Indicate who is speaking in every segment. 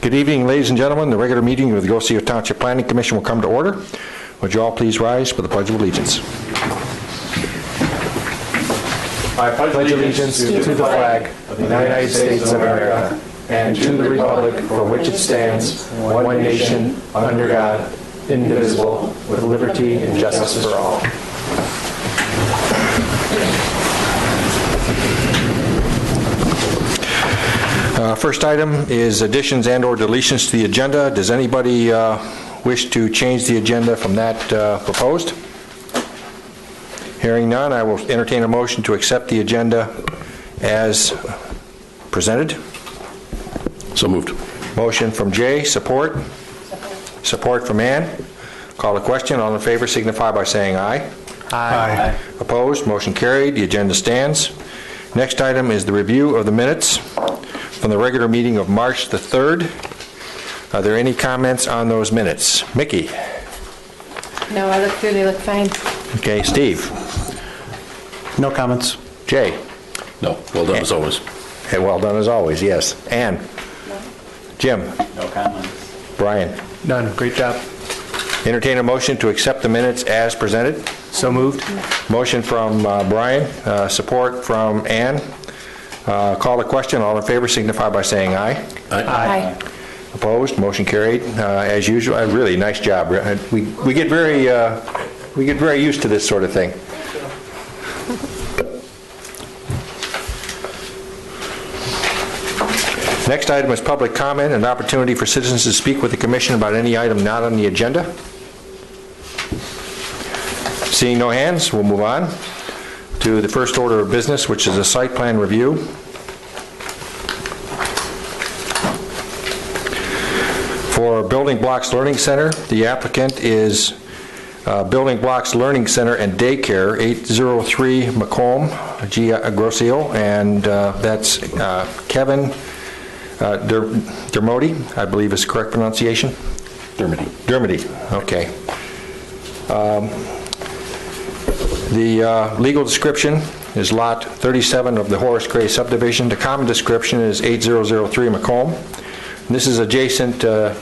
Speaker 1: Good evening, ladies and gentlemen. The regular meeting of the Osseo Township Planning Commission will come to order. Would you all please rise for the Pledge of Allegiance?
Speaker 2: I pledge allegiance to the flag of the United States of America and to the republic for which it stands, one nation, under God, indivisible, with liberty and justice for all.
Speaker 1: First item is additions and or deletions to the agenda. Does anybody wish to change the agenda from that proposed? Hearing none, I will entertain a motion to accept the agenda as presented.
Speaker 3: So moved.
Speaker 1: Motion from Jay, support? Support from Ann. Call the question. All in favor signify by saying aye.
Speaker 2: Aye.
Speaker 1: Opposed? Motion carried. The agenda stands. Next item is the review of the minutes from the regular meeting of March the 3rd. Are there any comments on those minutes? Mickey?
Speaker 4: No, I looked through, they look fine.
Speaker 1: Okay, Steve?
Speaker 2: No comments.
Speaker 1: Jay?
Speaker 3: No, well done as always.
Speaker 1: Hey, well done as always, yes. Ann?
Speaker 4: No.
Speaker 1: Jim?
Speaker 5: No comments.
Speaker 1: Brian?
Speaker 2: None. Great job.
Speaker 1: Entertain a motion to accept the minutes as presented.
Speaker 2: So moved.
Speaker 1: Motion from Brian, support from Ann. Call the question. All in favor signify by saying aye.
Speaker 4: Aye.
Speaker 1: Opposed? Motion carried. As usual, really nice job. We get very used to this sort of thing. Next item is public comment, an opportunity for citizens to speak with the Commission about any item not on the agenda. Seeing no hands, we'll move on to the first order of business, which is a site plan review. For Building Blocks Learning Center, the applicant is Building Blocks Learning Center and Daycare, 803 Macomb, Groseal, and that's Kevin Dermody, I believe is the correct pronunciation? Dermody, okay. The legal description is Lot 37 of the Horace Gray subdivision. The common description is 8003 Macomb. This is adjacent to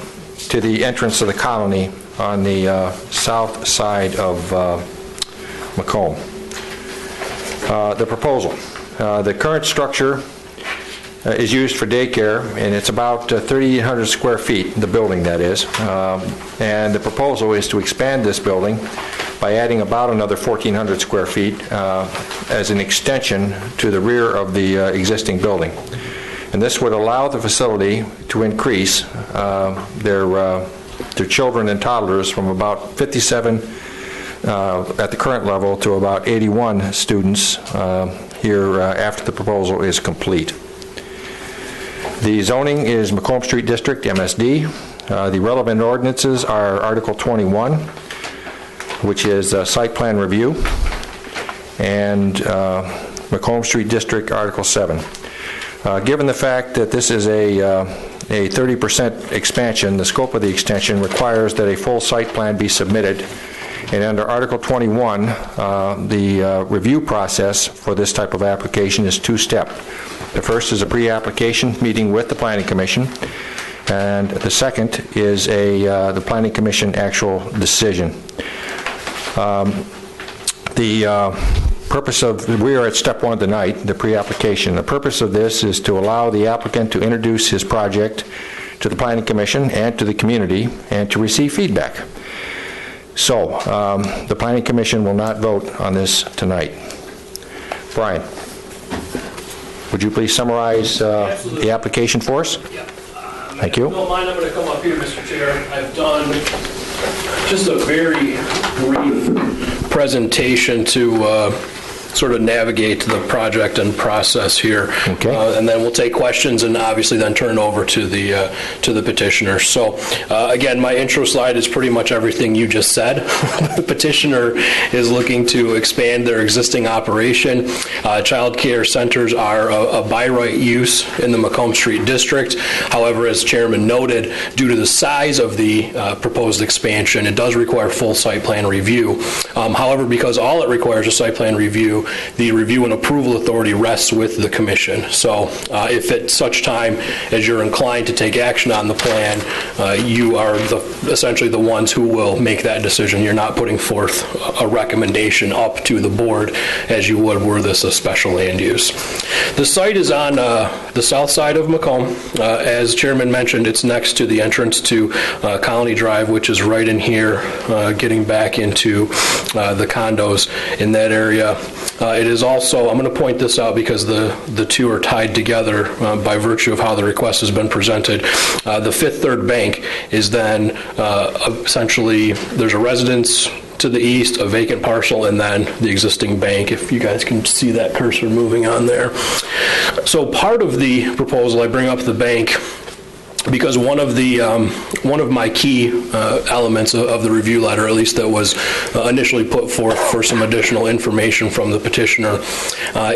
Speaker 1: the entrance of the colony on the south side of Macomb. The proposal. The current structure is used for daycare, and it's about 3,800 square feet, the building that is. And the proposal is to expand this building by adding about another 1,400 square feet as an extension to the rear of the existing building. And this would allow the facility to increase their children and toddlers from about 57 at the current level to about 81 students here after the proposal is complete. The zoning is Macomb Street District, MSD. The relevant ordinances are Article 21, which is site plan review, and Macomb Street District, Article 7. Given the fact that this is a 30% expansion, the scope of the extension requires that a full site plan be submitted. And under Article 21, the review process for this type of application is two-step. The first is a pre-application meeting with the Planning Commission, and the second is the Planning Commission actual decision. We are at step one tonight, the pre-application. The purpose of this is to allow the applicant to introduce his project to the Planning Commission and to the community and to receive feedback. So, the Planning Commission will not vote on this tonight. Brian, would you please summarize the application for us?
Speaker 6: Yeah.
Speaker 1: Thank you.
Speaker 6: If you don't mind, I'm going to come up here, Mr. Chair. I've done just a very brief presentation to sort of navigate the project and process here.
Speaker 1: Okay.
Speaker 6: And then we'll take questions and obviously then turn it over to the petitioner. So again, my intro slide is pretty much everything you just said. The petitioner is looking to expand their existing operation. Child care centers are a by right use in the Macomb Street District. However, as Chairman noted, due to the size of the proposed expansion, it does require full site plan review. However, because all it requires is site plan review, review, the review and approval authority rests with the commission. So if at such time as you're inclined to take action on the plan, you are essentially the ones who will make that decision. You're not putting forth a recommendation up to the board as you would were this a special land use. The site is on the south side of Macomb. As Chairman mentioned, it's next to the entrance to Colony Drive, which is right in here, getting back into the condos in that area. It is also, I'm going to point this out because the two are tied together by virtue of how the request has been presented. The Fifth Third Bank is then essentially, there's a residence to the east, a vacant parcel, and then the existing bank, if you guys can see that cursor moving on there. So part of the proposal, I bring up the bank because one of my key elements of the review letter, at least that was initially put forth for some additional information from the petitioner,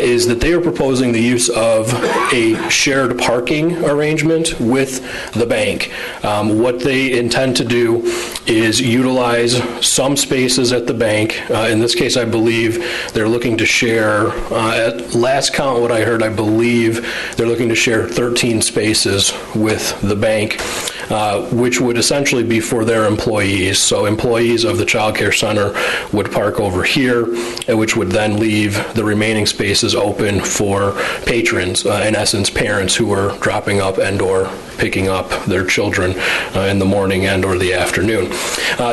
Speaker 6: is that they are proposing the use of a shared parking arrangement with the bank. What they intend to do is utilize some spaces at the bank. In this case, I believe they're looking to share, at last count what I heard, I believe they're looking to share 13 spaces with the bank, which would essentially be for their employees. So employees of the child care center would park over here, which would then leave the remaining spaces open for patrons, in essence parents who are dropping up and or picking up their children in the morning and or the afternoon.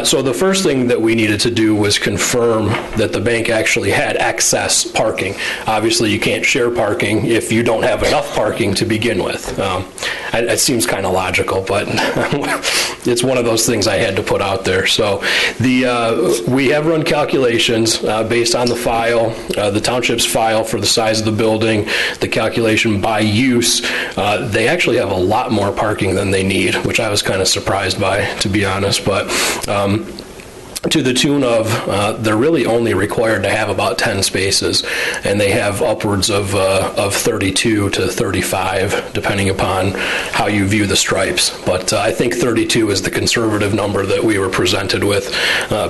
Speaker 6: So the first thing that we needed to do was confirm that the bank actually had excess parking. Obviously you can't share parking if you don't have enough parking to begin with. It seems kind of logical, but it's one of those things I had to put out there. So we have run calculations based on the file, the township's file for the size of the building, the calculation by use. They actually have a lot more parking than they need, which I was kind of surprised by, to be honest. But to the tune of they're really only required to have about 10 spaces, and they have upwards of 32 to 35, depending upon how you view the stripes. But I think 32 is the conservative number that we were presented with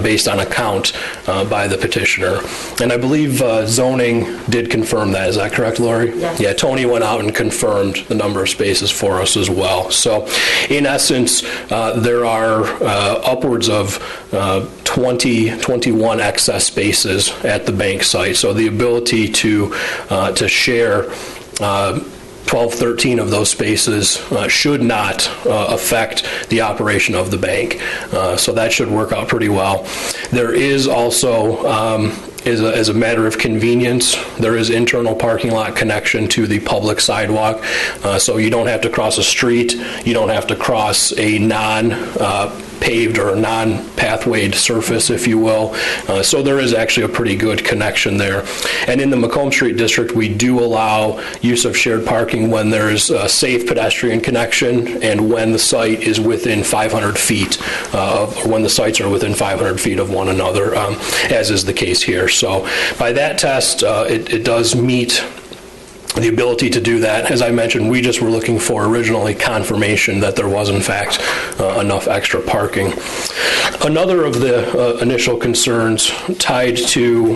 Speaker 6: based on a count by the petitioner. And I believe zoning did confirm that. Is that correct, Lori?
Speaker 4: Yes.
Speaker 6: Yeah, Tony went out and confirmed the number of spaces for us as well. So in essence, there are upwards of 21 excess spaces at the bank site. So the ability to share 12, 13 of those spaces should not affect the operation of the bank. So that should work out pretty well. There is also, as a matter of convenience, there is internal parking lot connection to the public sidewalk. So you don't have to cross a street. You don't have to cross a non-paved or non-pathwayed surface, if you will. So there is actually a pretty good connection there. And in the Macomb Street District, we do allow use of shared parking when there is a safe pedestrian connection and when the site is within 500 feet or when the sites are within 500 feet of one another, as is the case here. So by that test, it does meet the ability to do that. As I mentioned, we just were looking for originally confirmation that there was in fact enough extra parking. Another of the initial concerns tied to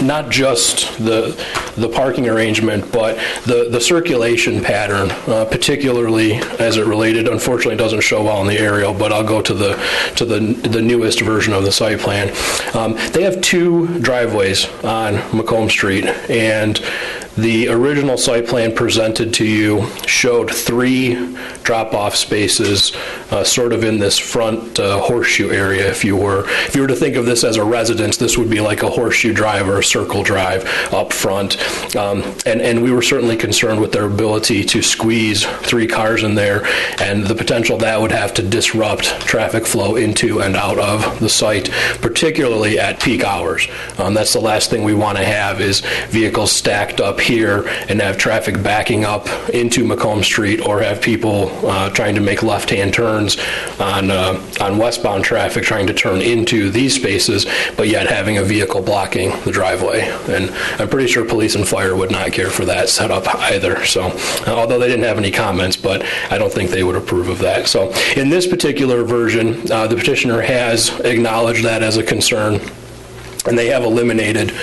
Speaker 6: not just the parking arrangement, but the circulation pattern, particularly as it related, unfortunately it doesn't show well in the aerial, but I'll go to the newest version of the site plan. They have two driveways on Macomb Street, and the original site plan presented to you showed 3 drop-off spaces sort of in this front horseshoe area. If you were to think of this as a residence, this would be like a horseshoe drive or a circle drive up front. And we were certainly concerned with their ability to squeeze 3 cars in there and the potential that would have to disrupt traffic flow into and out of the site, particularly at peak hours. That's the last thing we want to have is vehicles stacked up here and have traffic backing up into Macomb Street, or have people trying to make left-hand turns on westbound traffic trying to turn into these spaces, but yet having a vehicle blocking the driveway. And I'm pretty sure police and fire would not care for that setup either. So, although they didn't have any comments, but I don't think they would approve of that. So, in this particular version, the petitioner has acknowledged that as a concern. And they have eliminated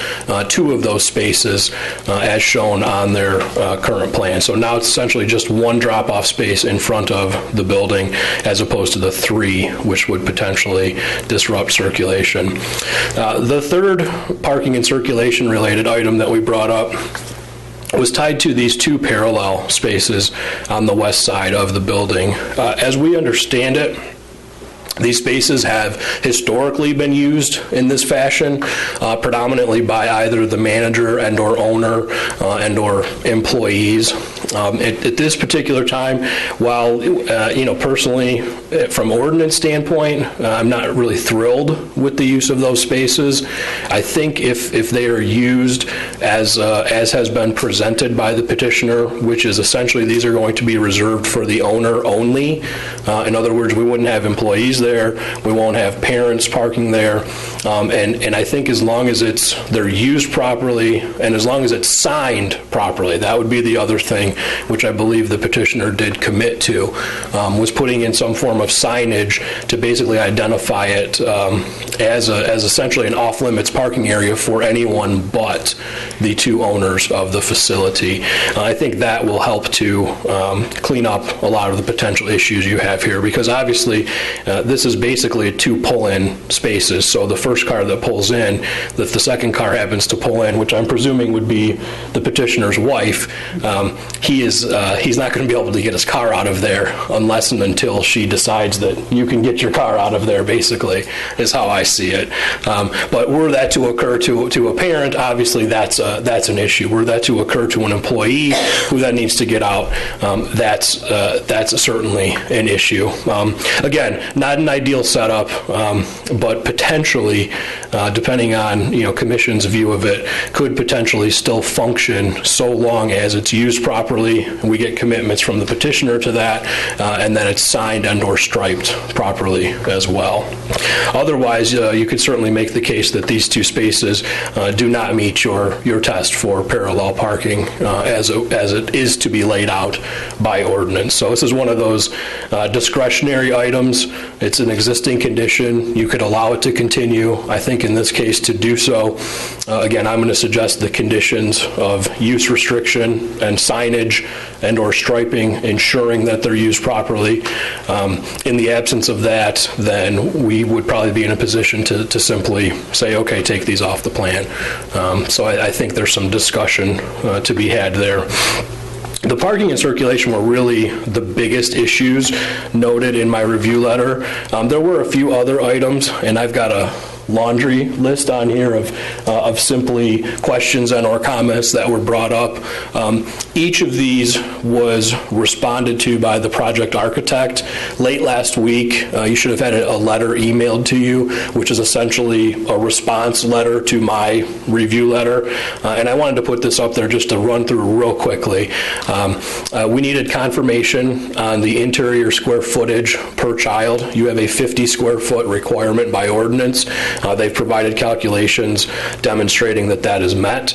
Speaker 6: 2 of those spaces as shown on their current plan. So now it's essentially just 1 drop-off space in front of the building as opposed to the 3, which would potentially disrupt circulation. The third parking and circulation related item that we brought up was tied to these 2 parallel spaces on the west side of the building. As we understand it, these spaces have historically been used in this fashion, predominantly by either the manager and or owner and or employees. At this particular time, while, personally, from ordinance standpoint, I'm not really thrilled with the use of those spaces. I think if they are used as has been presented by the petitioner, which is essentially these are going to be reserved for the owner only. In other words, we wouldn't have employees there, we won't have parents parking there, and I think as long as they're used properly and as long as it's signed properly, that would be the other thing which I believe the petitioner did commit to, was putting in some form of signage to basically identify it as essentially an off-limits parking area for anyone but the 2 owners of the facility. I think that will help to clean up a lot of the potential issues you have here, because obviously this is basically 2 pull-in spaces. So the first car that pulls in, if the second car happens to pull in, which I'm presuming would be the petitioner's wife, he's not going to be able to get his car out of there unless and until she decides that you can get your car out of there, basically, is how I see it. But were that to occur to a parent, obviously that's an issue. Were that to occur to an employee who then needs to get out, that's certainly an issue. Again, not an ideal setup, but potentially, depending on Commission's view of it, could potentially still function so long as it's used properly, and we get commitments from the petitioner to that, and then it's signed and or striped properly as well. Otherwise, you could certainly make the case that these 2 spaces do not meet your test for parallel parking as it is to be laid out by ordinance. So this is one of those discretionary items. It's an existing condition. You could allow it to continue. I think in this case to do so, again, I'm going to suggest the conditions of use restriction and signage and or striping, ensuring that they're used properly. In the absence of that, then we would probably be in a position to simply say, okay, take these off the plan. So I think there's some discussion to be had there. The parking and circulation were really the biggest issues noted in my review letter. There were a few other items, and I've got a laundry list on here of simply questions and or comments that were brought up. Each of these was responded to by the project architect. Late last week, you should have had a letter emailed to you, which is essentially a response letter to my review letter. And I wanted to put this up there just to run through real quickly. We needed confirmation on the interior square footage per child. You have a 50 square foot requirement by ordinance. They've provided calculations demonstrating that that is met.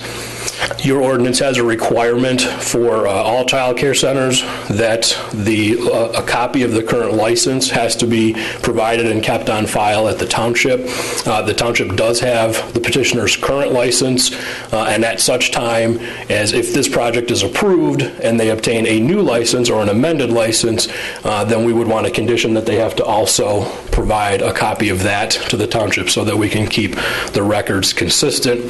Speaker 6: Your ordinance has a requirement for all child care centers that a copy of the current license has to be provided and kept on file at the township. The township does have the petitioner's current license, and at such time as if this project is approved and they obtain a new license or an amended license, then we would want a condition that they have to also provide a copy of that to the township so that we can keep the records consistent.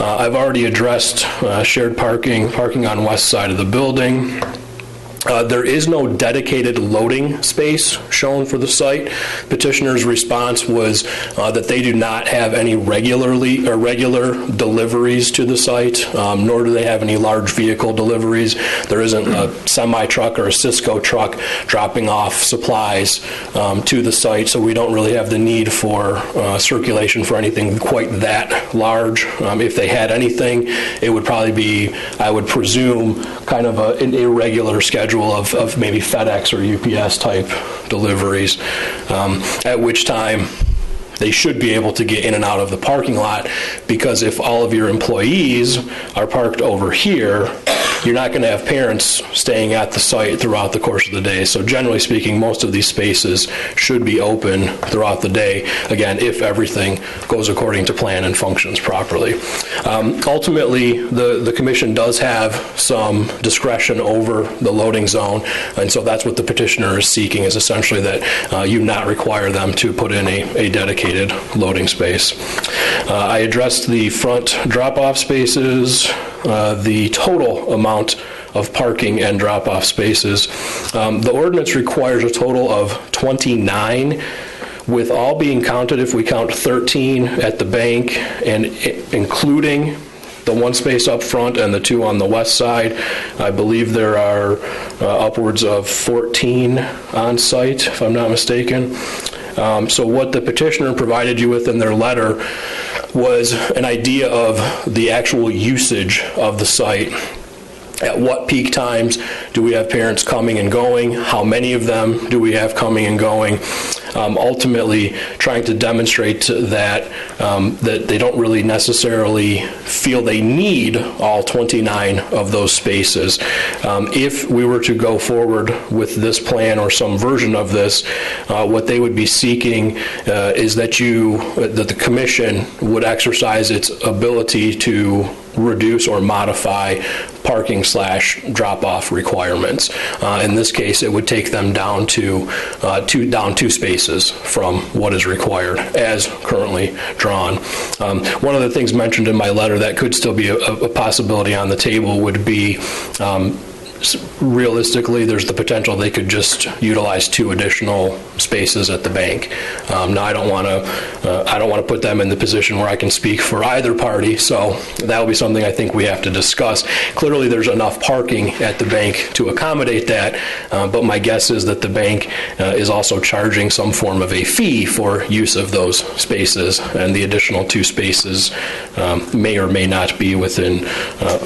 Speaker 6: I've already addressed shared parking on west side of the building. There is no dedicated loading space shown for the site. Petitioner's response was that they do not have any regular deliveries to the site, nor do they have any large vehicle deliveries. There isn't a semi-truck or a Cisco truck dropping off supplies to the site, so we don't really have the need for circulation for anything quite that large. If they had anything, it would probably be, I would presume, kind of an irregular schedule of maybe FedEx or UPS type deliveries, at which time they should be able to get in and out of the parking lot, because if all of your employees are parked over here, you're not going to have parents staying at the site throughout the course of the day. So generally speaking, most of these spaces should be open throughout the day, again, if everything goes according to plan and functions properly. Ultimately, the commission does have some discretion over the loading zone, and so that's what the petitioner is seeking, is essentially that you not require them to put in a dedicated loading space. I addressed the front drop-off spaces, the total amount of parking and drop-off spaces. The ordinance requires a total of 29, with all being counted. If we count 13 at the bank and including the one space up front and the two on the west side, I believe there are upwards of 14 on site, if I'm not mistaken. So what the petitioner provided you with in their letter was an idea of the actual usage of the site. At what peak times do we have parents coming and going? How many of them do we have coming and going? Ultimately, trying to demonstrate that that they don't really necessarily feel they need all 29 of those spaces. If we were to go forward with this plan or some version of this, what they would be seeking is that the commission would exercise its ability to reduce or modify parking / drop-off requirements. In this case, it would take them down to two spaces from what is required as currently drawn. One of the things mentioned in my letter that could still be a possibility on the table would be realistically, there's the potential they could just utilize 2 additional spaces at the bank. Now, I don't want to put them in the position where I can speak for either party, so that will be something I think we have to discuss. Clearly, there's enough parking at the bank to accommodate that, but my guess is that the bank is also charging some form of a fee for use of those spaces, and the additional 2 spaces may or may not be within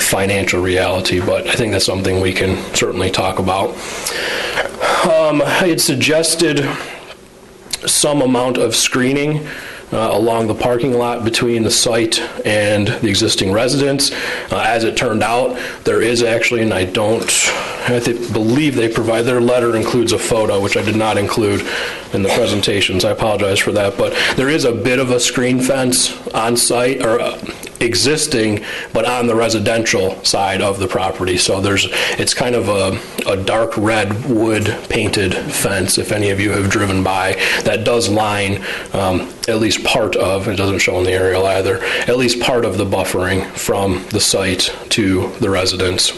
Speaker 6: financial reality, but I think that's something we can certainly talk about. I had suggested some amount of screening along the parking lot between the site and the existing residence. As it turned out, there is actually, and I believe they provide, their letter includes a photo, which I did not include in the presentations. I apologize for that, but there is a bit of a screen fence on site, or existing, but on the residential side of the property. So it's kind of a dark red wood painted fence, if any of you have driven by, that does line at least part of, it doesn't show in the aerial either, at least part of the buffering from the site to the residence.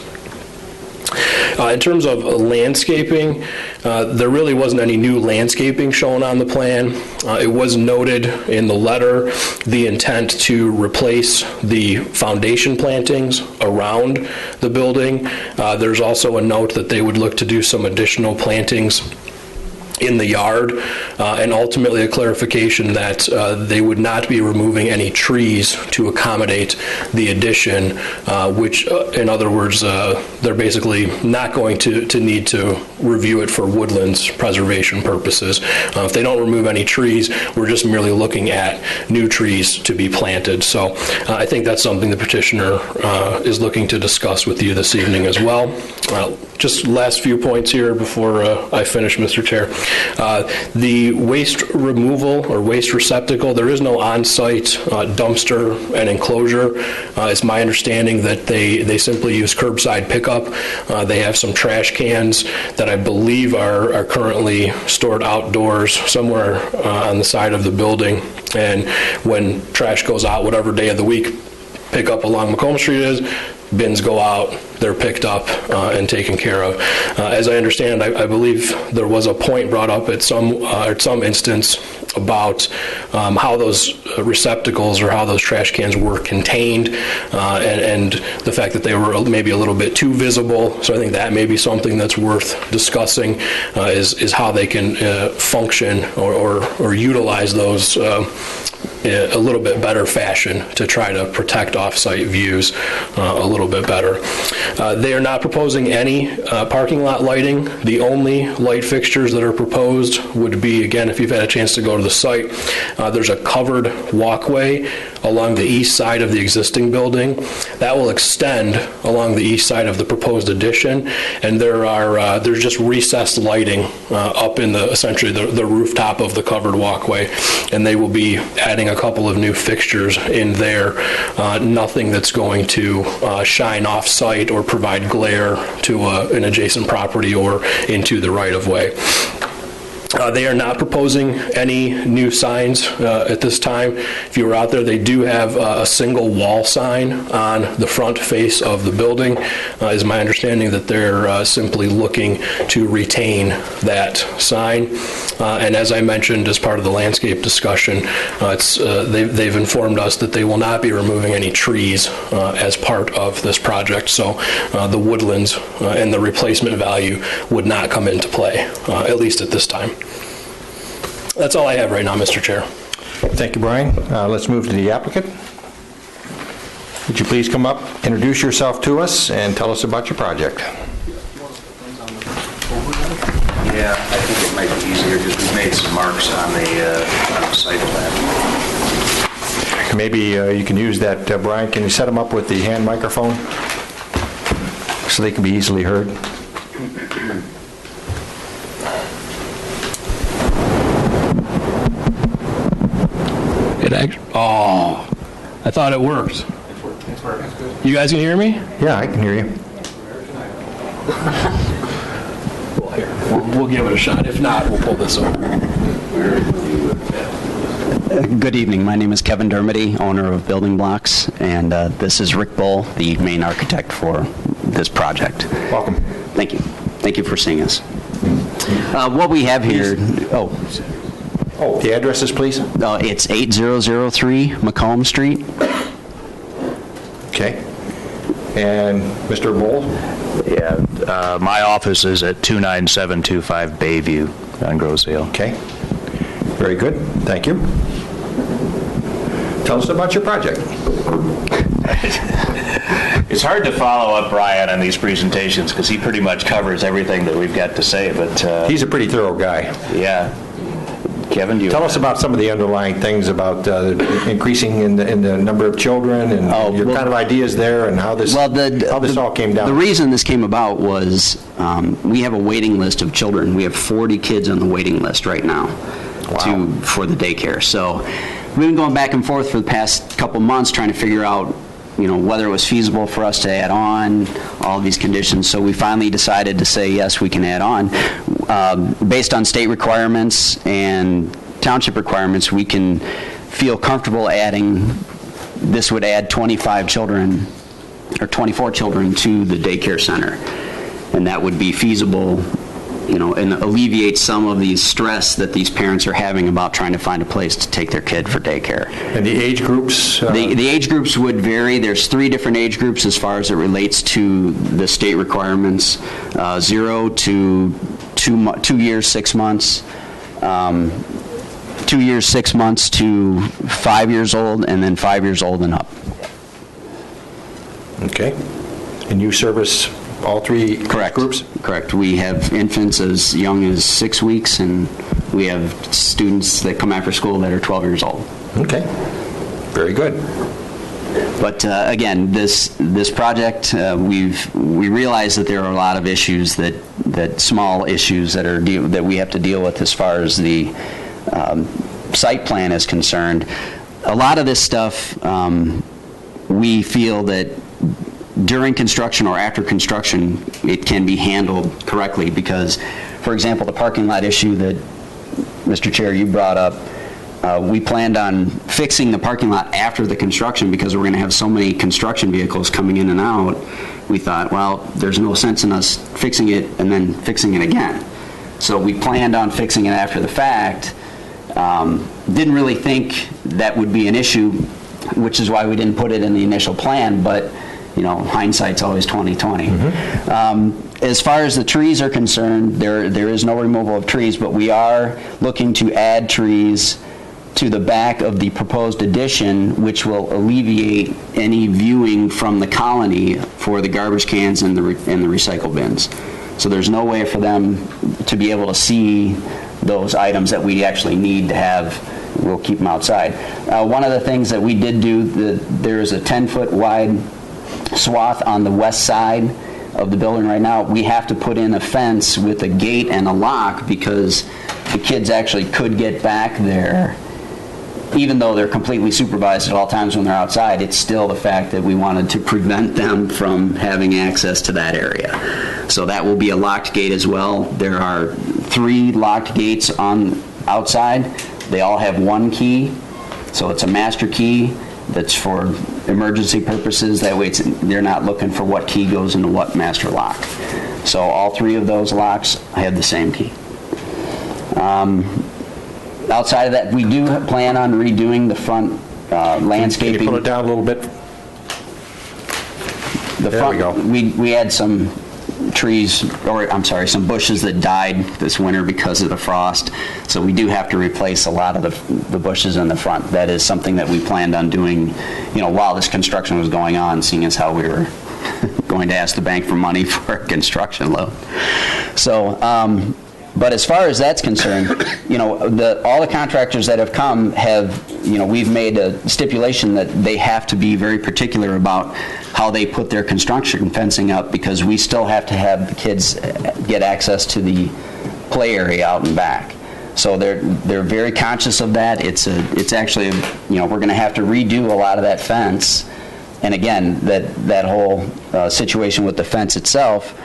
Speaker 6: In terms of landscaping, there really wasn't any new landscaping shown on the plan. It was noted in the letter the intent to replace the foundation plantings around the building. There's also a note that they would look to do some additional plantings in the yard, and ultimately a clarification that they would not be removing any trees to accommodate the addition, which in other words, they're basically not going to need to review it for woodlands preservation purposes. If they don't remove any trees, we're just merely looking at new trees to be planted. So I think that's something the petitioner is looking to discuss with you this evening as well. Just last few points here before I finish, Mr. Chair. The waste removal or waste receptacle, there is no on-site dumpster and enclosure. It's my understanding that they simply use curbside pickup. They have some trash cans that I believe are currently stored outdoors somewhere on the side of the building. And when trash goes out, whatever day of the week pickup along Macomb Street is, bins go out, they're picked up and taken care of. As I understand, I believe there was a point brought up at some instance about how those receptacles or how those trash cans were contained, and the fact that they were maybe a little bit too visible. So I think that may be something that's worth discussing, is how they can function or utilize those a little bit better fashion to try to protect off-site views a little bit better. They are not proposing any parking lot lighting. The only light fixtures that are proposed would be, again, if you've had a chance to go to the site, there's a covered walkway along the east side of the existing building that will extend along the east side of the proposed addition, and there's just recessed lighting up in essentially the rooftop of the covered walkway, and they will be adding a couple of new fixtures in there. Nothing that's going to shine off-site or provide glare to an adjacent property or into the right-of-way. They are not proposing any new signs at this time. If you were out there, they do have a single wall sign on the front face of the building. Is my understanding that they're simply looking to retain that sign. And as I mentioned as part of the landscape discussion, they've informed us that they will not be removing any trees as part of this project. So the woodlands and the replacement value would not come into play, at least at this time. That's all I have right now, Mr. Chair.
Speaker 1: Thank you, Brian. Let's move to the applicant. Would you please come up, introduce yourself to us, and tell us about your project?
Speaker 5: Yeah, I think it might be easier because we made some marks on the site plan.
Speaker 1: Maybe you can use that, Brian. Can you set them up with the hand microphone so they can be easily heard?
Speaker 6: Oh, I thought it worked. You guys can hear me?
Speaker 1: Yeah, I can hear you.
Speaker 6: We'll give it a shot. If not, we'll pull this over.
Speaker 7: Good evening. My name is Kevin Dermody, owner of Building Blocks, and this is Rick Bull, the main architect for this project.
Speaker 1: Welcome.
Speaker 7: Thank you. Thank you for seeing us. What we have here,
Speaker 1: The addresses, please.
Speaker 7: it's 8003 Macomb Street.
Speaker 1: Okay. And Mr. Bull?
Speaker 8: Yeah, my office is at 29725 Bayview on Grosedale.
Speaker 1: Okay. Very good. Thank you. Tell us about your project.
Speaker 8: It's hard to follow up Brian on these presentations because he pretty much covers everything that we've got to say, but
Speaker 1: He's a pretty thorough guy.
Speaker 8: yeah. Kevin, do you
Speaker 1: Tell us about some of the underlying things about increasing in the number of children and your kind of ideas there and how this all came down.
Speaker 7: The reason this came about was we have a waiting list of children. We have 40 kids on the waiting list right now for the daycare. So we've been going back and forth for the past couple months trying to figure out whether it was feasible for us to add on all these conditions. So we finally decided to say, yes, we can add on. Based on state requirements and township requirements, we can feel comfortable adding, this would add 25 children or 24 children to the daycare center. And that would be feasible, and alleviate some of the stress that these parents are having about trying to find a place to take their kid for daycare.
Speaker 1: And the age groups?
Speaker 7: The age groups would vary. There's 3 different age groups as far as it relates to the state requirements, 0 to 2 years, 6 months, 2 years, 6 months to 5 years old, and then 5 years old and up.
Speaker 1: Okay. And you service all 3 groups?
Speaker 7: Correct. We have infants as young as 6 weeks, and we have students that come after school that are 12 years old.
Speaker 1: Okay. Very good.
Speaker 7: But again, this project, we realize that there are a lot of issues that small issues that we have to deal with as far as the site plan is concerned. A lot of this stuff, we feel that during construction or after construction, it can be handled correctly because, for example, the parking lot issue that, Mr. Chair, you brought up, we planned on fixing the parking lot after the construction because we're going to have so many construction vehicles coming in and out. We thought, well, there's no sense in us fixing it and then fixing it again. So we planned on fixing it after the fact. Didn't really think that would be an issue, which is why we didn't put it in the initial plan, but hindsight's always 20/20. As far as the trees are concerned, there is no removal of trees, but we are looking to add trees to the back of the proposed addition, which will alleviate any viewing from the colony for the garbage cans and the recycle bins. So there's no way for them to be able to see those items that we actually need to have. We'll keep them outside. One of the things that we did do, there's a 10-foot wide swath on the west side of the building right now. We have to put in a fence with a gate and a lock because the kids actually could get back there. Even though they're completely supervised at all times when they're outside, it's still the fact that we wanted to prevent them from having access to that area. So that will be a locked gate as well. There are 3 locked gates on outside. They all have 1 key, so it's a master key that's for emergency purposes. That way they're not looking for what key goes into what master lock. So all 3 of those locks have the same key. Outside of that, we do plan on redoing the front landscaping.
Speaker 1: Can you pull it down a little bit? There we go.
Speaker 7: We had some trees, or I'm sorry, some bushes that died this winter because of the frost. So we do have to replace a lot of the bushes in the front. That is something that we planned on doing, while this construction was going on, seeing as how we were going to ask the bank for money for a construction loan. So, but as far as that's concerned, all the contractors that have come have, we've made a stipulation that they have to be very particular about how they put their construction fencing up, because we still have to have the kids get access to the play area out and back. So they're very conscious of that. It's actually, we're going to have to redo a lot of that fence. And again, that whole situation with the fence itself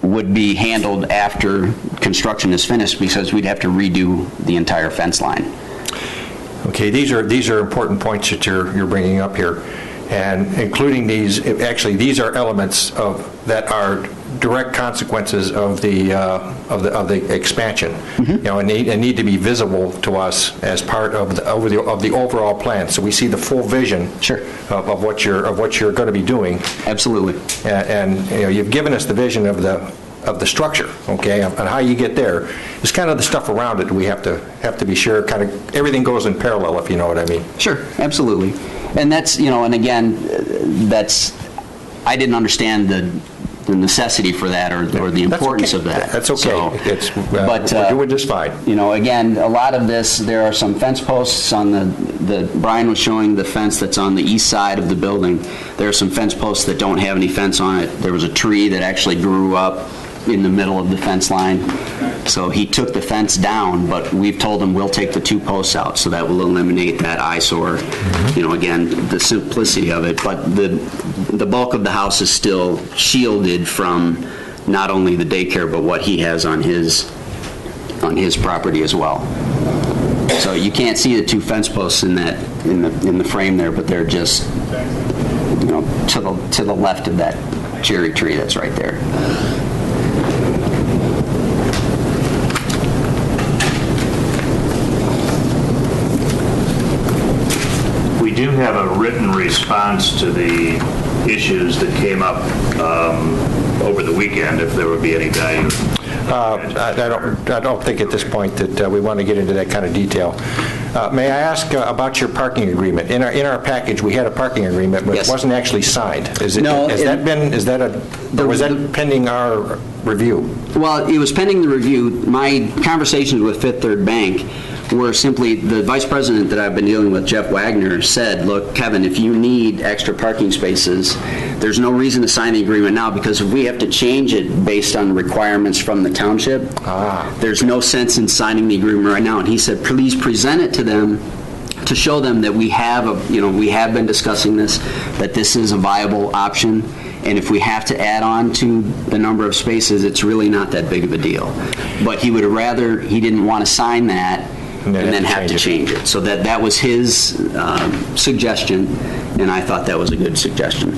Speaker 7: would be handled after construction is finished, because we'd have to redo the entire fence line.
Speaker 1: Okay, these are important points that you're bringing up here, and including these. Actually, these are elements that are direct consequences of the expansion. And need to be visible to us as part of the overall plan, so we see the full vision.
Speaker 7: Sure.
Speaker 1: of what you're going to be doing.
Speaker 7: Absolutely.
Speaker 1: And you've given us the vision of the structure, okay, and how you get there. It's kind of the stuff around it we have to be sure kind of everything goes in parallel, if you know what I mean.
Speaker 7: Sure, absolutely. And that's, and again, I didn't understand the necessity for that or the importance of that.
Speaker 1: That's okay.
Speaker 7: So,
Speaker 1: we're doing just fine.
Speaker 7: Again, a lot of this, there are some fence posts on Brian was showing the fence that's on the east side of the building. There are some fence posts that don't have any fence on it. There was a tree that actually grew up in the middle of the fence line. So he took the fence down, but we've told him we'll take the 2 posts out, so that will eliminate that eyesore. Again, the simplicity of it, but the bulk of the house is still shielded from not only the daycare, but what he has on his property as well. So you can't see the 2 fence posts in the frame there, but they're just to the left of that cherry tree that's right there.
Speaker 8: We do have a written response to the issues that came up over the weekend, if there would be any value.
Speaker 1: I don't think at this point that we want to get into that kind of detail. May I ask about your parking agreement? In our package, we had a parking agreement, but
Speaker 7: Yes.
Speaker 1: it wasn't actually signed.
Speaker 7: No,
Speaker 1: was that pending our review?
Speaker 7: Well, it was pending the review. My conversations with Fifth Third Bank were simply, the vice president that I've been dealing with, Jeff Wagner, said, look, Kevin, if you need extra parking spaces, there's no reason to sign the agreement now, because if we have to change it based on requirements from the township, there's no sense in signing the agreement right now. And he said, please present it to them to show them that we have been discussing this, that this is a viable option. And if we have to add on to the number of spaces, it's really not that big of a deal. But he didn't want to sign that and then have to change it. So that was his suggestion, and I thought that was a good suggestion.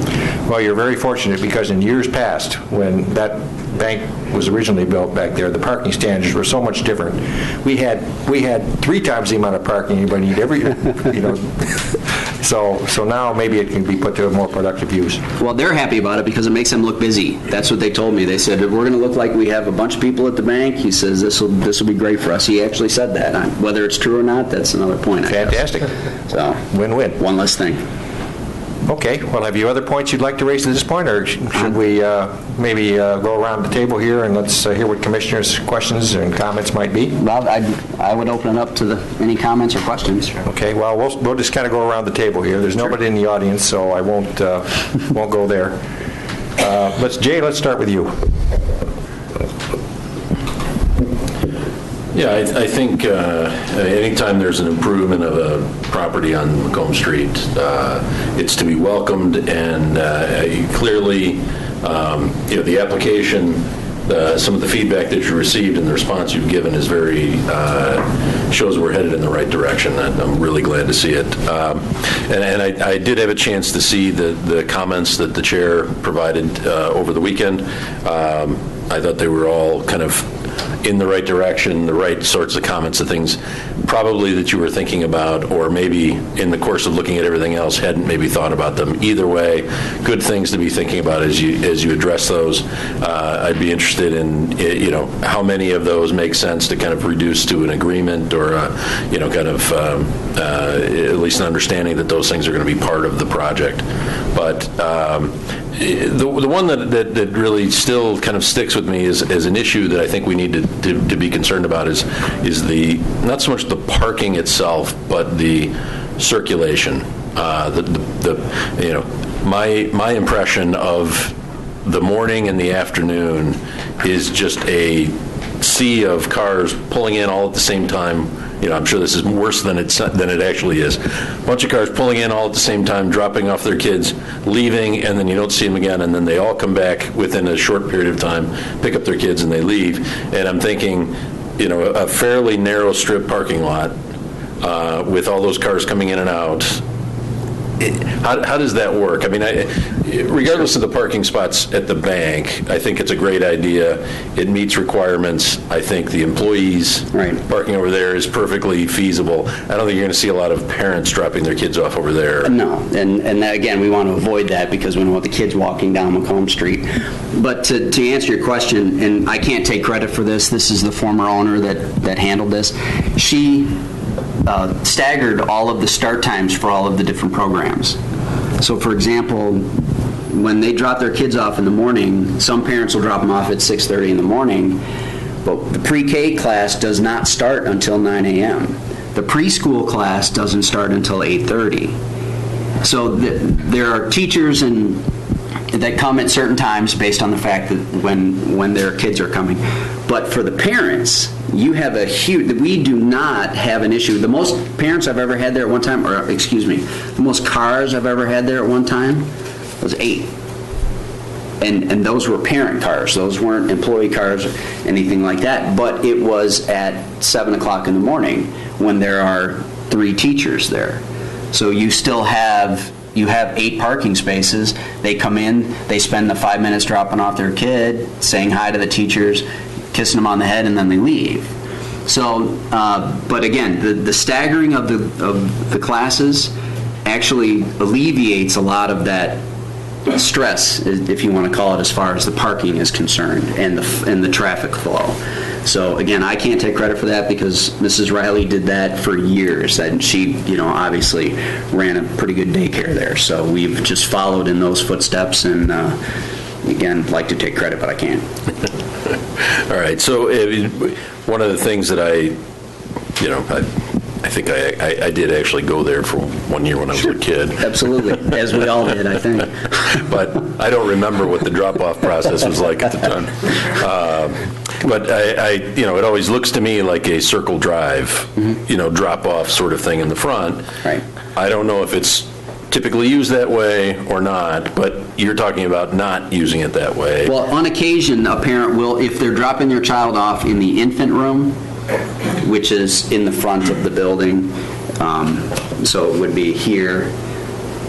Speaker 1: Well, you're very fortunate, because in years past, when that bank was originally built back there, the parking standards were so much different. We had 3 times the amount of parking anybody needed. So now maybe it can be put to a more productive use.
Speaker 7: Well, they're happy about it because it makes them look busy. That's what they told me. They said, we're going to look like we have a bunch of people at the bank. He says, this will be great for us. He actually said that. Whether it's true or not, that's another point, I guess.
Speaker 1: Fantastic.
Speaker 7: So,
Speaker 1: Win-win.
Speaker 7: one less thing.
Speaker 1: Okay, well, have you other points you'd like to raise at this point, or should we maybe go around the table here and let's hear what commissioners' questions and comments might be?
Speaker 7: Well, I would open it up to any comments or questions.
Speaker 1: Okay, well, we'll just kind of go around the table here. There's nobody in the audience, so I won't go there. Jay, let's start with you.
Speaker 3: Yeah, I think anytime there's an improvement of a property on Macomb Street, it's to be welcomed, and clearly, the application, some of the feedback that you received and the response you've given is shows we're headed in the right direction. I'm really glad to see it. And I did have a chance to see the comments that the chair provided over the weekend. I thought they were all kind of in the right direction, the right sorts of comments and things probably that you were thinking about, or maybe in the course of looking at everything else hadn't maybe thought about them. Either way, good things to be thinking about as you address those. I'd be interested in how many of those make sense to kind of reduce to an agreement, or kind of at least an understanding that those things are going to be part of the project. But the one that really still kind of sticks with me is an issue that I think we need to be concerned about is the not so much the parking itself, but the circulation. My impression of the morning and the afternoon is just a sea of cars pulling in all at the same time. I'm sure this is worse than it actually is. A bunch of cars pulling in all at the same time, dropping off their kids, leaving, and then you don't see them again, and then they all come back within a short period of time, pick up their kids, and they leave. And I'm thinking, a fairly narrow strip parking lot with all those cars coming in and out. How does that work? I mean, regardless of the parking spots at the bank, I think it's a great idea. It meets requirements. I think the employees parking over there is perfectly feasible. I don't think you're going to see a lot of parents dropping their kids off over there.
Speaker 7: No, and again, we want to avoid that because we don't want the kids walking down Macomb Street. But to answer your question, and I can't take credit for this is the former owner that handled this. She staggered all of the start times for all of the different programs. So, for example, when they drop their kids off in the morning, some parents will drop them off at 6:30 in the morning, but the pre-K class does not start until 9 a.m. The preschool class doesn't start until 8:30. So there are teachers that come at certain times based on the fact that when their kids are coming. But for the parents, we do not have an issue. The most parents I've ever had there at one time, the most cars I've ever had there at one time was 8. And those were parent cars. Those weren't employee cars or anything like that. But it was at 7 o'clock in the morning when there are 3 teachers there. So you have 8 parking spaces. They come in, they spend the 5 minutes dropping off their kid, saying hi to the teachers, kissing them on the head, and then they leave. So, but again, the staggering of the classes actually alleviates a lot of that stress, if you want to call it, as far as the parking is concerned and the traffic flow. So again, I can't take credit for that because Mrs. Riley did that for years, and she, obviously ran a pretty good daycare there. So we've just followed in those footsteps, and again, like to take credit, but I can't.
Speaker 3: All right. So one of the things that I think I did actually go there for 1 year when I was a kid.
Speaker 7: Absolutely, as we all did, I think.
Speaker 3: But I don't remember what the drop-off process was like at the time. But it always looks to me like a circle drive, drop-off sort of thing in the front.
Speaker 7: Right.
Speaker 3: I don't know if it's typically used that way or not, but you're talking about not using it that way.
Speaker 7: Well, on occasion, a parent will, if they're dropping their child off in the infant room, which is in the front of the building, so it would be here.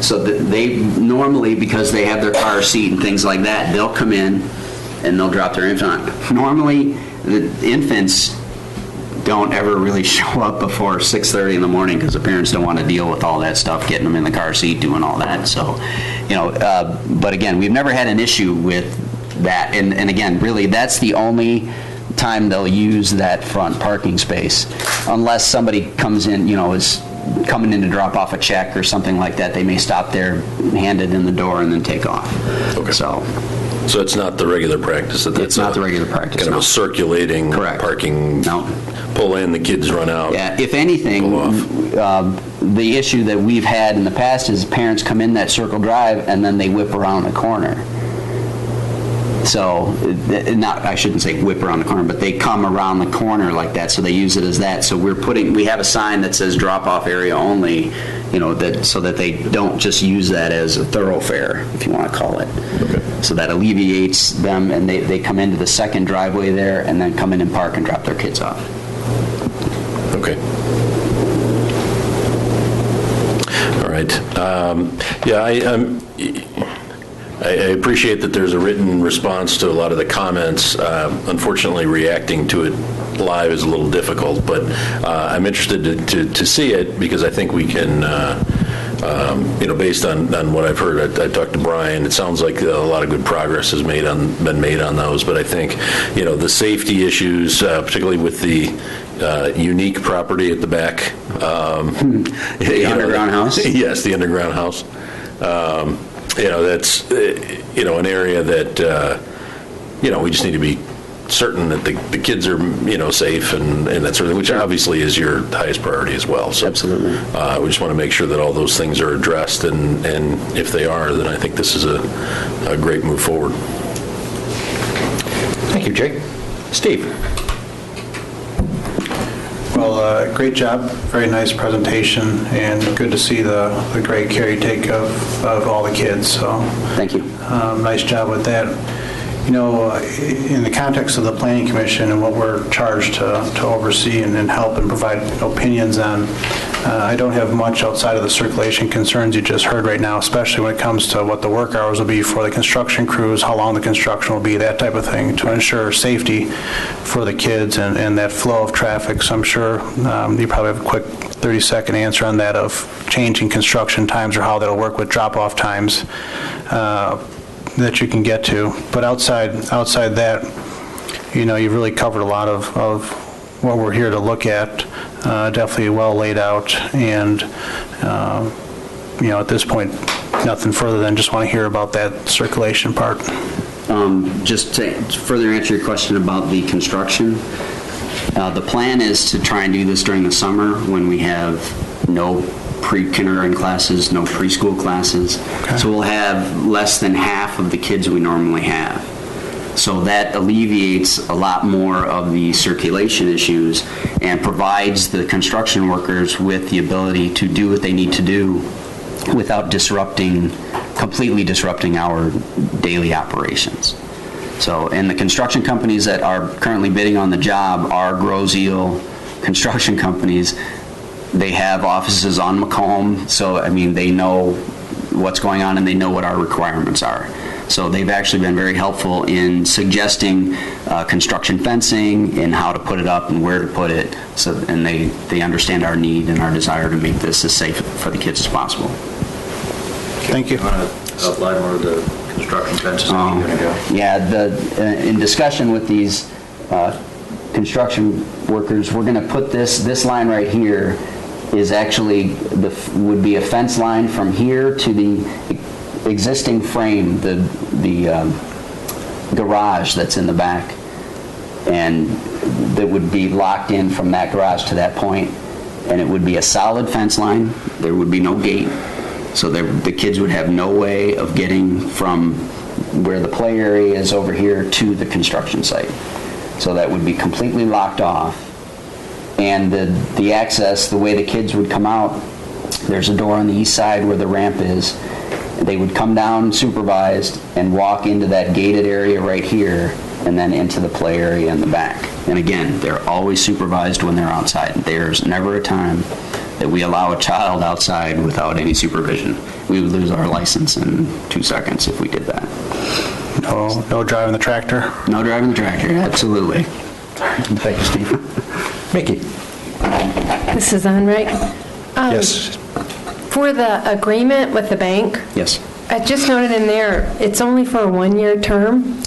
Speaker 7: So they normally, because they have their car seat and things like that, they'll come in and they'll drop their infant on. Normally, the infants, don't ever really show up before 6:30 in the morning because the parents don't want to deal with all that stuff, getting them in the car seat, doing all that. So, but again, we've never had an issue with that. And again, really, that's the only time they'll use that front parking space, unless somebody comes in, is coming in to drop off a check or something like that. They may stop there, hand it in the door, and then take off.
Speaker 3: Okay.
Speaker 7: So
Speaker 3: it's not the regular practice?
Speaker 7: It's not the regular practice,
Speaker 3: Kind of
Speaker 7: no.
Speaker 3: a circulating
Speaker 7: Correct.
Speaker 3: Parking,
Speaker 7: No.
Speaker 3: pull in, the kids run out?
Speaker 7: Yeah, if anything,
Speaker 3: Pull off.
Speaker 7: the issue that we've had in the past is parents come in that circle drive and then they whip around the corner. So, I shouldn't say whip around the corner, but they come around the corner like that, so they use it as that. So we have a sign that says drop-off area only, so that they don't just use that as a thoroughfare, if you want to call it.
Speaker 3: Okay.
Speaker 7: So that alleviates them, and they come into the second driveway there and then come in and park and drop their kids off.
Speaker 3: Okay. All right. I appreciate that there's a written response to a lot of the comments. Unfortunately, reacting to it live is a little difficult, but I'm interested to see it because I think we can, based on what I've heard, I talked to Brian, it sounds like a lot of good progress has been made on those, but I think, the safety issues, particularly with the unique property at the back.
Speaker 7: The underground house?
Speaker 3: Yes, the underground house. That's, an area that, we just need to be certain that the kids are, safe and that sort of thing, which obviously is your highest priority as well. So,
Speaker 7: Absolutely.
Speaker 3: We just want to make sure that all those things are addressed, and if they are, then I think this is a great move forward.
Speaker 1: Thank you, Jake. Steve?
Speaker 9: Well, great job, very nice presentation, and good to see the great care you take of all the kids, so.
Speaker 7: Thank you.
Speaker 9: Nice job with that. In the context of the Planning Commission and what we're charged to oversee and help and provide opinions on, I don't have much outside of the circulation concerns you just heard right now, especially when it comes to what the work hours will be for the construction crews, how long the construction will be, that type of thing, to ensure safety for the kids and that flow of traffic. So I'm sure you probably have a quick 30-second answer on that of changing construction times or how that'll work with drop-off times that you can get to. But outside that, you've really covered a lot of what we're here to look at. Definitely well laid out, and at this point, nothing further than just want to hear about that circulation part.
Speaker 7: Just to further answer your question about the construction, the plan is to try and do this during the summer when we have no pre-kindergarten classes, no preschool classes. Okay. So we'll have less than half of the kids we normally have. So that alleviates a lot more of the circulation issues and provides the construction workers with the ability to do what they need to do without completely disrupting our daily operations. So, and the construction companies that are currently bidding on the job are Grozeal construction companies. They have offices on Macomb, so they know what's going on and they know what our requirements are. So they've actually been very helpful in suggesting construction fencing and how to put it up and where to put it. And they understand our need and our desire to make this as safe for the kids as possible.
Speaker 9: Thank you.
Speaker 5: You want to outline where the construction fences are going to go?
Speaker 7: Yeah, in discussion with these construction workers, we're going to put this line right here is actually would be a fence line from here to the existing frame, the garage that's in the back, and that would be locked in from that garage to that point, and it would be a solid fence line. There would be no gate, so the kids would have no way of getting from where the play area is over here to the construction site. So that would be completely locked off. And the access, the way the kids would come out, there's a door on the east side where the ramp is. They would come down supervised and walk into that gated area right here and then into the play area in the back. And again, they're always supervised when they're outside. There's never a time that we allow a child outside without any supervision. We would lose our license in 2 seconds if we did that.
Speaker 9: No driving the tractor?
Speaker 7: No driving the tractor, absolutely. Thank you, Steve.
Speaker 1: Mickey?
Speaker 4: This is on, right?
Speaker 1: Yes.
Speaker 4: For the agreement with the bank,
Speaker 7: Yes.
Speaker 4: I just noted in there, it's only for a one-year term.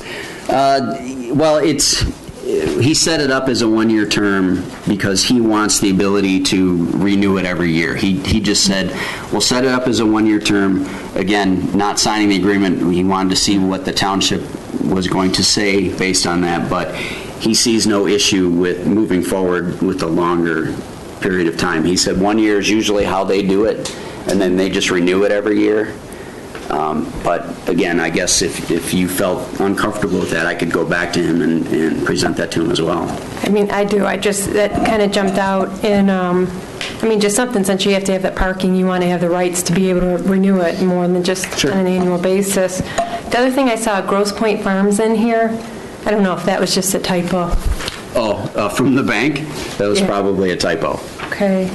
Speaker 7: Well, he set it up as a one-year term because he wants the ability to renew it every year. He just said, we'll set it up as a one-year term. Again, not signing the agreement, he wanted to see what the township was going to say based on that, but he sees no issue with moving forward with a longer period of time. He said 1 year is usually how they do it, and then they just renew it every year. But again, I guess if you felt uncomfortable with that, I could go back to him and present that to him as well.
Speaker 4: I mean, I do, that kind of jumped out in, I mean, just something, since you have to have that parking, you want to have the rights to be able to renew it more than just on an annual basis. The other thing I saw, Grosse Pointe Farms in here. I don't know if that was just a typo.
Speaker 7: Oh, from the bank? That was
Speaker 4: Yeah.
Speaker 7: probably a typo.
Speaker 4: Okay.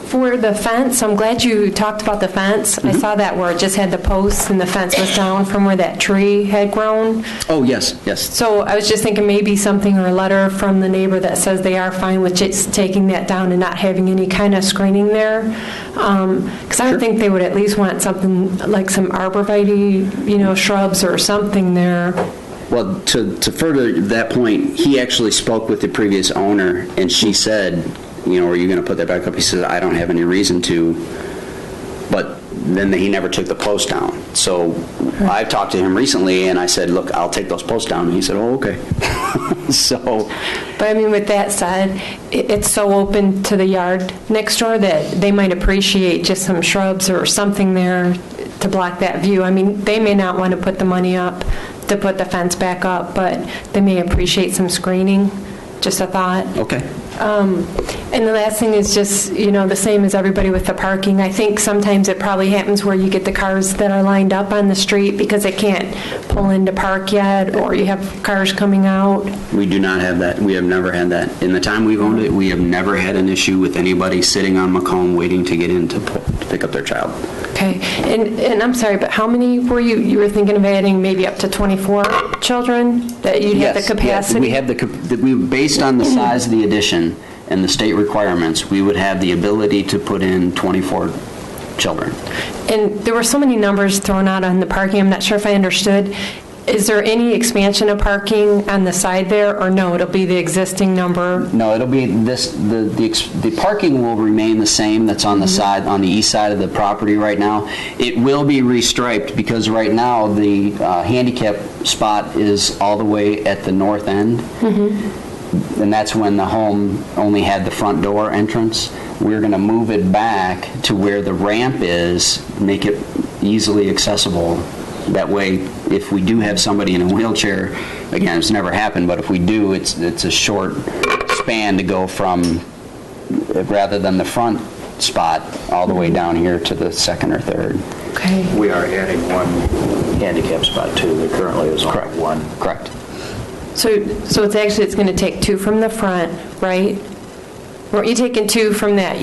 Speaker 4: For the fence, I'm glad you talked about the fence. I saw that where it just had the posts and the fence was down from where that tree had grown.
Speaker 7: Oh, yes, yes.
Speaker 4: So I was just thinking maybe something or a letter from the neighbor that says they are fine with just taking that down and not having any kind of screening there. Because I would think they would at least want something like some arborvitae, shrubs or something there.
Speaker 7: Well, to further that point, he actually spoke with the previous owner, and she said, are you going to put that back up? He said, I don't have any reason to. But then he never took the post down. So I talked to him recently, and I said, look, I'll take those posts down. And he said, oh, okay. So.
Speaker 4: But I mean, with that said, it's so open to the yard next door that they might appreciate just some shrubs or something there to block that view. I mean, they may not want to put the money up to put the fence back up, but they may appreciate some screening. Just a thought.
Speaker 7: Okay.
Speaker 4: And the last thing is just, the same as everybody with the parking. I think sometimes it probably happens where you get the cars that are lined up on the street because they can't pull in to park yet, or you have cars coming out.
Speaker 7: We do not have that. We have never had that. In the time we've owned it, we have never had an issue with anybody sitting on Macomb waiting to get in to pick up their child.
Speaker 4: Okay. And I'm sorry, but how many were you were thinking of adding maybe up to 24 children that you'd have the capacity?
Speaker 7: Yes, we based on the size of the addition and the state requirements, we would have the ability to put in 24 children.
Speaker 4: And there were so many numbers thrown out on the parking, I'm not sure if I understood. Is there any expansion of parking on the side there, or no, it'll be the existing number?
Speaker 7: No, it'll be the parking will remain the same that's on the side, on the east side of the property right now. It will be restriped because right now the handicap spot is all the way at the north end. And that's when the home only had the front door entrance. We're going to move it back to where the ramp is, make it easily accessible. That way, if we do have somebody in a wheelchair, again, it's never happened, but if we do, it's a short span to go from, rather than the front spot, all the way down here to the second or third.
Speaker 4: Okay.
Speaker 5: We are adding one handicap spot too. There currently is only one.
Speaker 7: Correct.
Speaker 4: So it's going to take two from the front, right? Weren't you taking two from that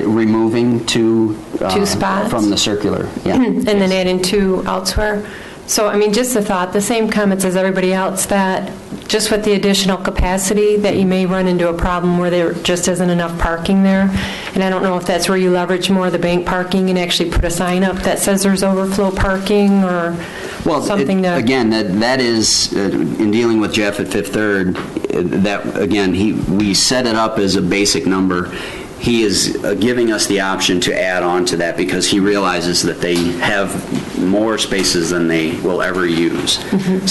Speaker 7: Removing two
Speaker 4: spots?
Speaker 7: from the circular, yeah.
Speaker 4: And then adding two elsewhere? So, I mean, just a thought, the same comments as everybody else, that just with the additional capacity, that you may run into a problem where there just isn't enough parking there. And I don't know if that's where you leverage more of the bank parking and actually put a sign up that says there's overflow parking, or something that...
Speaker 7: Again, that is, in dealing with Jeff at Fifth Third, that, again, we set it up as a basic number. He is giving us the option to add on to that because he realizes that they have more spaces than they will ever use.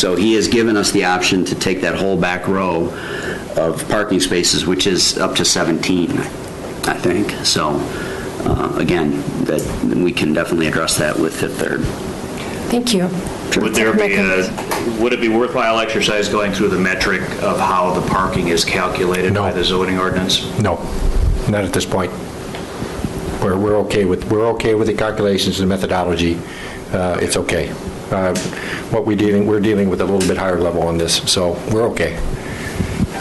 Speaker 7: So he has given us the option to take that whole back row of parking spaces, which is up to 17, I think. So, again, that we can definitely address that with Fifth Third.
Speaker 4: Thank you.
Speaker 8: Would it be worthwhile exercise going through the metric of how the parking is calculated by the zoning ordinance?
Speaker 1: No, not at this point. We're okay with the calculations and methodology. It's okay. We're dealing with a little bit higher level on this, so we're okay.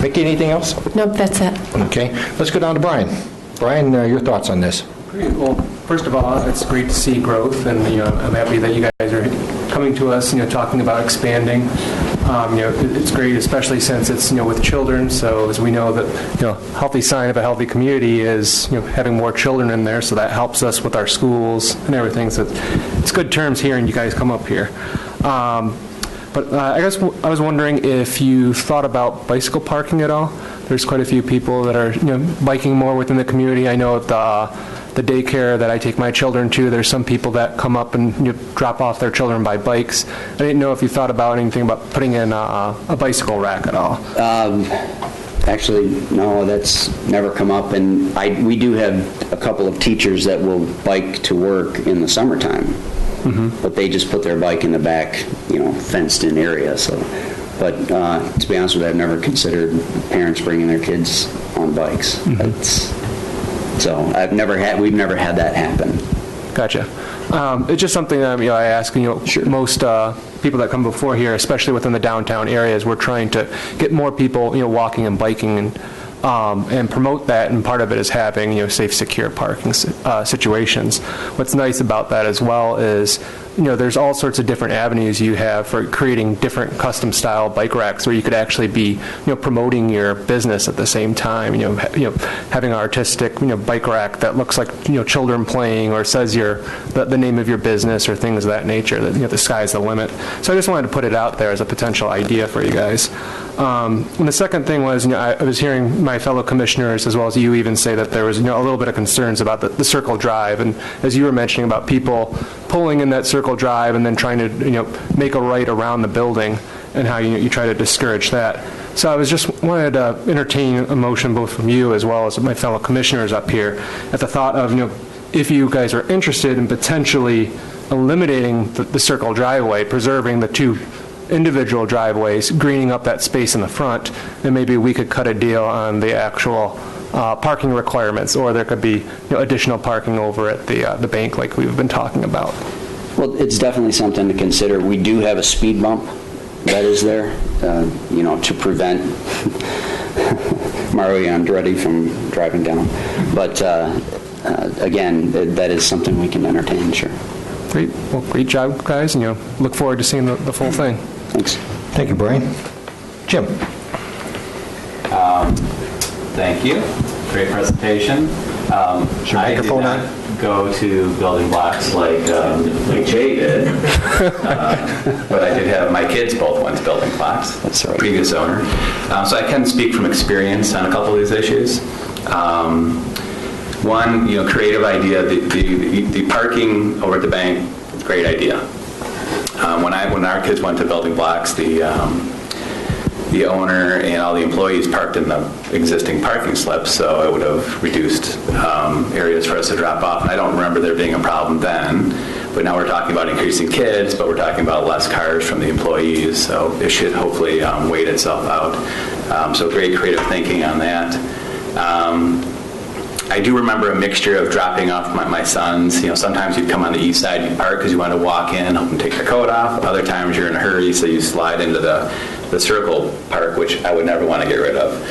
Speaker 1: Mickey, anything else?
Speaker 4: Nope, that's it.
Speaker 1: Okay, let's go down to Brian. Brian, your thoughts on this?
Speaker 2: Great. Well, first of all, it's great to see growth, and I'm happy that you guys are coming to us, talking about expanding. It's great, especially since it's, with children. So as we know that, healthy sign of a healthy community is, having more children in there. So that helps us with our schools and everything. So it's good terms hearing you guys come up here. But I guess I was wondering if you thought about bicycle parking at all. There's quite a few people that are, biking more within the community. I know at the daycare that I take my children to, there's some people that come up and drop off their children by bikes. I didn't know if you thought about anything about putting in a bicycle rack at all.
Speaker 7: Actually, no, that's never come up. And we do have a couple of teachers that will bike to work in the summertime. But they just put their bike in the back, fenced-in area. So, but to be honest with you, I've never considered parents bringing their kids on bikes. So we've never had that happen.
Speaker 2: Gotcha. It's just something that I ask.
Speaker 7: Sure.
Speaker 2: Most people that come before here, especially within the downtown areas, we're trying to get more people, walking and biking and promote that. And part of it is having, safe, secure parking situations. What's nice about that as well is, there's all sorts of different avenues you have for creating different custom style bike racks where you could actually be, promoting your business at the same time. Having an artistic, bike rack that looks like, children playing or says the name of your business or things of that nature. That the sky's the limit. So I just wanted to put it out there as a potential idea for you guys. And the second thing was, I was hearing my fellow commissioners as well as you even say that there was, a little bit of concerns about the circle drive, and as you were mentioning about people pulling in that circle drive and then trying to, make a right around the building, and how you try to discourage that. So I was just wanted to entertain a motion both from you as well as my fellow commissioners up here at the thought of, if you guys are interested in potentially eliminating the circle driveway, preserving the two individual driveways, greening up that space in the front, then maybe we could cut a deal on the actual parking requirements, or there could be additional parking over at the bank like we've been talking about.
Speaker 7: Well, it's definitely something to consider. We do have a speed bump that is there, to prevent Mario Andretti from driving down. But again, that is something we can entertain, sure.
Speaker 2: Great. Well, great job, guys, and look forward to seeing the full thing.
Speaker 7: Thanks.
Speaker 1: Thank you, Brian. Jim?
Speaker 10: Thank you. Great presentation.
Speaker 1: Is your microphone
Speaker 10: I did not go to building blocks like Jay did, but I did have my kids both went to building blocks.
Speaker 7: That's right.
Speaker 10: Previous owner. So I can speak from experience on a couple of these issues. One, creative idea. The parking over at the bank, great idea. When our kids went to building blocks, the owner and all the employees parked in the existing parking slips, so it would have reduced areas for us to drop off. And I don't remember there being a problem then, but now we're talking about increasing kids, but we're talking about less cars from the employees, so it should hopefully wait itself out. So great creative thinking on that. I do remember a mixture of dropping off my sons. Sometimes you'd come on the east side, you'd park because you want to walk in, help them take their coat off. Other times you're in a hurry, so you slide into the circle park, which I would never want to get rid of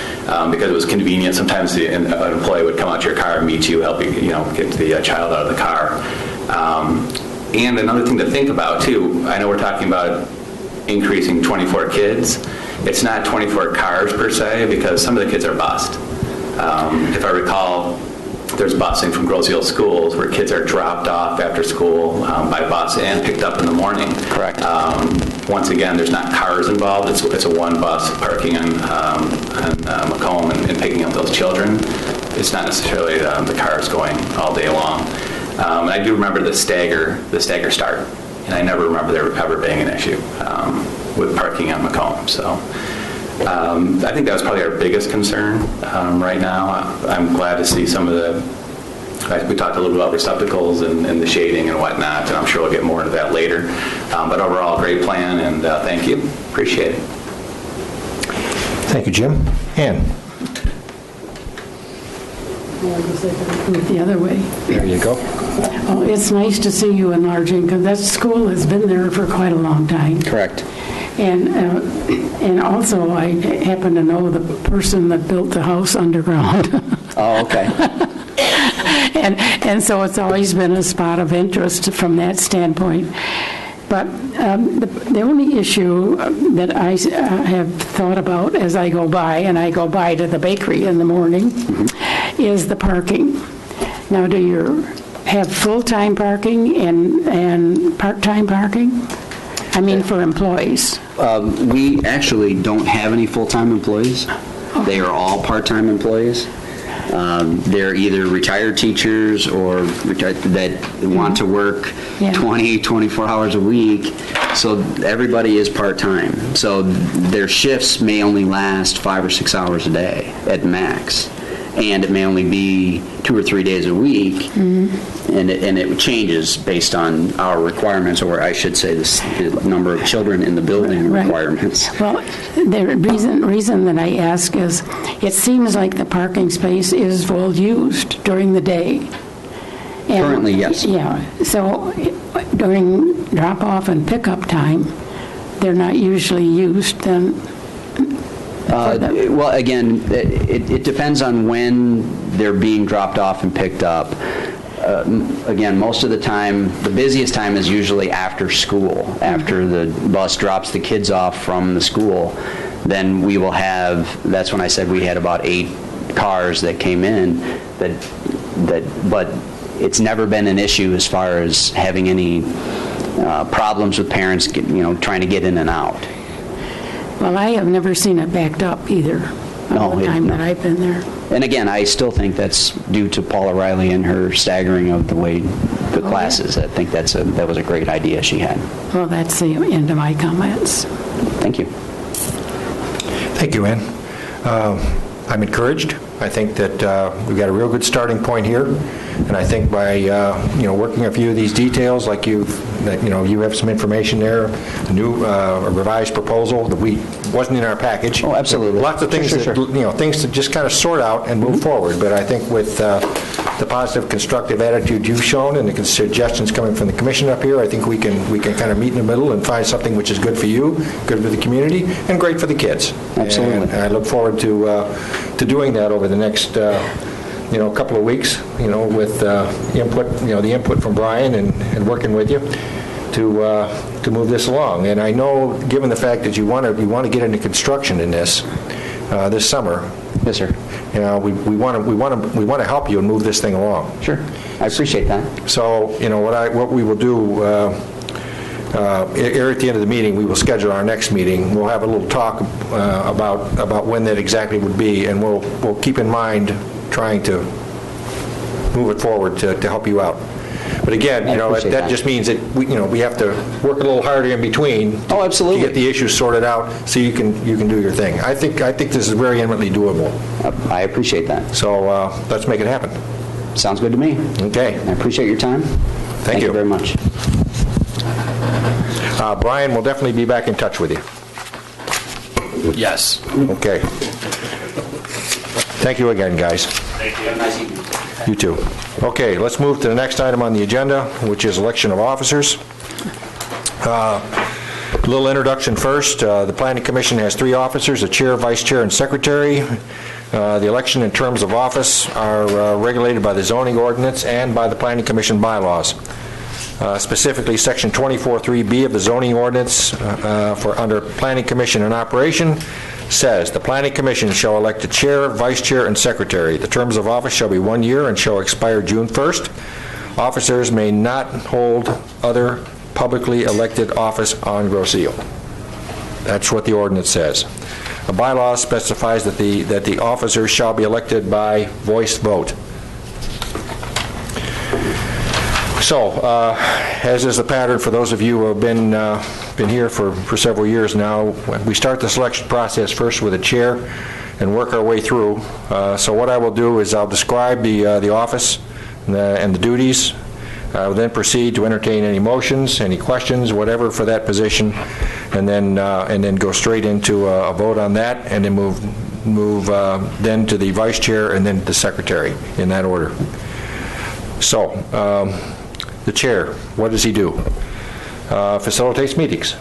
Speaker 10: because it was convenient. Sometimes an employee would come out to your car and meet you, help you, get the child out of the car. And another thing to think about too, I know we're talking about increasing 24 kids. It's not 24 cars per se, because some of the kids are bused. If I recall, there's busing from Grosse Ile schools where kids are dropped off after school by bus and picked up in the morning.
Speaker 7: Correct.
Speaker 10: Once again, there's not cars involved. It's a one bus parking on Macomb and picking up those children. It's not necessarily the cars going all day long. And I do remember the stagger start, and I never remember there ever being an issue with parking on Macomb. So. I think that was probably our biggest concern right now. I'm glad to see some of we talked a little bit about receptacles and the shading and whatnot, and I'm sure we'll get more into that later. But overall, great plan, and thank you. Appreciate it.
Speaker 1: Thank you, Jim. Ann?
Speaker 11: Well, I guess I could move the other way.
Speaker 1: There you go.
Speaker 11: Oh, it's nice to see you enlarging, because that school has been there for quite a long time.
Speaker 7: Correct.
Speaker 11: And also, I happen to know the person that built the house underground.
Speaker 7: Oh, okay.
Speaker 11: And so it's always been a spot of interest from that standpoint. But the only issue that I have thought about as I go by, and I go by to the bakery in the morning, is the parking. Now, do you have full-time parking and part-time parking? I mean, for employees.
Speaker 7: We actually don't have any full-time employees. They are all part-time employees. They're either retired teachers or that want to work 20, 24 hours a week. So everybody is part-time. So their shifts may only last 5 or 6 hours a day at max. And it may only be 2 or 3 days a week, and it changes based on our requirements, or I should say the number of children in the building requirements.
Speaker 11: Well, the reason that I ask is it seems like the parking space is well used during the day. And,
Speaker 7: Currently, yes.
Speaker 11: Yeah, so during drop-off and pickup time, they're not usually used then.
Speaker 7: Well, again, it depends on when they're being dropped off and picked up. Again, most of the time, the busiest time is usually after school. After the bus drops the kids off from the school, then we will have, that's when I said we had about 8 cars that came in, but it's never been an issue as far as having any problems with parents trying to get in and out.
Speaker 11: Well, I have never seen it backed up either, all the time that I've been there.
Speaker 7: And again, I still think that's due to Paula Riley and her staggering of the way the classes. I think that was a great idea she had.
Speaker 11: Well, that's the end of my comments.
Speaker 7: Thank you.
Speaker 1: Thank you, Ann. I'm encouraged. I think that we've got a real good starting point here, and I think by working a few of these details, like you have some information there, a new revised proposal that wasn't in our package.
Speaker 7: Oh, absolutely.
Speaker 1: Lots of things things to just kind of sort out and move forward. But I think with the positive, constructive attitude you've shown and the suggestions coming from the commission up here, I think we can kind of meet in the middle and find something which is good for you, good for the community, and great for the kids.
Speaker 7: Absolutely.
Speaker 1: And I look forward to doing that over the next couple of weeks, with the input from Brian and working with you to move this along. And I know, given the fact that you want to get into construction in this summer.
Speaker 7: Yes, sir.
Speaker 1: We want to help you and move this thing along.
Speaker 7: Sure. I appreciate that.
Speaker 1: So, what we will do here at the end of the meeting, we will schedule our next meeting. We'll have a little talk about when that exactly would be, and we'll keep in mind trying to move it forward to help you out. But again, that just means that we have to work a little harder in between.
Speaker 7: Oh, absolutely.
Speaker 1: To get the issues sorted out so you can do your thing. I think this is very eminently doable.
Speaker 7: I appreciate that.
Speaker 1: So let's make it happen.
Speaker 7: Sounds good to me.
Speaker 1: Okay.
Speaker 7: I appreciate your time.
Speaker 1: Thank you
Speaker 7: very much.
Speaker 1: Brian will definitely be back in touch with you.
Speaker 6: Yes.
Speaker 1: Okay. Thank you again, guys.
Speaker 8: Thank you. Have a nice evening.
Speaker 1: You too. Okay, let's move to the next item on the agenda, which is election of officers. A little introduction first. The Planning Commission has 3 officers, a chair, vice chair, and secretary. The election and terms of office are regulated by the zoning ordinance and by the Planning Commission bylaws. Specifically, Section 24.3B of the zoning ordinance for under Planning Commission in operation says, the Planning Commission shall elect a chair, vice chair, and secretary. The terms of office shall be 1 year and shall expire June 1st. Officers may not hold other publicly elected office on gross seal. That's what the ordinance says. The bylaw specifies that the officers shall be elected by voice vote. So, as is the pattern for those of you who have been here for several years now, we start the selection process first with a chair and work our way through. So what I will do is I'll describe the office and the duties. I will then proceed to entertain any motions, any questions, whatever for that position, and then go straight into a vote on that, and then move then to the vice chair and then the secretary in that order. So. The chair, what does he do? Facilitates meetings.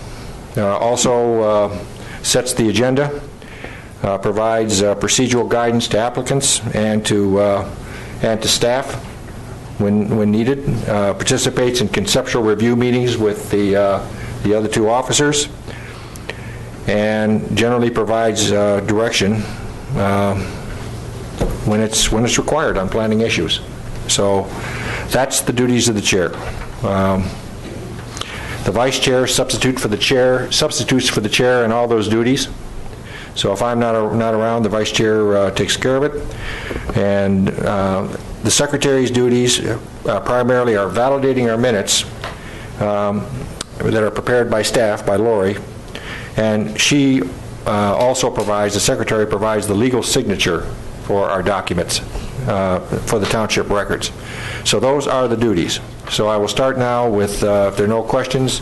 Speaker 1: Also sets the agenda, provides procedural guidance to applicants and to staff when needed, participates in conceptual review meetings with the the other two officers, and generally provides direction when it's required on planning issues. So that's the duties of the chair. The vice chair substitutes for the chair in all those duties. So if I'm not around, the vice chair takes care of it. And the secretary's duties primarily are validating our minutes that are prepared by staff, by Lori, and she also provides, the secretary provides the legal signature for our documents for the township records. So those are the duties. So I will start now with, if there are no questions,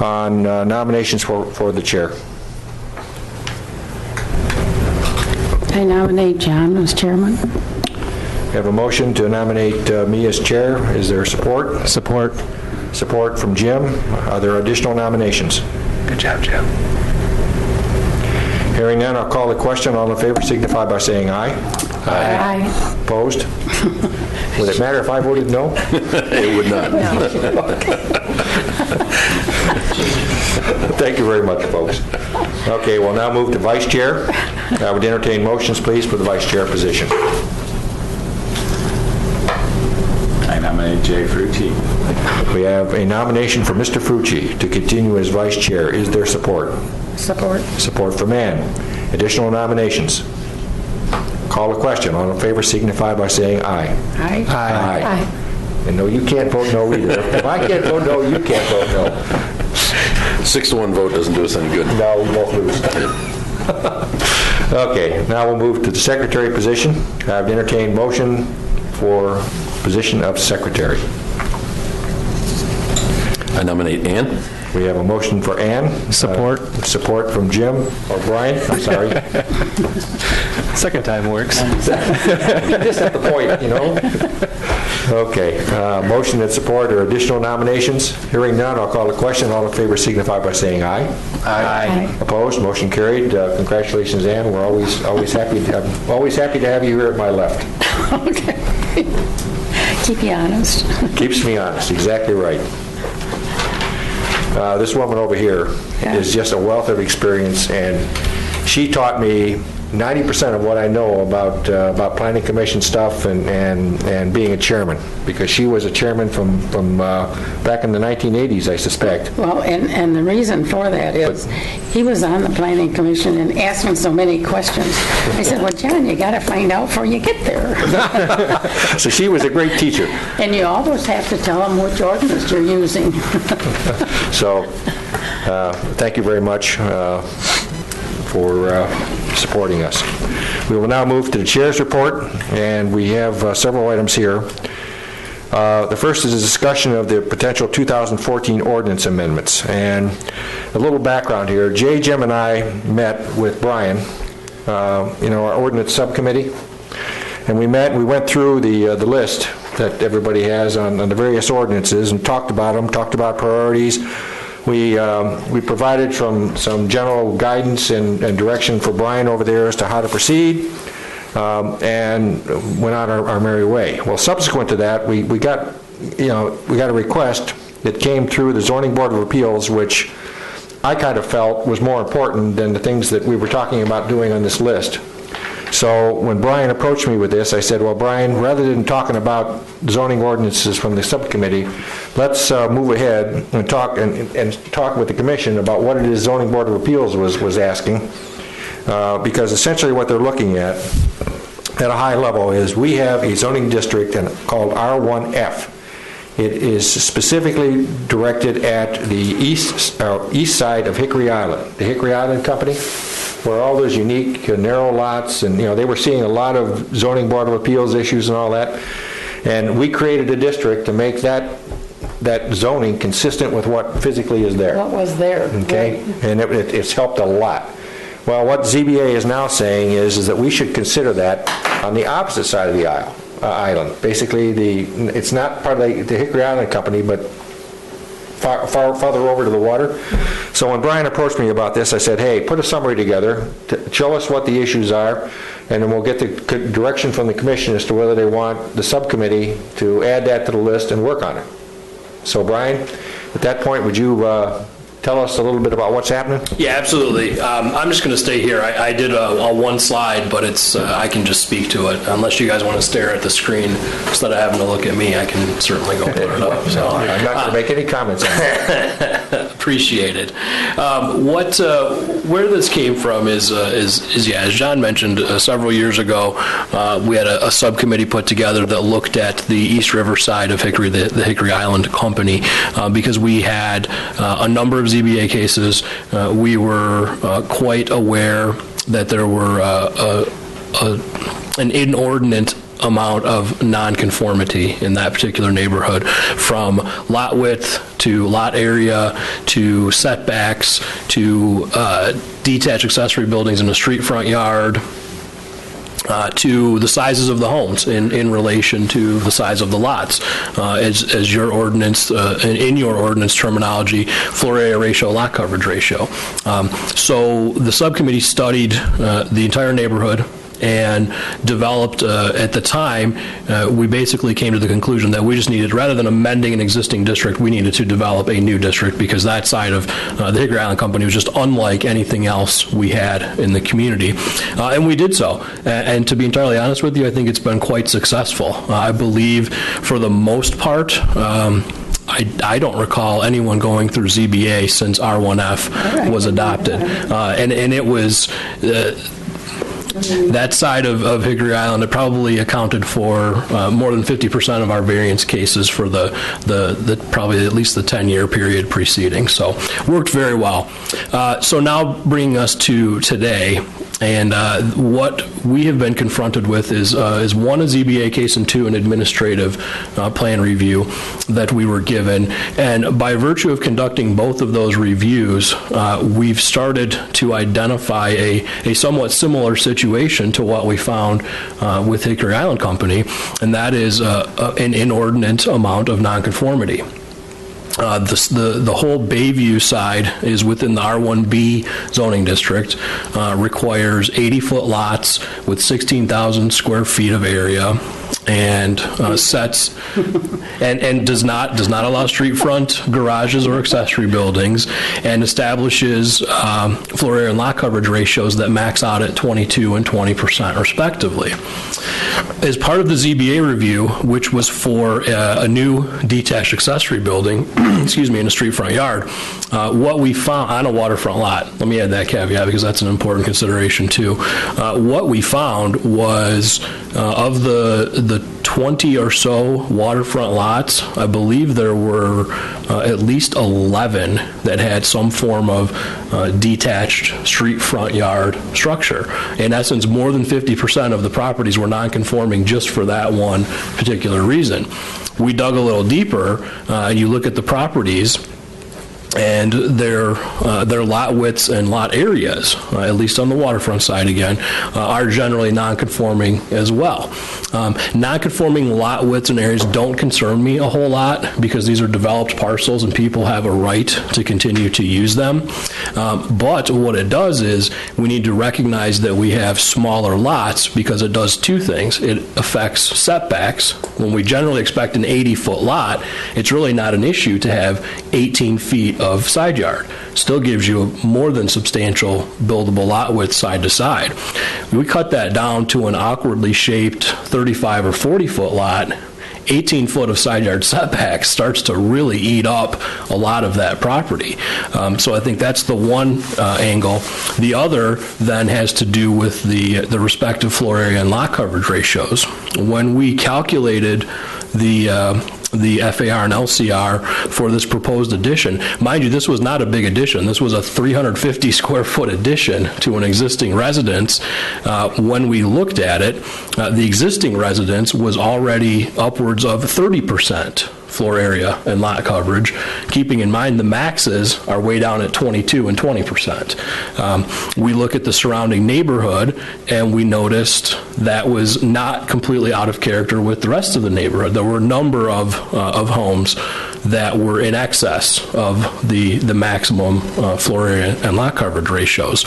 Speaker 1: on nominations for the chair.
Speaker 11: I nominate John as chairman.
Speaker 1: We have a motion to nominate me as chair. Is there support?
Speaker 2: Support.
Speaker 1: Support from Jim. Are there additional nominations?
Speaker 2: Good job, Jim.
Speaker 1: Hearing none, I'll call the question. All in favor signify by saying aye.
Speaker 11: Aye.
Speaker 1: Opposed? Would it matter if I voted no?
Speaker 3: It would not.
Speaker 1: Thank you very much, folks. Okay, we'll now move to vice chair. I would entertain motions, please, for the vice chair position.
Speaker 10: I nominate Jay Frucci.
Speaker 1: We have a nomination for Mr. Frucci to continue as vice chair. Is there support?
Speaker 11: Support.
Speaker 1: Support from Ann. Additional nominations? Call the question. All in favor signify by saying aye.
Speaker 11: Aye.
Speaker 1: Aye. And no, you can't vote no either. If I can't vote no, you can't vote no.
Speaker 3: 6-1 vote doesn't do us any good.
Speaker 1: No, we won't lose. Okay, now we'll move to the secretary position. I would entertain motion for position of secretary.
Speaker 3: I nominate Ann.
Speaker 1: We have a motion for Ann.
Speaker 2: Support.
Speaker 1: Support from Jim, or Brian, I'm sorry.
Speaker 2: Second time works.
Speaker 1: Just at the point, you know. Okay, motion and support or additional nominations? Hearing none, I'll call the question. All in favor signify by saying aye.
Speaker 11: Aye.
Speaker 1: Opposed? Motion carried. Congratulations, Ann. We're always happy to have you here at my left.
Speaker 11: Okay. Keep you honest.
Speaker 1: Keeps me honest. Exactly right. This woman over here is just a wealth of experience, and she taught me 90% of what I know about planning commission stuff and being a chairman, because she was a chairman from back in the 1980s, I suspect.
Speaker 11: Well, and the reason for that is he was on the planning commission and asking so many questions. I said, well, John, you got to find out before you get there.
Speaker 1: So she was a great teacher.
Speaker 11: And you always have to tell them which ordinance you're using.
Speaker 1: So thank you very much for supporting us. We will now move to the chair's report, and we have several items here. The first is a discussion of the potential 2014 ordinance amendments. And a little background here. Jay, Jim, and I met with Brian, our ordinance subcommittee, and we went through the list that everybody has on the various ordinances and talked about them, talked about priorities. We provided some general guidance and direction for Brian over there as to how to proceed, and went on our merry way. Well, subsequent to that, we got a request that came through the Zoning Board of Appeals, which I kind of felt was more important than the things that we were talking about doing on this list. So when Brian approached me with this, I said, well, Brian, rather than talking about zoning ordinances from the subcommittee, let's move ahead and talk with the commission about what it is Zoning Board of Appeals was asking, because essentially what they're looking at a high level is we have a zoning district called R1F. It is specifically directed at the east side of Hickory Island, the Hickory Island Company, where all those unique narrow lots, and they were seeing a lot of Zoning Board of Appeals issues and all that. And we created a district to make that zoning consistent with what physically is there.
Speaker 11: What was there.
Speaker 1: Okay? And it's helped a lot. Well, what ZBA is now saying is that we should consider that on the opposite side of the island. Basically, it's not part of the Hickory Island Company, but farther over to the water. So when Brian approached me about this, I said, hey, put a summary together, show us what the issues are, and then we'll get the direction from the commission as to whether they want the subcommittee to add that to the list and work on it. So Brian, at that point, would you tell us a little bit about what's happening?
Speaker 6: Yeah, absolutely. I'm just going to stay here. I did a one slide, but it's I can just speak to it. Unless you guys want to stare at the screen instead of having to look at me, I can certainly go put it up. So
Speaker 1: I'm not going to make any comments on that.
Speaker 6: Appreciate it. Where this came from is as John mentioned, several years ago, we had a subcommittee put together that looked at the East River side of Hickory, the Hickory Island Company, because we had a number of ZBA cases. We were quite aware that there were an inordinate amount of nonconformity in that particular neighborhood, from lot width to lot area to setbacks to detached accessory buildings in the street front yard, to the sizes of the homes in relation to the size of the lots. As your ordinance, in your ordinance terminology, floor area ratio, lot coverage ratio. So the subcommittee studied the entire neighborhood and developed, at the time, we basically came to the conclusion that we just needed, rather than amending an existing district, we needed to develop a new district, because that side of the Hickory Island Company was just unlike anything else we had in the community. And we did so. And to be entirely honest with you, I think it's been quite successful. I believe, for the most part, I don't recall anyone going through ZBA since R1F was adopted. And it was... that side of Hickory Island, it probably accounted for more than 50% of our variance cases for the probably at least the 10-year period preceding. So worked very well. So now bringing us to today, and what we have been confronted with is one, a ZBA case, and two, an administrative plan review that we were given. And by virtue of conducting both of those reviews, we've started to identify a somewhat similar situation to what we found with Hickory Island Company, and that is an inordinate amount of nonconformity. The whole Bayview side is within the R1B zoning district, requires 80-foot lots with 16,000 square feet of area, and sets and does not allow street front garages or accessory buildings, and establishes floor area and lot coverage ratios that max out at 22% and 20% respectively. As part of the ZBA review, which was for a new detached accessory building, excuse me, in a street front yard, what we found on a waterfront lot, let me add that caveat because that's an important consideration too. What we found was of the 20 or so waterfront lots, I believe there were at least 11 that had some form of detached street front yard structure. In essence, more than 50% of the properties were non-conforming just for that one particular reason. We dug a little deeper, and you look at the properties, and their lot widths and lot areas, at least on the waterfront side again, are generally non-conforming as well. Non-conforming lot widths and areas don't concern me a whole lot because these are developed parcels and people have a right to continue to use them. But what it does is we need to recognize that we have smaller lots because it does two things. It affects setbacks. When we generally expect an 80-foot lot, it's really not an issue to have 18 feet of side yard. Still gives you a more than substantial buildable lot width side to side. We cut that down to an awkwardly shaped 35 or 40 foot lot. 18 foot of side yard setback starts to really eat up a lot of that property. So I think that's the one angle. The other then has to do with the respective floor area and lot coverage ratios. When we calculated the FAR and LCR for this proposed addition. Mind you, this was not a big addition. This was a 350 square foot addition to an existing residence. When we looked at it, the existing residence was already upwards of 30% floor area and lot coverage, keeping in mind the maxes are way down at 22 and 20%. We look at the surrounding neighborhood and we noticed that was not completely out of character with the rest of the neighborhood. There were a number of homes that were in excess of the maximum floor area and lot coverage ratios,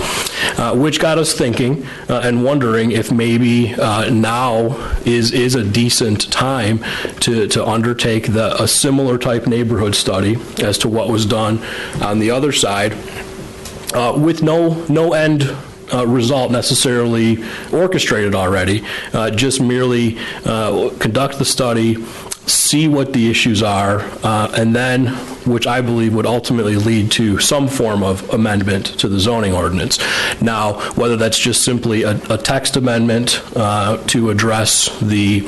Speaker 6: which got us thinking and wondering if maybe now is a decent time to undertake a similar type neighborhood study as to what was done on the other side, with no end result necessarily orchestrated already, just merely conduct the study, see what the issues are, and then, which I believe would ultimately lead to some form of amendment to the zoning ordinance. Now, whether that's just simply a text amendment to address the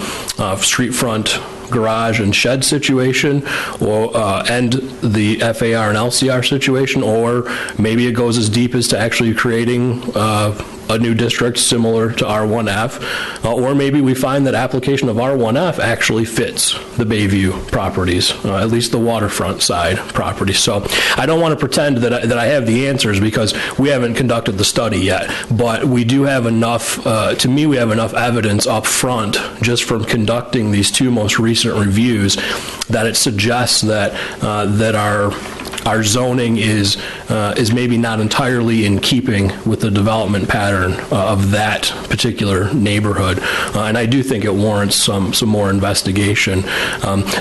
Speaker 6: street front garage and shed situation, or and the FAR and LCR situation, or maybe it goes as deep as to actually creating a new district similar to R1F, or maybe we find that application of R1F actually fits the Bayview properties, at least the waterfront side properties. So I don't want to pretend that I have the answers, because we haven't conducted the study yet, but we do have enough, to me, we have enough evidence up front just from conducting these two most recent reviews that it suggests that our zoning is maybe not entirely in keeping with the development pattern of that particular neighborhood, and I do think it warrants some more investigation.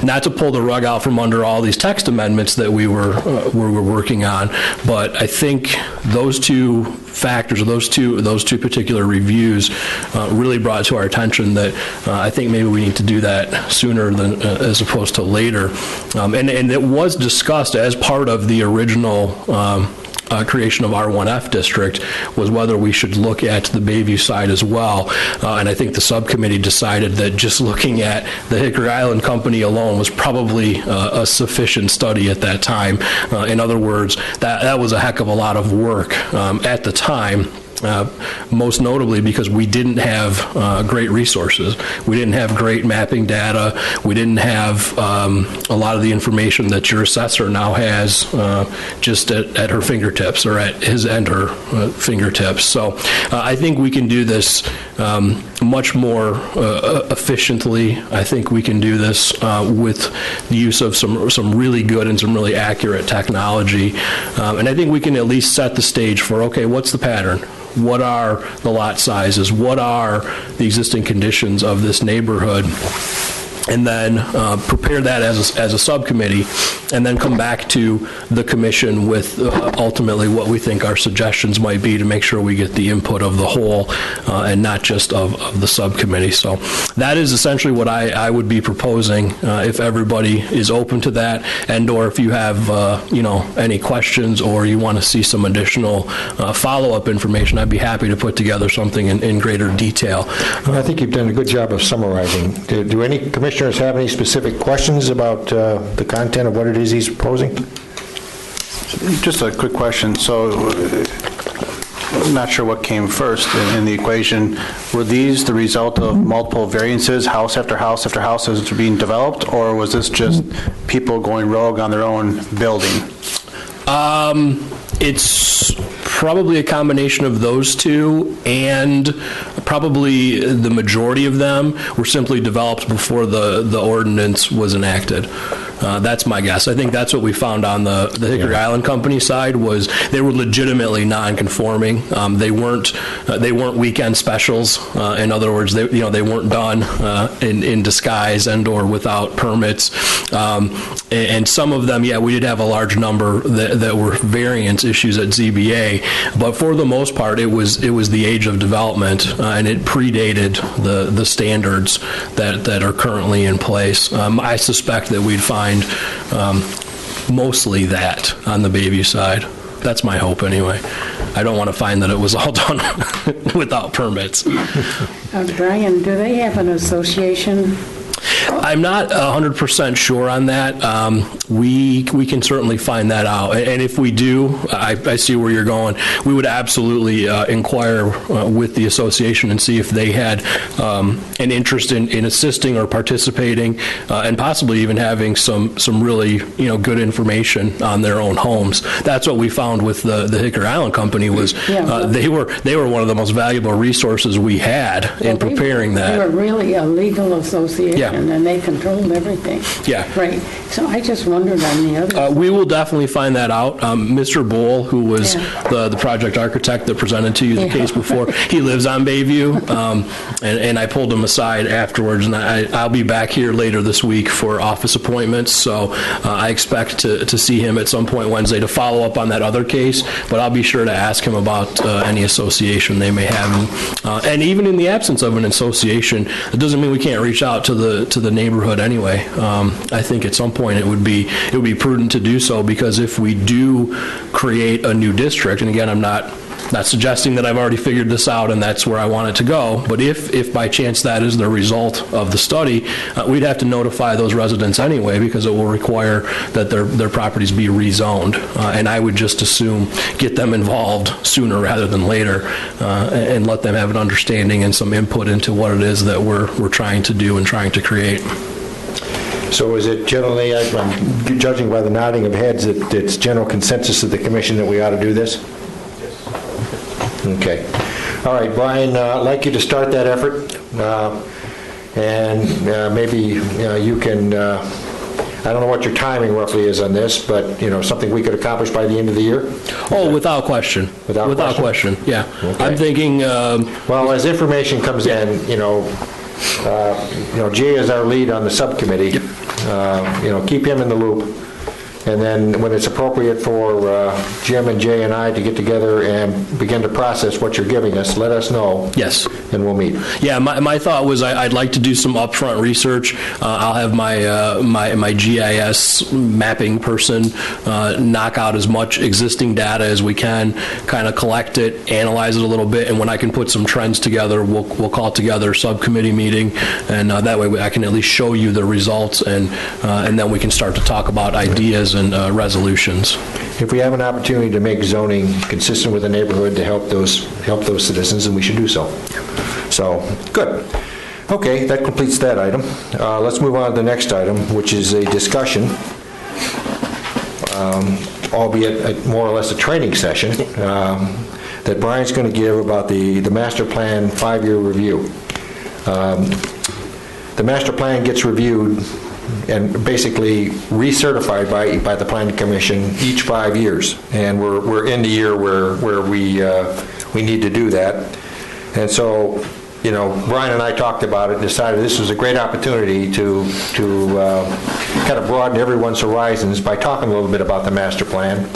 Speaker 6: Not to pull the rug out from under all these text amendments that we were working on, but I think those two factors, or those two particular reviews, really brought it to our attention that I think maybe we need to do that sooner than as opposed to later, and it was discussed as part of the original creation of R1F district, was whether we should look at the Bayview side as well, and I think the subcommittee decided that just looking at the Hickory Island Company alone was probably a sufficient study at that time. In other words, that was a heck of a lot of work at the time. Most notably because we didn't have great resources. We didn't have great mapping data. We didn't have a lot of the information that your assessor now has just at her fingertips, or at his and her fingertips. So I think we can do this much more efficiently. I think we can do this with the use of some really good and some really accurate technology. And I think we can at least set the stage for, okay, what's the pattern? What are the lot sizes? What are the existing conditions of this neighborhood? And then prepare that as a subcommittee, and then come back to the commission with ultimately what we think our suggestions might be to make sure we get the input of the whole and not just of the subcommittee. So that is essentially what I would be proposing if everybody is open to that, and or if you have any questions or you want to see some additional follow-up information, I'd be happy to put together something in greater detail.
Speaker 1: I think you've done a good job of summarizing. Do any commissioners have any specific questions about the content of what it is he's proposing?
Speaker 9: Just a quick question. So, I'm not sure what came first in the equation. Were these the result of multiple variances, house after house after house, as it's being developed, or was this just people going rogue on their own building?
Speaker 6: It's probably a combination of those two, and probably the majority of them were simply developed before the ordinance was enacted. That's my guess. I think that's what we found on the Hickory Island Company side, was they were legitimately non-conforming. They weren't weekend specials. In other words, they weren't done in disguise and or without permits. And some of them, we did have a large number that were variance issues at ZBA, but for the most part, it was the age of development, and it predated the standards that are currently in place. I suspect that we'd find mostly that on the Bayview side. That's my hope, anyway. I don't want to find that it was all done without permits.
Speaker 11: Brian, do they have an association?
Speaker 6: I'm not 100% sure on that. We can certainly find that out. And if we do, I see where you're going. We would absolutely inquire with the association and see if they had an interest in assisting or participating, and possibly even having some really good information on their own homes. That's what we found with the Hickory Island Company, was they were one of the most valuable resources we had in preparing that.
Speaker 11: They were really a legal association, and they controlled everything.
Speaker 6: Yeah.
Speaker 11: Right. So I just wondered on the other.
Speaker 6: We will definitely find that out. Mr. Bohl, who was the project architect that presented to you the case before, he lives on Bayview, and I pulled him aside afterwards, and I'll be back here later this week for office appointments, so I expect to see him at some point Wednesday to follow up on that other case, but I'll be sure to ask him about any association they may have. And even in the absence of an association, it doesn't mean we can't reach out to the neighborhood anyway. I think at some point it would be prudent to do so, because if we do create a new district, and again, I'm not suggesting that I've already figured this out and that's where I want it to go, but if by chance that is the result of the study, we'd have to notify those residents anyway, because it will require that their properties be rezoned. And I would just assume get them involved sooner rather than later, and let them have an understanding and some input into what it is that we're trying to do and trying to create.
Speaker 1: So is it generally, I'm judging by the nodding of heads, that it's general consensus of the commission that we ought to do this? Okay. All right, Brian, I'd like you to start that effort, and maybe you can, I don't know what your timing roughly is on this, but, something we could accomplish by the end of the year?
Speaker 6: Oh, without question. Without question, yeah.
Speaker 1: Okay.
Speaker 6: I'm thinking...
Speaker 1: well, as information comes in, Jay is our lead on the subcommittee. Keep him in the loop. And then when it's appropriate for Jim and Jay and I to get together and begin to process what you're giving us, let us know.
Speaker 6: Yes.
Speaker 1: And we'll meet.
Speaker 6: Yeah, my thought was I'd like to do some upfront research. I'll have my GIS mapping person knock out as much existing data as we can, kind of collect it, analyze it a little bit, and when I can put some trends together, we'll call together a subcommittee meeting, and that way I can at least show you the results, and then we can start to talk about ideas and resolutions.
Speaker 1: If we have an opportunity to make zoning consistent with the neighborhood to help those citizens, then we should do so. So, good. Okay, that completes that item. Let's move on to the next item, which is a discussion, albeit more or less a training session, that Brian's going to give about the master plan 5-year review. The master plan gets reviewed and basically recertified by the Planning Commission each 5 years, and we're in the year where we need to do that. And so, Brian and I talked about it and decided this was a great opportunity to kind of broaden everyone's horizons by talking a little bit about the master plan,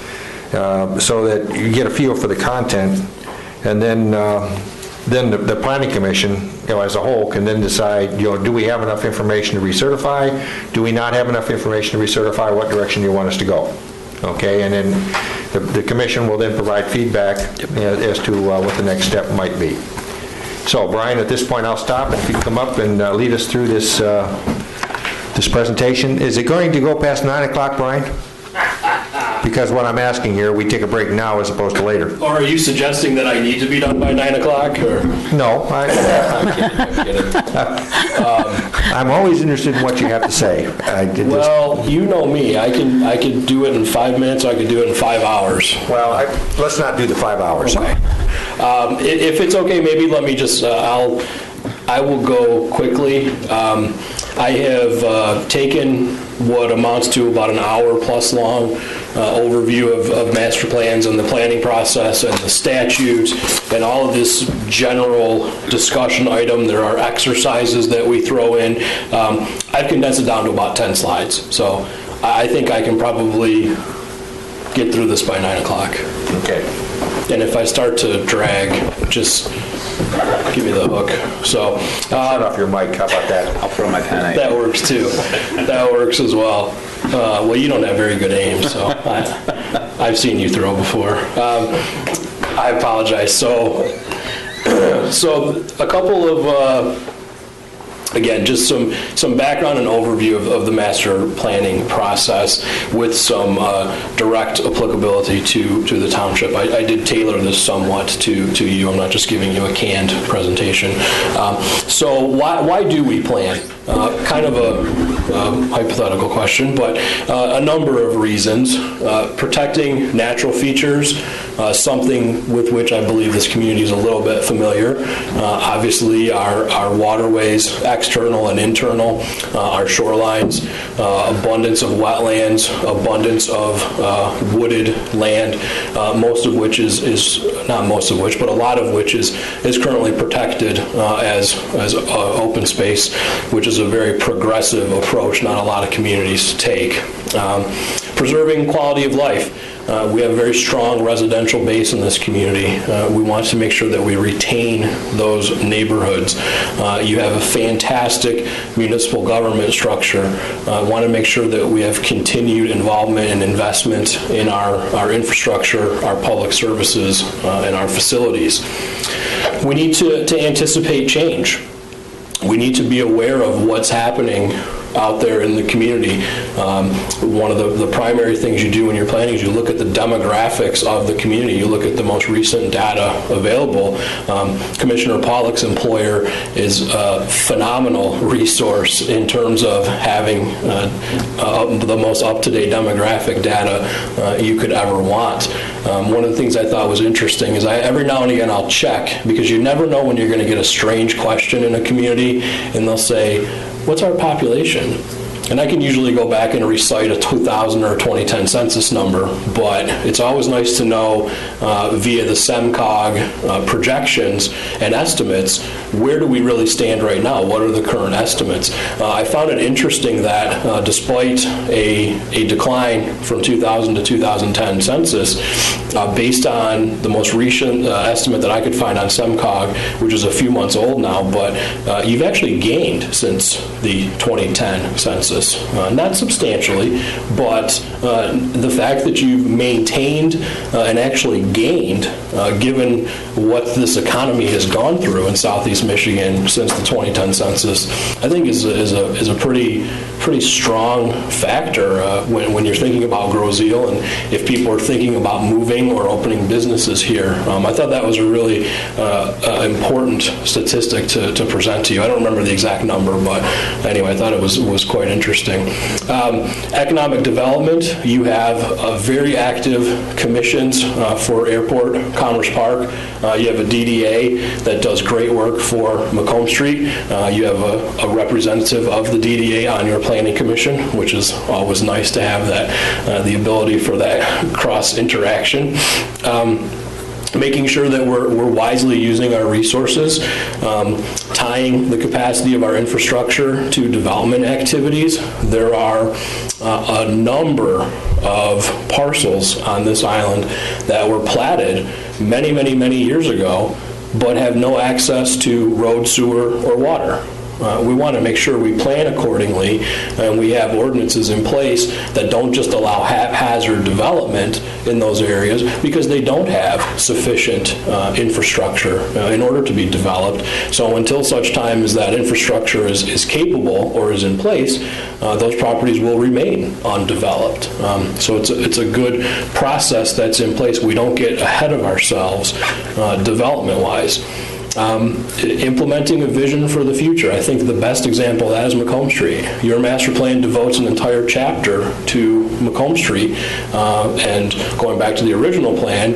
Speaker 1: so that you get a feel for the content, and then the Planning Commission, as a whole, can then decide, do we have enough information to recertify? Do we not have enough information to recertify? What direction do you want us to go? Okay, and then the Commission will then provide feedback as to what the next step might be. So, Brian, at this point, I'll stop, and if you can come up and lead us through this presentation. Is it going to go past 9 o'clock, Brian? Because what I'm asking here, we take a break now as opposed to later.
Speaker 6: Or are you suggesting that I need to be done by 9 o'clock? Or?
Speaker 1: No. I'm kidding. I'm always interested in what you have to say.
Speaker 6: Well, you know me. I could do it in 5 minutes, or I could do it in 5 hours.
Speaker 1: Well, let's not do the 5 hours.
Speaker 6: Okay. If it's okay, maybe let me just, I will go quickly. I have taken what amounts to about an hour plus long overview of master plans and the planning process and the statutes and all of this general discussion item. There are exercises that we throw in. I've condensed it down to about 10 slides. So I think I can probably get through this by 9 o'clock.
Speaker 1: Okay.
Speaker 6: And if I start to drag, just give me the hook. So
Speaker 1: shut off your mic. How about that?
Speaker 10: I'll throw my pen at you.
Speaker 6: That works too. That works as well. Well, you don't have very good aim, so I've seen you throw before. I apologize. So a couple of again, just some background and overview of the master planning process with some direct applicability to the township. I did tailor this somewhat to you. I'm not just giving you a canned presentation. So why do we plan? Kind of a hypothetical question, but a number of reasons. Protecting natural features, something with which I believe this community is a little bit familiar. Obviously, our waterways, external and internal, our shorelines, abundance of wetlands, abundance of wooded land, most of which is not most of which, but a lot of which is currently protected as open space, which is a very progressive approach not a lot of communities take. Preserving quality of life. We have a very strong residential base in this community. We want to make sure that we retain those neighborhoods. You have a fantastic municipal government structure. Want to make sure that we have continued involvement and investment in our infrastructure, our public services, and our facilities. We need to anticipate change. We need to be aware of what's happening out there in the community. One of the primary things you do when you're planning is you look at the demographics of the community. You look at the most recent data available. Commissioner Pollack's employer is a phenomenal resource in terms of having the most up-to-date demographic data you could ever want. One of the things I thought was interesting is every now and again I'll check, because you never know when you're going to get a strange question in a community, and they'll say, "What's our population?" And I can usually go back and recite a 2000 or 2010 census number, but it's always nice to know via the SEMCOG projections and estimates, where do we really stand right now? What are the current estimates? I found it interesting that despite a decline from 2000 to 2010 census, based on the most recent estimate that I could find on SEMCOG, which is a few months old now, but you've actually gained since the 2010 census. Not substantially, but the fact that you've maintained and actually gained, given what this economy has gone through in Southeast Michigan since the 2010 census, I think is a pretty strong factor when you're thinking about Grosse Ile, and if people are thinking about moving or opening businesses here. I thought that was a really important statistic to present to you. I don't remember the exact number, but anyway, I thought it was quite interesting. Economic development, you have very active commissions for Airport Commerce Park. You have a DDA that does great work for Macomb Street. You have a representative of the DDA on your planning commission, which is always nice to have that, the ability for that cross interaction. Making sure that we're wisely using our resources, tying the capacity of our infrastructure to development activities. There are a number of parcels on this island that were platted many, many, many years ago, but have no access to road, sewer, or water. We want to make sure we plan accordingly, and we have ordinances in place that don't just allow haphazard development in those areas, because they don't have sufficient infrastructure in order to be developed. So until such time as that infrastructure is capable or is in place, those properties will remain undeveloped. So it's a good process that's in place. We don't get ahead of ourselves development-wise. Implementing a vision for the future. I think the best example of that is Macomb Street. Your master plan devotes an entire chapter to Macomb Street, and going back to the original plan,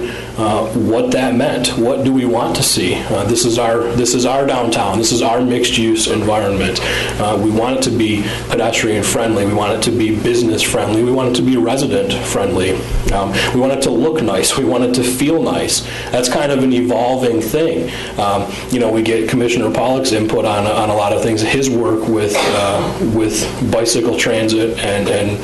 Speaker 6: what that meant. What do we want to see? This is our downtown. This is our mixed-use environment. We want it to be pedestrian friendly. We want it to be business friendly. We want it to be resident friendly. We want it to look nice. We want it to feel nice. That's kind of an evolving thing. We get Commissioner Pollack's input on a lot of things. His work with bicycle transit and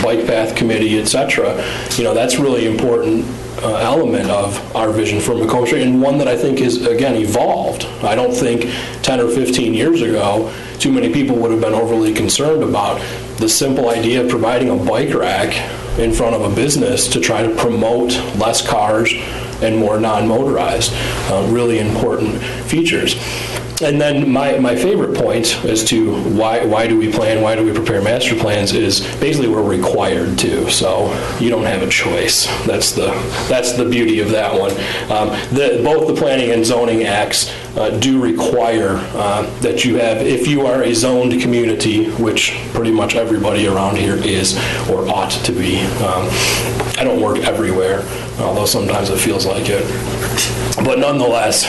Speaker 6: bike path committee, etc. That's really important element of our vision for Macomb Street, and one that I think is, again, evolved. I don't think 10 or 15 years ago too many people would have been overly concerned about the simple idea of providing a bike rack in front of a business to try to promote less cars, and more non-motorized. Really important features. And then my favorite point as to why do we plan, why do we prepare master plans is basically we're required to. So you don't have a choice. That's the beauty of that one. Both the planning and zoning acts do require that you have, if you are a zoned community, which pretty much everybody around here is or ought to be. I don't work everywhere, although sometimes it feels like it. But nonetheless,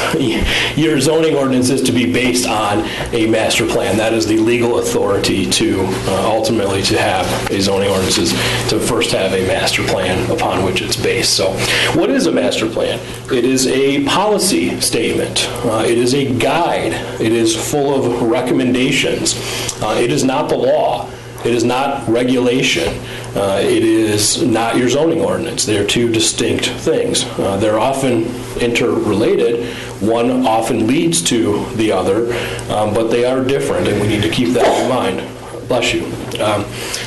Speaker 6: your zoning ordinance is to be based on a master plan. That is the legal authority to ultimately to have a zoning ordinance, is to first have a master plan upon which it's based. So what is a master plan? It is a policy statement. It is a guide. It is full of recommendations. It is not the law. It is not regulation. It is not your zoning ordinance. They are two distinct things. They're often interrelated. One often leads to the other, but they are different, and we need to keep that in mind. Bless you.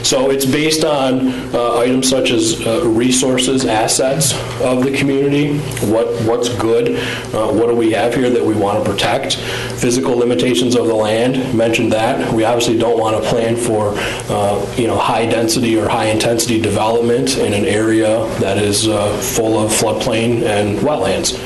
Speaker 6: So it's based on items such as resources, assets of the community, what's good, what do we have here that we want to protect, physical limitations of the land, mentioned that. We obviously don't want to plan for high density or high intensity development in an area that is full of floodplain and wetlands.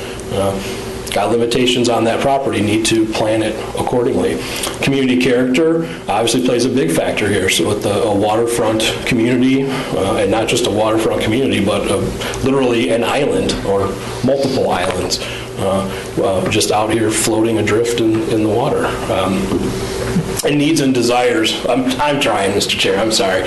Speaker 6: Got limitations on that property, need to plan it accordingly. Community character obviously plays a big factor here. So with a waterfront community, and not just a waterfront community, but literally an island or multiple islands, just out here floating adrift in the water. And needs and desires, I'm trying, Mr. Chair, I'm sorry.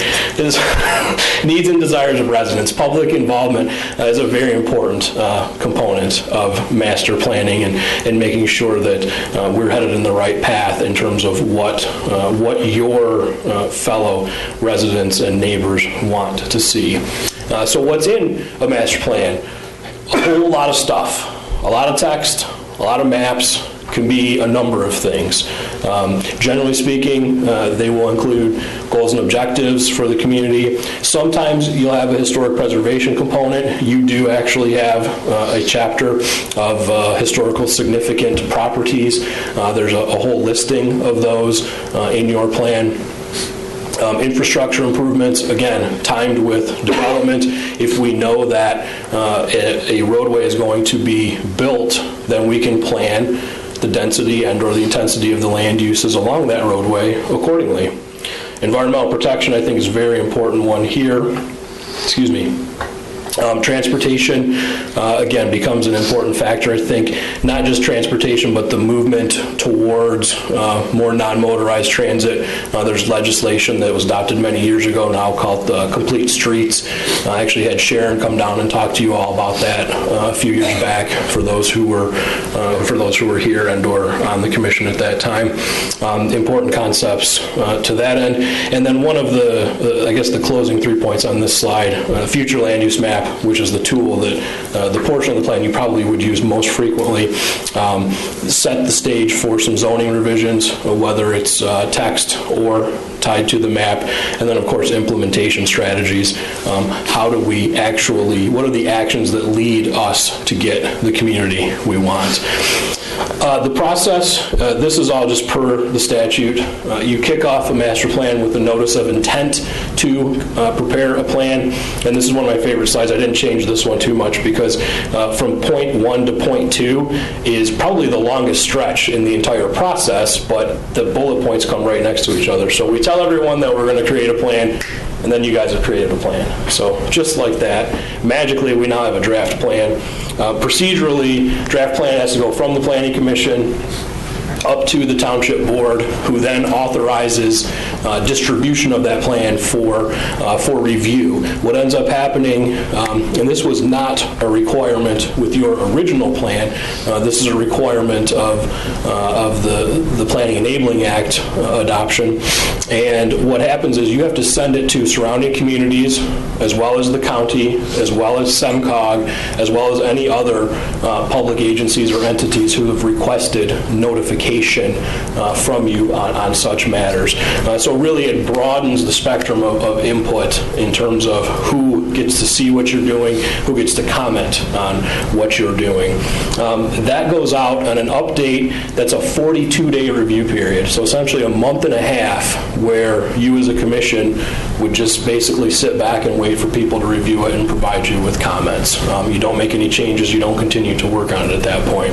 Speaker 6: Needs and desires of residents. Public involvement is a very important component of master planning and making sure that we're headed in the right path in terms of what your fellow residents and neighbors want to see. So what's in a master plan? A whole lot of stuff, a lot of text, a lot of maps. Can be a number of things. Generally speaking, they will include goals and objectives for the community. Sometimes you'll have a historic preservation component. You do actually have a chapter of historical significant properties. There's a whole listing of those in your plan. Infrastructure improvements, again, timed with development. If we know that a roadway is going to be built, then we can plan the density and or the intensity of the land uses along that roadway accordingly. Environmental protection, I think, is a very important one here. Excuse me. Transportation, again, becomes an important factor. I think not just transportation, but the movement towards more non-motorized transit. There's legislation that was adopted many years ago now called Complete Streets. I actually had Sharon come down and talk to you all about that a few years back for those who were here and or on the commission at that time. Important concepts to that end. And then one of I guess the closing 3 points on this slide, future land use map, which is the tool that the portion of the plan you probably would use most frequently, set the stage for some zoning revisions, whether it's text or tied to the map, and then of course implementation strategies. What are the actions that lead us to get the community we want? The process, this is all just per the statute. You kick off a master plan with a notice of intent to prepare a plan, and this is one of my favorite slides. I didn't change this one too much because from point 1 to point 2 is probably the longest stretch in the entire process, but the bullet points come right next to each other. So we tell everyone that we're going to create a plan, and then you guys have created a plan. So just like that, magically we now have a draft plan. Procedurally, draft plan has to go from the Planning Commission up to the Township Board, who then authorizes distribution of that plan for review. What ends up happening, and this was not a requirement with your original plan, this is a requirement of the Planning Enabling Act adoption, and what happens is you have to send it to surrounding communities, as well as the county, as well as SEMCOG, as well as any other public agencies or entities who have requested notification clarification from you on such matters. So really it broadens the spectrum of input in terms of who gets to see what you're doing, who gets to comment on what you're doing. That goes out on an update that's a 42-day review period, so essentially a month and a half where you as a commission would just basically sit back and wait for people to review it and provide you with comments. You don't make any changes, you don't continue to work on it at that point.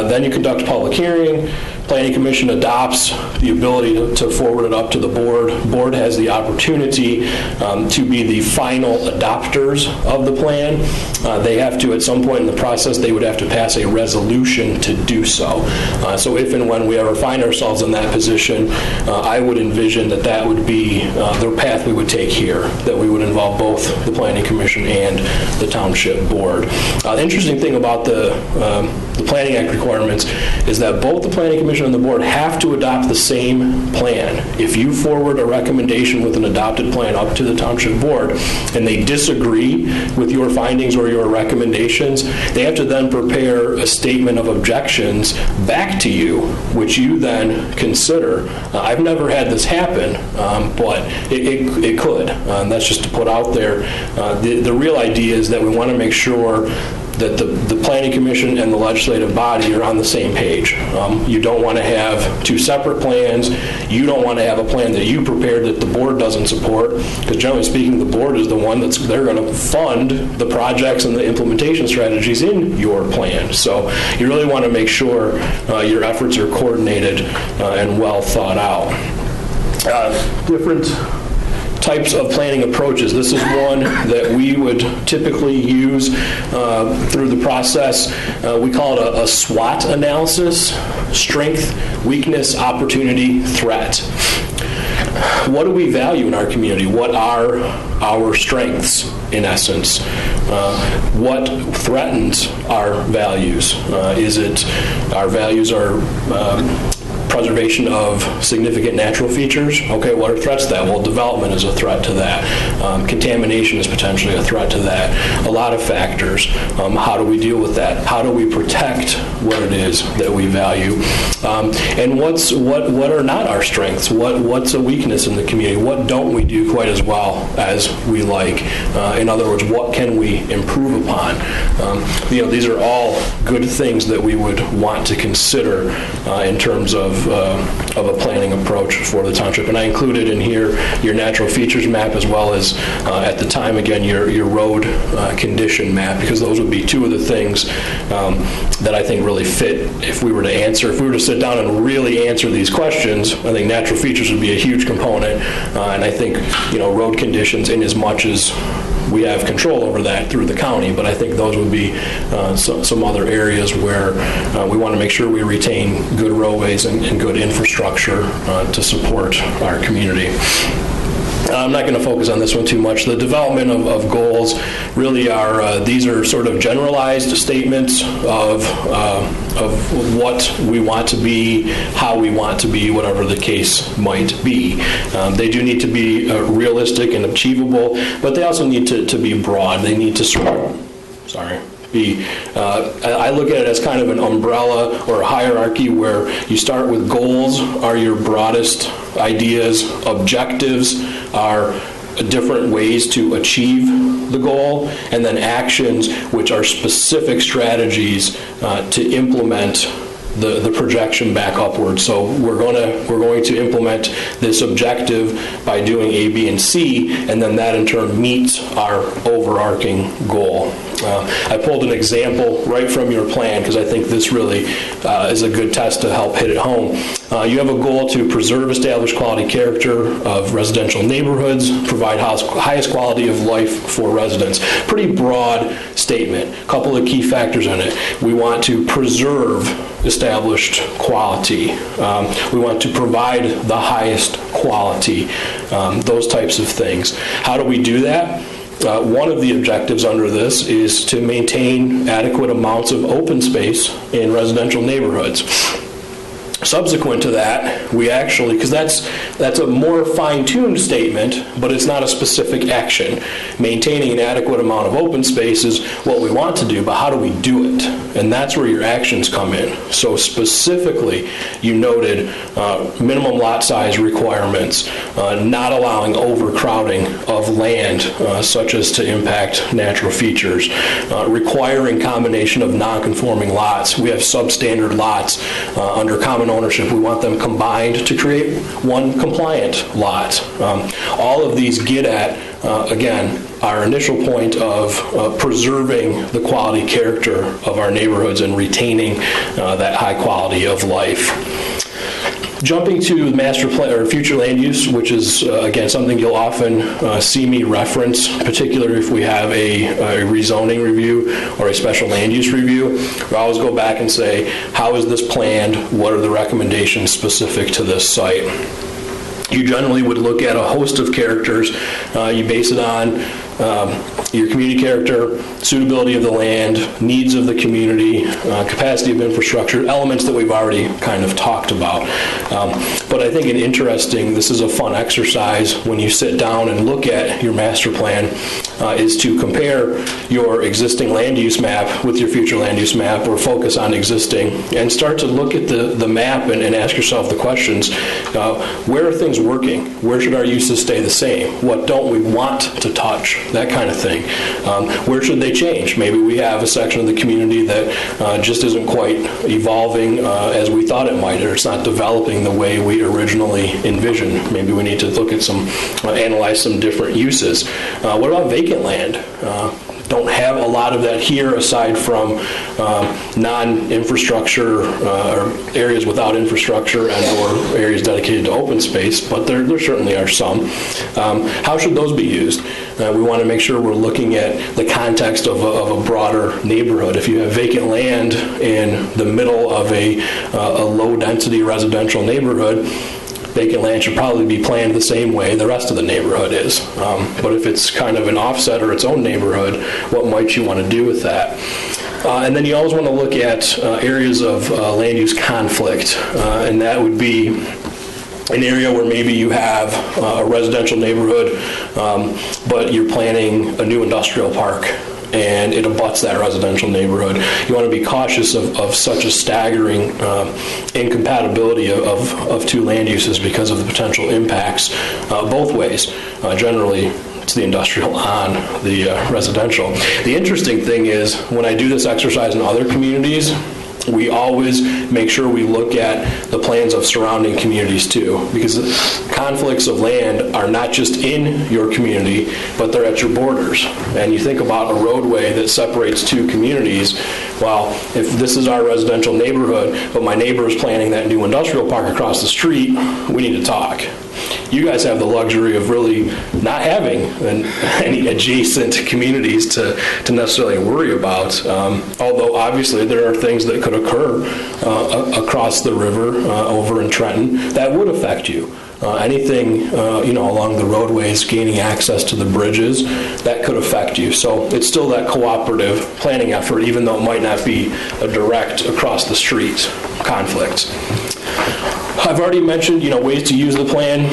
Speaker 6: Then you conduct a public hearing. Planning Commission adopts the ability to forward it up to the board. Board has the opportunity to be the final adopters of the plan. They have to, at some point in the process, they would have to pass a resolution to do so. So if and when we ever find ourselves in that position, I would envision that that would be the path we would take here, that we would involve both the Planning Commission and the Township Board. The interesting thing about the Planning Act requirements is that both the Planning Commission and the board have to adopt the same plan. If you forward a recommendation with an adopted plan up to the Township Board and they disagree with your findings or your recommendations, they have to then prepare a statement of objections back to you, which you then consider. I've never had this happen, but it could. That's just to put out there. The real idea is that we want to make sure that the Planning Commission and the legislative body are on the same page. You don't want to have two separate plans. You don't want to have a plan that you prepared that the board doesn't support, because generally speaking, the board is the one they're going to fund the projects and the implementation strategies in your plan. So you really want to make sure your efforts are coordinated and well thought out. Different types of planning approaches. This is one that we would typically use through the process. We call it a SWOT analysis: strength, weakness, opportunity, threat. What do we value in our community? What are our strengths, in essence? What threatens our values? Is it our values are preservation of significant natural features? Okay, what are threats to that? Well, development is a threat to that. Contamination is potentially a threat to that. A lot of factors. How do we deal with that? How do we protect what it is that we value? And what are not our strengths? What's a weakness in the community? What don't we do quite as well as we like? In other words, what can we improve upon? These are all good things that we would want to consider in terms of a planning approach for the township. And I included in here your natural features map, as well as at the time, again, your road condition map, because those would be two of the things that I think really fit if we were to sit down and really answer these questions. I think natural features would be a huge component, and I think road conditions, in as much as we have control over that through the county, but I think those would be some other areas where we want to make sure we retain good roadways and good infrastructure to support our community. I'm not going to focus on this one too much. The development of goals really are, these are sort of generalized statements of what we want to be, how we want to be, whatever the case might be. They do need to be realistic and achievable, but they also need to be broad. They need to I look at it as kind of an umbrella or a hierarchy where you start with goals are your broadest ideas, objectives are different ways to achieve the goal, and then actions, which are specific strategies to implement the projection back upward. So we're going to implement this objective by doing A, B, and C, and then that in turn meets our overarching goal. I pulled an example right from your plan because I think this really is a good test to help hit it home. You have a goal to preserve established quality character of residential neighborhoods, provide highest quality of life for residents. Pretty broad statement. A couple of key factors in it. We want to preserve established quality. We want to provide the highest quality. Those types of things. How do we do that? One of the objectives under this is to maintain adequate amounts of open space in residential neighborhoods. Subsequent to that, we actually, because that's a more fine-tuned statement, but it's not a specific action. Maintaining an adequate amount of open space is what we want to do, but how do we do it? And that's where your actions come in. So specifically, you noted minimum lot size requirements, not allowing overcrowding of land, such as to impact natural features, requiring combination of non-conforming lots. We have substandard lots under common ownership. We want them combined to create one compliant lot. All of these get at, again, our initial point of preserving the quality character of our neighborhoods and retaining that high quality of life. Jumping to the master plan or future land use, which is again something you'll often see me reference, particularly if we have a rezoning review or a special land use review. We always go back and say, how is this planned? What are the recommendations specific to this site? You generally would look at a host of characters. You base it on your community character, suitability of the land, needs of the community, capacity of infrastructure, elements that we've already kind of talked about. But I think this is a fun exercise when you sit down and look at your master plan, is to compare your existing land use map with your future land use map, or focus on existing, and start to look at the map and ask yourself the questions, where are things working? Where should our uses stay the same? What don't we want to touch? That kind of thing. Where should they change? Maybe we have a section of the community that just isn't quite evolving as we thought it might, or it's not developing the way we originally envisioned. Maybe we need to look at analyze some different uses. What about vacant land? Don't have a lot of that here, aside from non-infrastructure or areas without infrastructure and or areas dedicated to open space, but there certainly are some. How should those be used? We want to make sure we're looking at the context of a broader neighborhood. If you have vacant land in the middle of a low-density residential neighborhood, vacant land should probably be planned the same way the rest of the neighborhood is. But if it's kind of an offset or its own neighborhood, what might you want to do with that? And then you always want to look at areas of land use conflict, and that would be an area where maybe you have a residential neighborhood, but you're planning a new industrial park, and it abuts that residential neighborhood. You want to be cautious of such a staggering incompatibility of two land uses because of the potential impacts both ways. Generally, it's the industrial on the residential. The interesting thing is, when I do this exercise in other communities, we always make sure we look at the plans of surrounding communities too, because conflicts of land are not just in your community, but they're at your borders. And you think about a roadway that separates two communities. Well, if this is our residential neighborhood, but my neighbor is planning that new industrial park across the street, we need to talk. You guys have the luxury of really not having any adjacent communities to necessarily worry about, although obviously there are things that could occur across the river over in Trenton that would affect you. Anything along the roadways, gaining access to the bridges, that could affect you. So it's still that cooperative planning effort, even though it might not be a direct across the street conflict. I've already mentioned, ways to use the plan.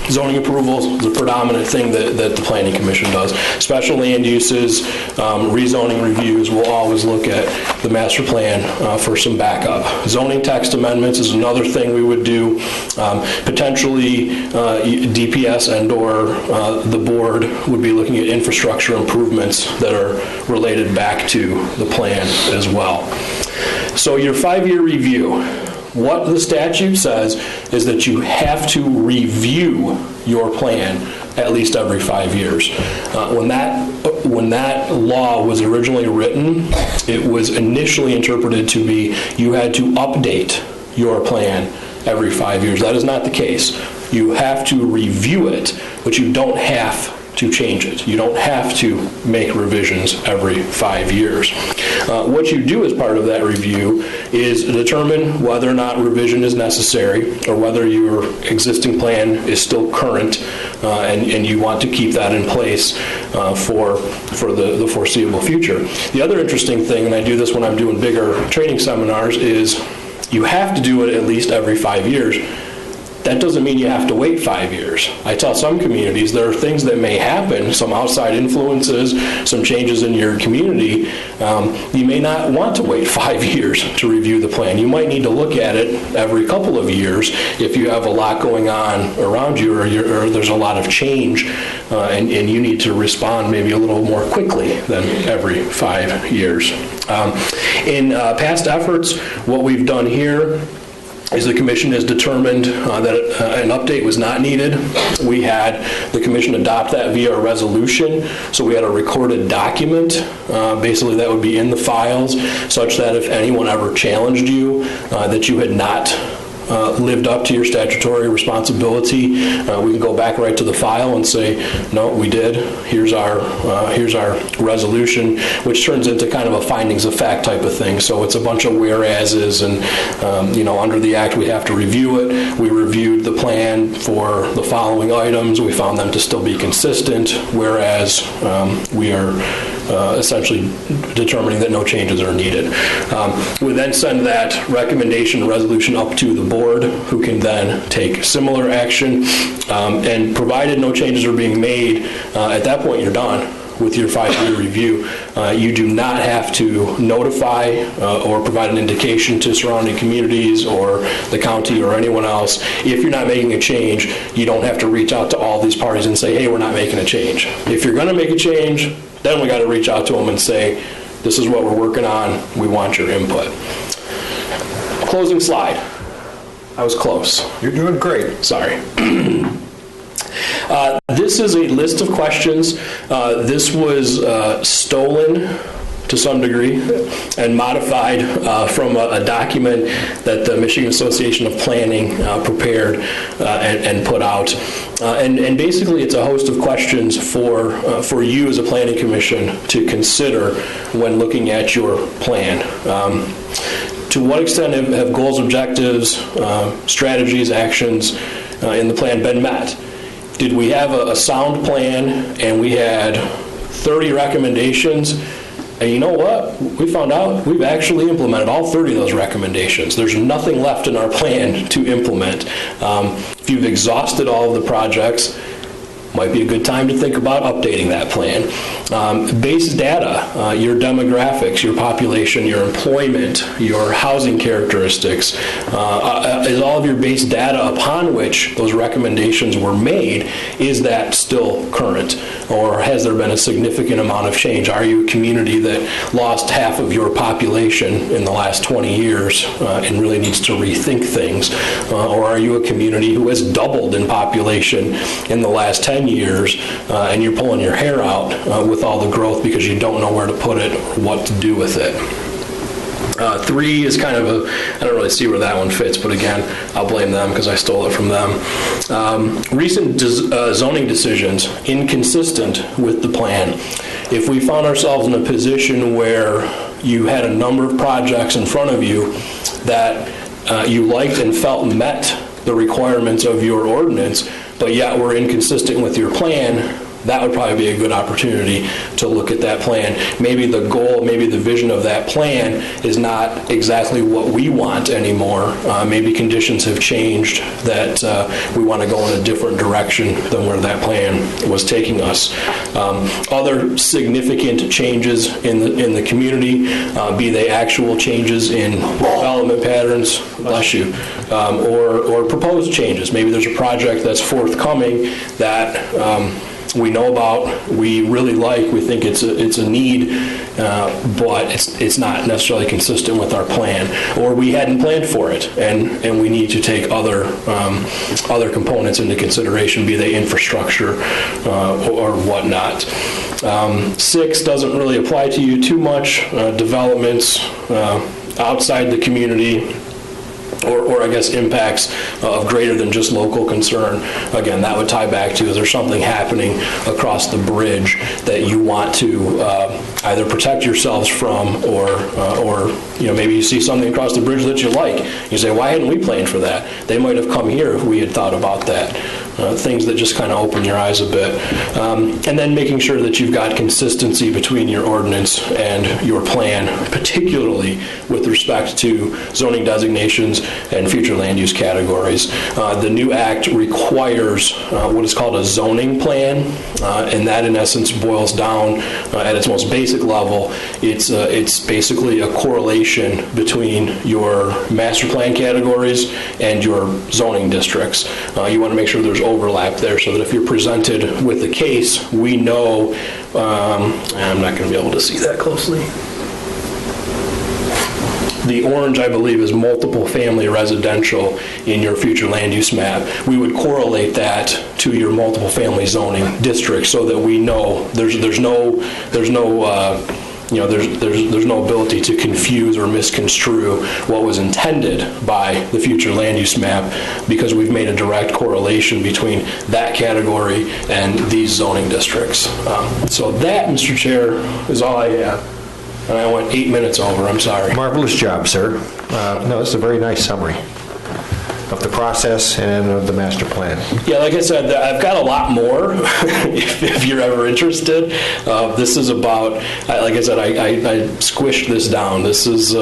Speaker 6: Zoning approvals is a predominant thing that the Planning Commission does. Special land uses, rezoning reviews, we'll always look at the master plan for some backup. Zoning text amendments is another thing we would do. Potentially DPS and or the board would be looking at infrastructure improvements that are related back to the plan as well. So your 5-year review. What the statute says is that you have to review your plan at least every 5 years. When that law was originally written, it was initially interpreted to be you had to update your plan every 5 years. That is not the case. You have to review it, but you don't have to change it. You don't have to make revisions every 5 years. What you do as part of that review is determine whether or not revision is necessary, or whether your existing plan is still current and you want to keep that in place for the foreseeable future. The other interesting thing, and I do this when I'm doing bigger training seminars, is you have to do it at least every 5 years. That doesn't mean you have to wait 5 years. I tell some communities there are things that may happen, some outside influences, some changes in your community. You may not want to wait 5 years to review the plan. You might need to look at it every couple of years if you have a lot going on around you, or there's a lot of change, and you need to respond maybe a little more quickly than every 5 years. In past efforts, what we've done here is the commission has determined that an update was not needed. We had the commission adopt that via a resolution, so we had a recorded document, basically that would be in the files, such that if anyone ever challenged you that you had not lived up to your statutory responsibility, we can go back right to the file and say, no, we did. Here's our resolution, which turns into kind of a findings of fact type of thing. So it's a bunch of whereases, and under the act we have to review it. We reviewed the plan for the following items. We found them to still be consistent, whereas we are essentially determining that no changes are needed. We then send that recommendation resolution up to the board, who can then take similar action, and provided no changes are being made, at that point you're done with your 5-year review. You do not have to notify or provide an indication to surrounding communities or the county or anyone else. If you're not making a change, you don't have to reach out to all these parties and say, hey, we're not making a change. If you're going to make a change, then we got to reach out to them and say, this is what we're working on, we want your input. Closing slide. I was close.
Speaker 1: You're doing great.
Speaker 6: Sorry. This is a list of questions. This was stolen to some degree and modified from a document that the Michigan Association of Planning prepared and put out. And basically it's a host of questions for you as a planning commission to consider when looking at your plan. To what extent have goals, objectives, strategies, actions in the plan been met? Did we have a sound plan and we had 30 recommendations? And you know what? We found out we've actually implemented all 30 of those recommendations. There's nothing left in our plan to implement. If you've exhausted all of the projects, might be a good time to think about updating that plan. Base data, your demographics, your population, your employment, your housing characteristics, is all of your base data upon which those recommendations were made, is that still current? Or has there been a significant amount of change? Are you a community that lost half of your population in the last 20 years and really needs to rethink things? Or are you a community who has doubled in population in the last 10 years and you're pulling your hair out with all the growth because you don't know where to put it or what to do with it? 3 is kind of I don't really see where that one fits, but again, I'll blame them because I stole it from them. Recent zoning decisions inconsistent with the plan. If we found ourselves in a position where you had a number of projects in front of you that you liked and felt met the requirements of your ordinance, but yet were inconsistent with your plan, that would probably be a good opportunity to look at that plan. Maybe the goal, maybe the vision of that plan is not exactly what we want anymore. Maybe conditions have changed that we want to go in a different direction than where that plan was taking us. Other significant changes in the community, be they actual changes in development patterns, bless you, or proposed changes. Maybe there's a project that's forthcoming that we know about, we really like, we think it's a need, but it's not necessarily consistent with our plan, or we hadn't planned for it, and we need to take other components into consideration, be they infrastructure or whatnot. 6 doesn't really apply to you too much. Developments outside the community, or I guess impacts of greater than just local concern. Again, that would tie back to, is there something happening across the bridge that you want to either protect yourselves from, or maybe you see something across the bridge that you like. You say, why hadn't we planned for that? They might have come here if we had thought about that. things that just kind of open your eyes a bit. And then making sure that you've got consistency between your ordinance and your plan, particularly with respect to zoning designations and future land use categories. The new act requires what is called a zoning plan, and that in essence boils down at its most basic level. It's basically a correlation between your master plan categories and your zoning districts. You want to make sure there's overlap there so that if you're presented with a case, we know, I'm not going to be able to see that closely. The orange, I believe, is multiple family residential in your future land use map. We would correlate that to your multiple family zoning district so that we know there's no ability to confuse or misconstrue what was intended by the future land use map, because we've made a direct correlation between that category and these zoning districts. So that, Mr. Chair, is all I have. And I went 8 minutes over, I'm sorry.
Speaker 1: Marvelous job, sir. No, this is a very nice summary of the process and of the master plan.
Speaker 6: Yeah, like I said, I've got a lot more if you're ever interested. This is about, like I said, I squished this down. This is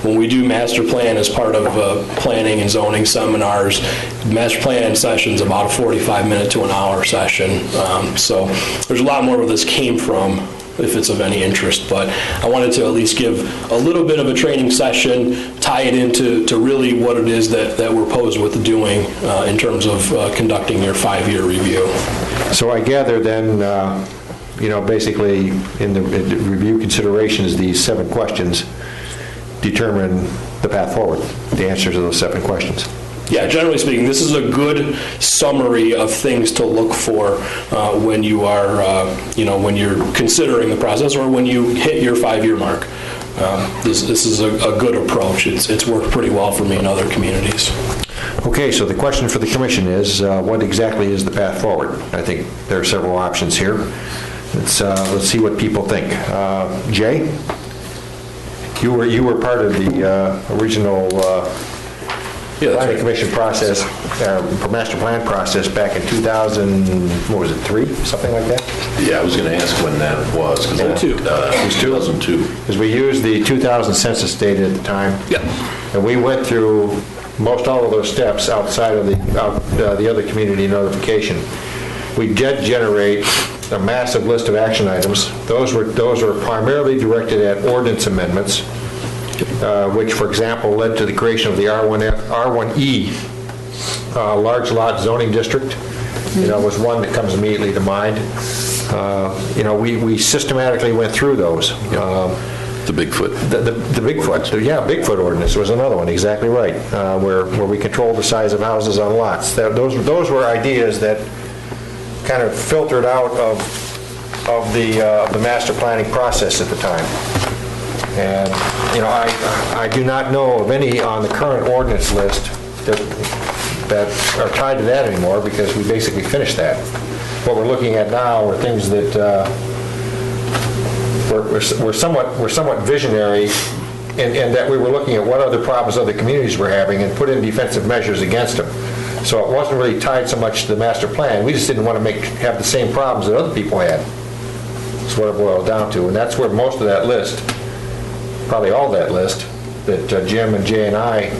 Speaker 6: when we do master plan as part of planning and zoning seminars. Master plan session's about a 45-minute to an hour session. So there's a lot more where this came from, if it's of any interest, but I wanted to at least give a little bit of a training session, tie it into really what it is that we're posed with doing in terms of conducting your 5-year review.
Speaker 1: So I gather then, basically in the review considerations, these 7 questions determine the path forward, the answers to those 7 questions.
Speaker 6: Yeah, generally speaking, this is a good summary of things to look for when you are, when you're considering the process or when you hit your 5-year mark. This is a good approach. It's worked pretty well for me in other communities.
Speaker 1: Okay, so the question for the commission is, what exactly is the path forward? I think there are several options here. Let's see what people think. Jay, you were part of the original planning commission process, master plan process back in 2003, something like that?
Speaker 3: Yeah, I was going to ask when that was. It was 2002.
Speaker 1: Because we used the 2000 census data at the time.
Speaker 6: Yeah.
Speaker 1: And we went through most all of those steps outside of the other community notification. We did generate a massive list of action items. Those were primarily directed at ordinance amendments, which, for example, led to the creation of the R1E large lot zoning district. Was one that comes immediately to mind. We systematically went through those.
Speaker 3: The Bigfoot.
Speaker 1: The Bigfoot. Yeah, Bigfoot ordinance was another one, exactly right, where we controlled the size of houses on lots. Those were ideas that kind of filtered out of the master planning process at the time. And, I do not know of any on the current ordinance list that are tied to that anymore, because we basically finished that. What we're looking at now are things that were somewhat visionary, in that we were looking at what other problems other communities were having and put in defensive measures against them. So it wasn't really tied so much to the master plan. We just didn't want to have the same problems that other people had. That's what it boiled down to. And that's where most of that list, probably all that list, that Jim and Jay and I,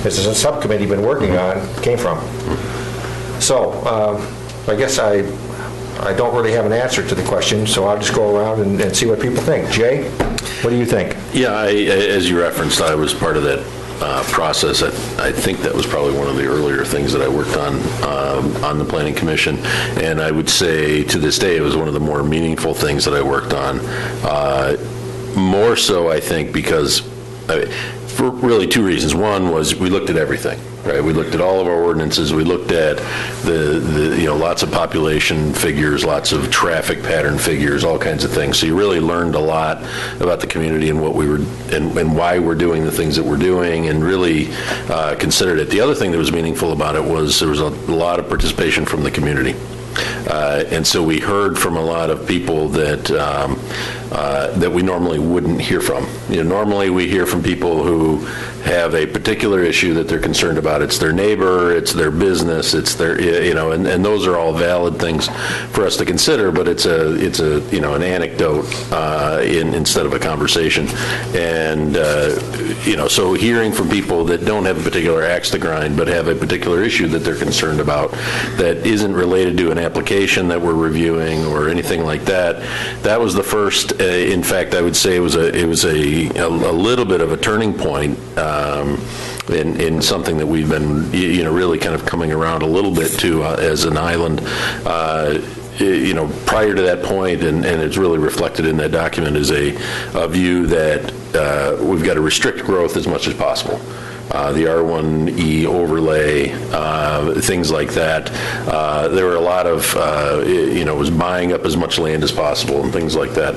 Speaker 1: as a subcommittee, been working on, came from. So I guess I don't really have an answer to the question, so I'll just go around and see what people think. Jay, what do you think?
Speaker 3: Yeah, as you referenced, I was part of that process. I think that was probably one of the earlier things that I worked on the Planning Commission, and I would say to this day it was one of the more meaningful things that I worked on. More so, I think, because for really 2 reasons. One was we looked at everything, right? We looked at all of our ordinances. We looked at the lots of population figures, lots of traffic pattern figures, all kinds of things. So you really learned a lot about the community and what we were and why we're doing the things that we're doing, and really considered it. The other thing that was meaningful about it was there was a lot of participation from the community. And so we heard from a lot of people that that we normally wouldn't hear from. Normally we hear from people who have a particular issue that they're concerned about. It's their neighbor, it's their business, it's their, and those are all valid things for us to consider, but it's an anecdote instead of a conversation. And, so hearing from people that don't have a particular axe to grind, but have a particular issue that they're concerned about that isn't related to an application that we're reviewing or anything like that, that was the first, in fact, I would say it was a little bit of a turning point in something that we've been, really kind of coming around a little bit to as an island. Prior to that point, and it's really reflected in that document, is a view that we've got to restrict growth as much as possible. The R1E overlay, things like that. There were a lot of, was buying up as much land as possible and things like that.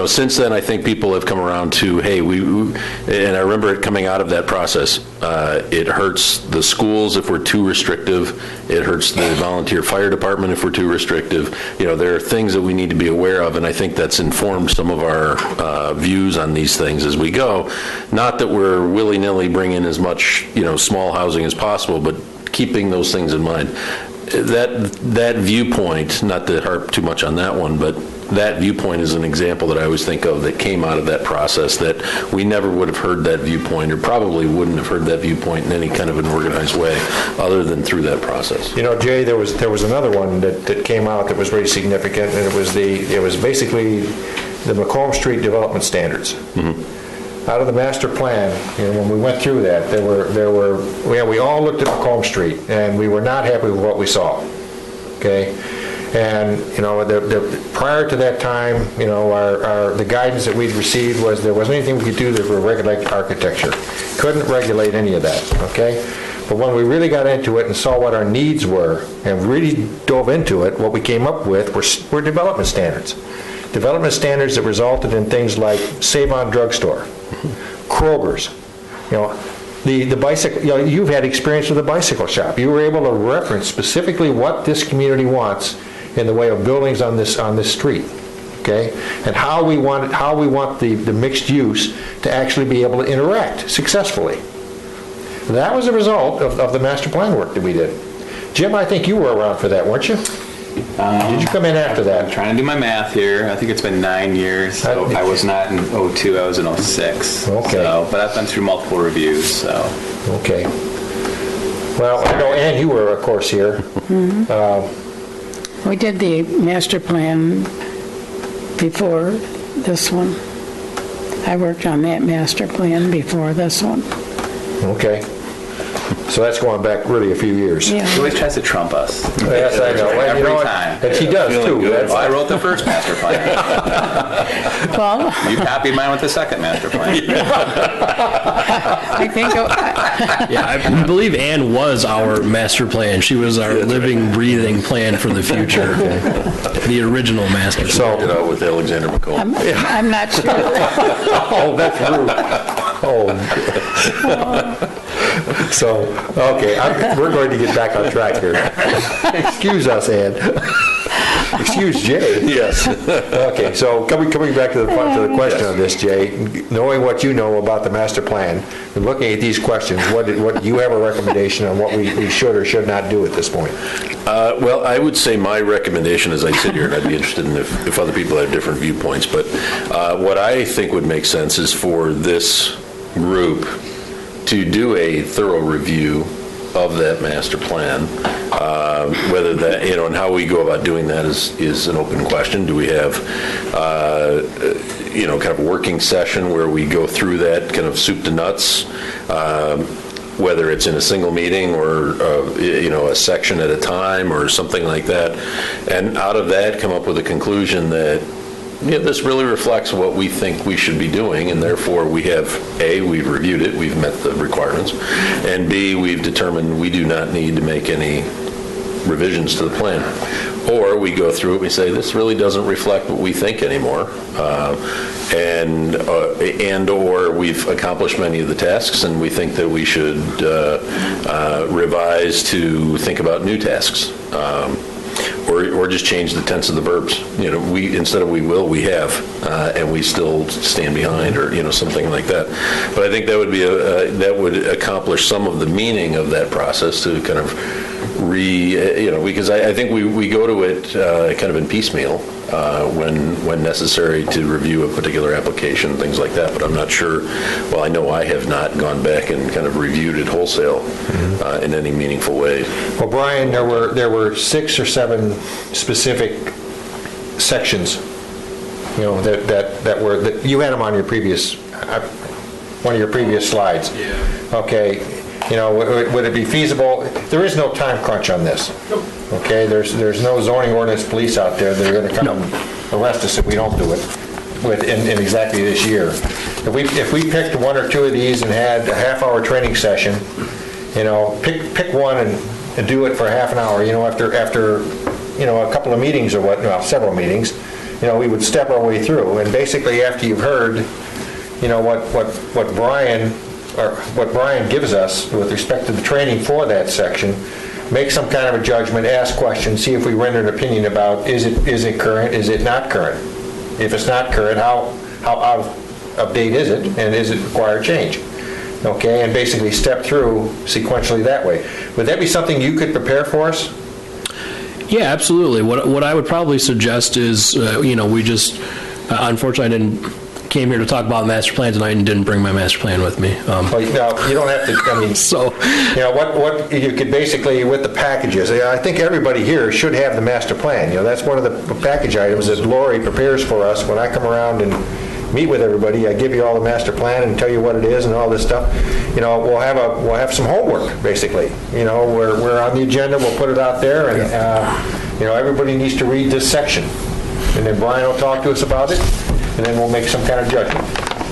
Speaker 3: Since then, I think people have come around to, hey, and I remember it coming out of that process, it hurts the schools if we're too restrictive. It hurts the volunteer fire department if we're too restrictive. There are things that we need to be aware of, and I think that's informed some of our views on these things as we go. Not that we're willy-nilly bringing as much, small housing as possible, but keeping those things in mind. That viewpoint, not to harp too much on that one, but that viewpoint is an example that I always think of that came out of that process, that we never would have heard that viewpoint, or probably wouldn't have heard that viewpoint in any kind of an organized way other than through that process.
Speaker 1: Jay, there was another one that came out that was very significant, and it was basically the Macomb Street development standards. Mm-hmm. Out of the master plan, when we went through that, we all looked at Macomb Street, and we were not happy with what we saw. Okay. And, prior to that time, the guidance that we'd received was there wasn't anything we could do to regulate architecture. Couldn't regulate any of that, okay? But when we really got into it and saw what our needs were and really dove into it, what we came up with were development standards. Development standards that resulted in things like Save-On Drugstore, Kroger's, the bicycle, you've had experience with the bicycle shop. You were able to reference specifically what this community wants in the way of buildings on this street, okay? And how we want the mixed use to actually be able to interact successfully. That was a result of the master plan work that we did. Jim, I think you were around for that, weren't you? Did you come in after that?
Speaker 10: I'm trying to do my math here. I think it's been 9 years. So I was not in 02, I was in 06.
Speaker 1: Okay.
Speaker 10: But I've been through multiple reviews, so.
Speaker 1: Okay. Well, I know, Ann, you were, of course, here.
Speaker 11: Mm-hmm. We did the master plan before this one. I worked on that master plan before this one.
Speaker 1: Okay. So that's going back really a few years.
Speaker 11: Yeah.
Speaker 10: She always tries to trump us.
Speaker 1: Yes, I know.
Speaker 10: Every time.
Speaker 1: And she does, too.
Speaker 10: Well, I wrote the first master plan.
Speaker 11: Well,
Speaker 10: You copied mine with the second master plan.
Speaker 11: I think,
Speaker 6: I believe Ann was our master plan. She was our living, breathing plan for the future. The original master plan.
Speaker 3: So, with Alexander McComb.
Speaker 11: I'm not sure.
Speaker 1: Oh, that's rude. Oh. So, okay, we're going to get back on track here. Excuse us, Ann. Excuse Jay.
Speaker 3: Yes.
Speaker 1: Okay, so coming back to the question on this, Jay, knowing what you know about the master plan, and looking at these questions, what do you have a recommendation on what we should or should not do at this point?
Speaker 3: Well, I would say my recommendation as I sit here, and I'd be interested in if other people have different viewpoints, but what I think would make sense is for this group to do a thorough review of that master plan. Whether that, and how we go about doing that is an open question. Do we have, kind of a working session where we go through that kind of soup to nuts, whether it's in a single meeting or, a section at a time or something like that, and out of that come up with a conclusion that this really reflects what we think we should be doing, and therefore we have, A, we've reviewed it, we've met the requirements, and B, we've determined we do not need to make any revisions to the plan. Or we go through it, we say, this really doesn't reflect what we think anymore, and or we've accomplished many of the tasks, and we think that we should revise to think about new tasks. or just change the tense of the verbs. We, instead of we will, we have, and we still stand behind, or, something like that. But I think that would be that would accomplish some of the meaning of that process to kind of because I think we go to it kind of in piecemeal when necessary to review a particular application, things like that. But I'm not sure, well, I know I have not gone back and kind of reviewed it wholesale in any meaningful way.
Speaker 1: Well, Brian, there were 6 or 7 specific sections, that you had them on your previous, one of your previous slides. Yeah. Okay. Would it be feasible? There is no time crunch on this. Okay, there's no zoning ordinance police out there that are going to come and arrest us if we don't do it in exactly this year. If we picked 1 or 2 of these and had a half-hour training session, pick one and do it for half an hour. After a couple of meetings or several meetings, we would step our way through. And basically, after you've heard, what Brian gives us with respect to the training for that section, make some kind of a judgment, ask questions, see if we render an opinion about is it current, is it not current? If it's not current, how out of date is it, and is it require change? Okay, and basically step through sequentially that way. Would that be something you could prepare for us?
Speaker 6: Yeah, absolutely. What I would probably suggest is, we just, unfortunately, I came here to talk about master plan tonight and didn't bring my master plan with me.
Speaker 1: Well, you don't have to,
Speaker 6: so,
Speaker 1: what you could basically, with the packages, I think everybody here should have the master plan. That's one of the package items that Lori prepares for us. When I come around and meet with everybody, I give you all the master plan and tell you what it is and all this stuff. We'll have some homework, basically. We're on the agenda, we'll put it out there, and, everybody needs to read this section. And then Brian will talk to us about it, and then we'll make some kind of judgment.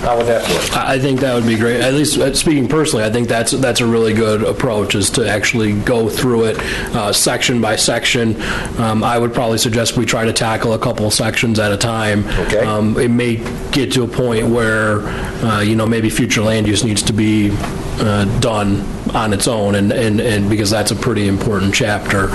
Speaker 1: How would that work?
Speaker 6: I think that would be great. At least speaking personally, I think that's a really good approach, is to actually go through it section by section. I would probably suggest we try to tackle a couple sections at a time.
Speaker 1: Okay.
Speaker 6: It may get to a point where, maybe future land use needs to be done on its own, and because that's a pretty important chapter.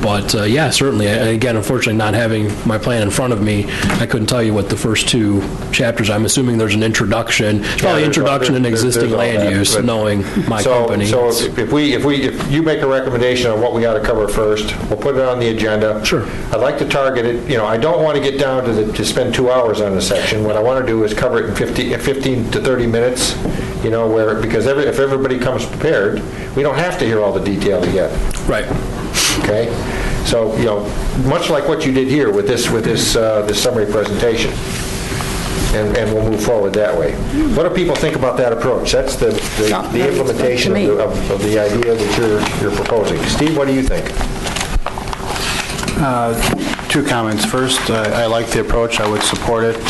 Speaker 6: But certainly. Again, unfortunately, not having my plan in front of me, I couldn't tell you what the first 2 chapters. I'm assuming there's an introduction. It's probably introduction and existing land use, knowing my company.
Speaker 1: So if you make a recommendation on what we ought to cover first, we'll put it on the agenda.
Speaker 6: Sure.
Speaker 1: I'd like to target it. I don't want to get down to spend 2 hours on a section. What I want to do is cover it in 15 to 30 minutes. Because if everybody comes prepared, we don't have to hear all the detail yet.
Speaker 6: Right.
Speaker 1: Okay, so much like what you did here with this summary presentation, and we'll move forward that way. What do people think about that approach? That's the implementation of the idea that you're proposing. Steve, what do you think?
Speaker 9: 2 comments. First, I like the approach. I would support it.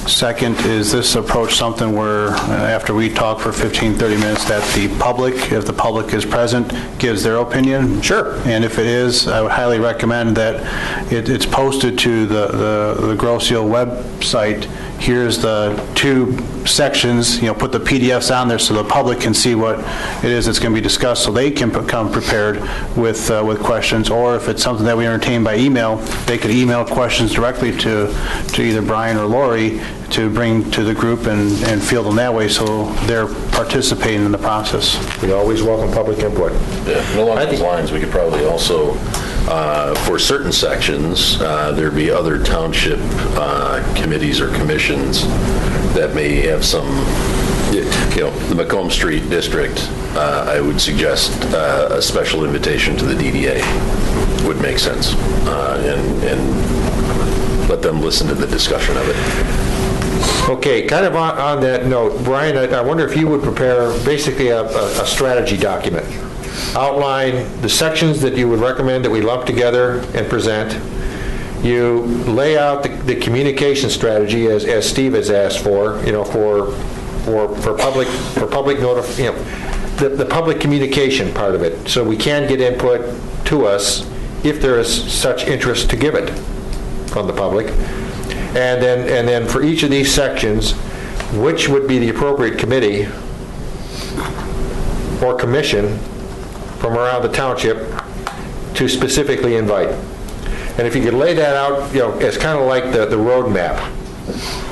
Speaker 9: Second, is this approach something where, after we talk for 15, 30 minutes, that the public, if the public is present, gives their opinion?
Speaker 1: Sure.
Speaker 9: And if it is, I would highly recommend that it's posted to the Grosse Ile website. Here's the 2 sections, put the PDFs on there so the public can see what it is that's going to be discussed, so they can come prepared with questions. Or if it's something that we entertain by email, they could email questions directly to either Brian or Lori to bring to the group and field them that way, so they're participating in the process.
Speaker 1: We always welcome public input.
Speaker 3: Yeah, along those lines, we could probably also, for certain sections, there'd be other township committees or commissions that may have some, the Macomb Street District, I would suggest a special invitation to the DDA would make sense, and let them listen to the discussion of it.
Speaker 1: Okay, kind of on that note, Brian, I wonder if you would prepare basically a strategy document. Outline the sections that you would recommend that we lump together and present. You lay out the communication strategy as Steve has asked for, for public the public communication part of it, so we can get input to us if there is such interest to give it from the public. And then for each of these sections, which would be the appropriate committee or commission from around the township to specifically invite. And if you could lay that out, it's kind of like the roadmap.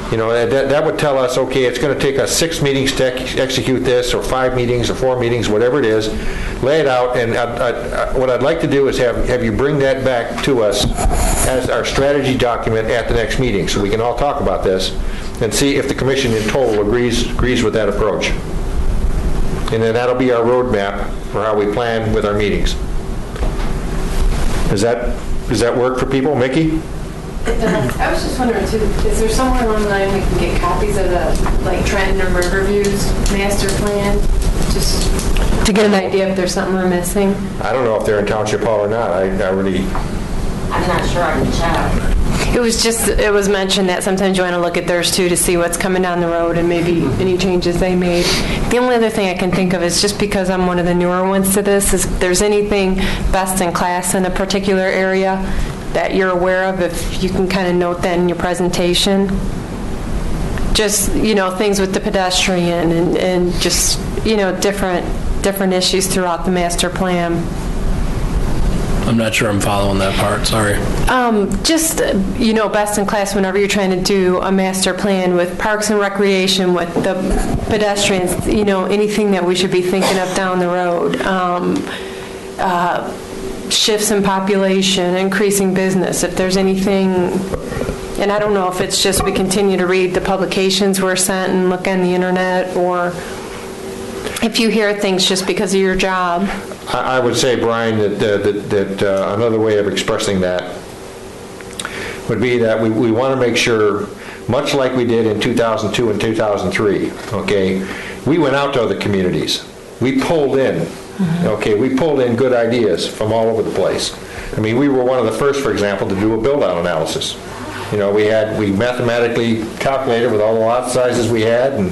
Speaker 1: That would tell us, okay, it's going to take us 6 meetings to execute this, or 5 meetings, or 4 meetings, whatever it is. Lay it out, and what I'd like to do is have you bring that back to us as our strategy document at the next meeting, so we can all talk about this and see if the commission in total agrees with that approach. And then that'll be our roadmap for how we plan with our meetings. Does that work for people? Mickey?
Speaker 4: I was just wondering too, is there somewhere along the line we can get copies of the, like Trenton or Riverview's master plan? Just to get an idea if there's something we're missing?
Speaker 1: I don't know if they're in Township Hall or not. I'm
Speaker 12: not sure I can check.
Speaker 4: It was mentioned that sometimes you want to look at theirs too to see what's coming down the road and maybe any changes they made. The only other thing I can think of is, just because I'm one of the newer ones to this, is if there's anything best in class in a particular area that you're aware of, if you can kind of note that in your presentation. Just, things with the pedestrian and just, different issues throughout the master plan.
Speaker 6: I'm not sure I'm following that part, sorry.
Speaker 4: Best in class whenever you're trying to do a master plan with parks and recreation, with the pedestrians, anything that we should be thinking of down the road. Shifts in population, increasing business, if there's anything, and I don't know if it's just we continue to read the publications we're sent and look on the internet, or if you hear things just because of your job.
Speaker 1: I would say, Brian, that another way of expressing that would be that we want to make sure, much like we did in 2002 and 2003, okay, we went out to other communities. We pulled in, we pulled in good ideas from all over the place. I mean, we were one of the first, for example, to do a build-out analysis. We mathematically calculated with all the lot sizes we had, and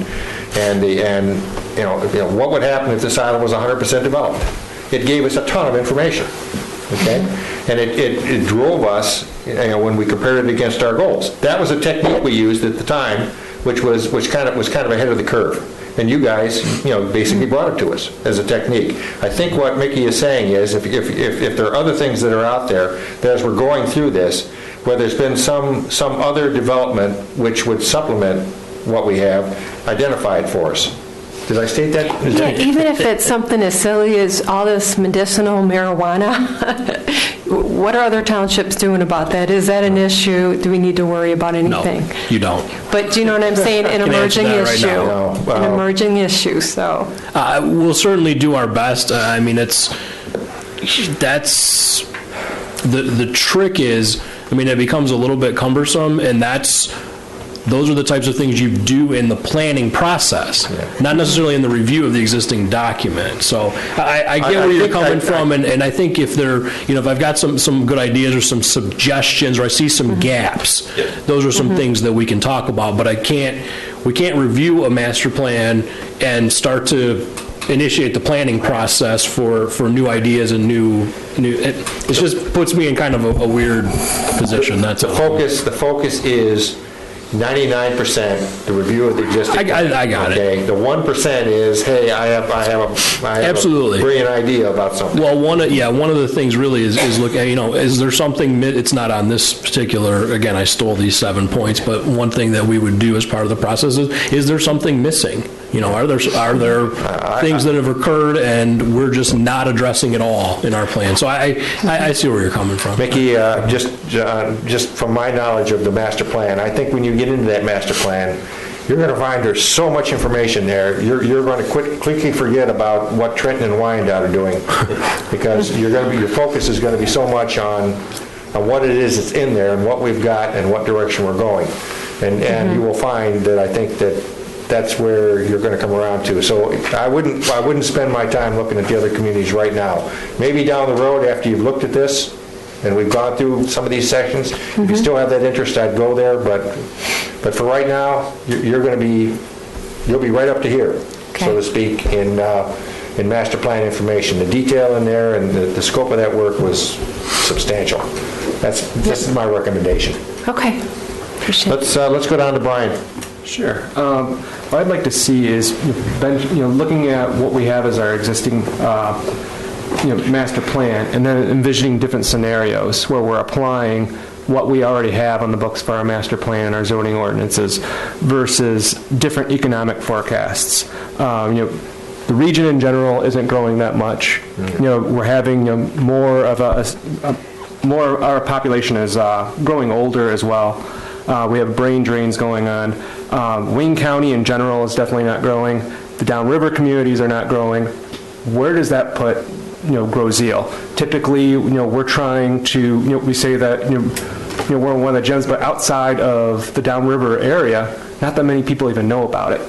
Speaker 1: what would happen if this island was 100% developed. It gave us a ton of information, okay? And it drove us, when we compared it against our goals. That was a technique we used at the time, which kind of ahead of the curve. And you guys, basically brought it to us as a technique. I think what Mickey is saying is, if there are other things that are out there, that as we're going through this, where there's been some other development which would supplement what we have, identify it for us. Did I state that?
Speaker 4: Yeah, even if it's something as silly as all this medicinal marijuana, what are other townships doing about that? Is that an issue? Do we need to worry about anything?
Speaker 6: No, you don't.
Speaker 4: But do you know what I'm saying? An emerging issue. An emerging issue, so.
Speaker 6: We'll certainly do our best. The trick is, it becomes a little bit cumbersome, and those are the types of things you do in the planning process, not necessarily in the review of the existing document. So I get where you're coming from, and I think if if I've got some good ideas or some suggestions, or I see some gaps, those are some things that we can talk about. But we can't review a master plan and start to initiate the planning process for new ideas and it just puts me in kind of a weird position. That's
Speaker 1: the focus is 99% the review of the existing.
Speaker 6: I got it.
Speaker 1: The 1% is, hey, I have
Speaker 6: absolutely
Speaker 1: a brilliant idea about something.
Speaker 6: Well, one of the things really is look at, is there something, it's not on this particular, again, I stole these 7 points, but one thing that we would do as part of the process is there something missing? Are there things that have occurred and we're just not addressing it all in our plan? So I see where you're coming from.
Speaker 1: Mickey, just from my knowledge of the master plan, I think when you get into that master plan, you're going to find there's so much information there, you're going to quickly forget about what Trenton and Wyandotte are doing, because your focus is going to be so much on what it is that's in there and what we've got and what direction we're going. And you will find that I think that's where you're going to come around to. So I wouldn't spend my time looking at the other communities right now. Maybe down the road, after you've looked at this and we've gone through some of these sections, if you still have that interest, I'd go there. But for right now, you'll be right up to here, so to speak, in master plan information. The detail in there and the scope of that work was substantial. This is my recommendation.
Speaker 4: Okay. Appreciate it.
Speaker 2: Let's go down to Brian. Sure. What I'd like to see is, looking at what we have as our existing master plan and then envisioning different scenarios where we're applying what we already have on the books for our master plan, our zoning ordinances, versus different economic forecasts. The region in general isn't growing that much. We're having more of our population is growing older as well. We have brain drains going on. Wayne County in general is definitely not growing. The downriver communities are not growing. Where does that put Groseal? Typically, we're trying to, we say that, we're one of the gems, but outside of the downriver area, not that many people even know about it.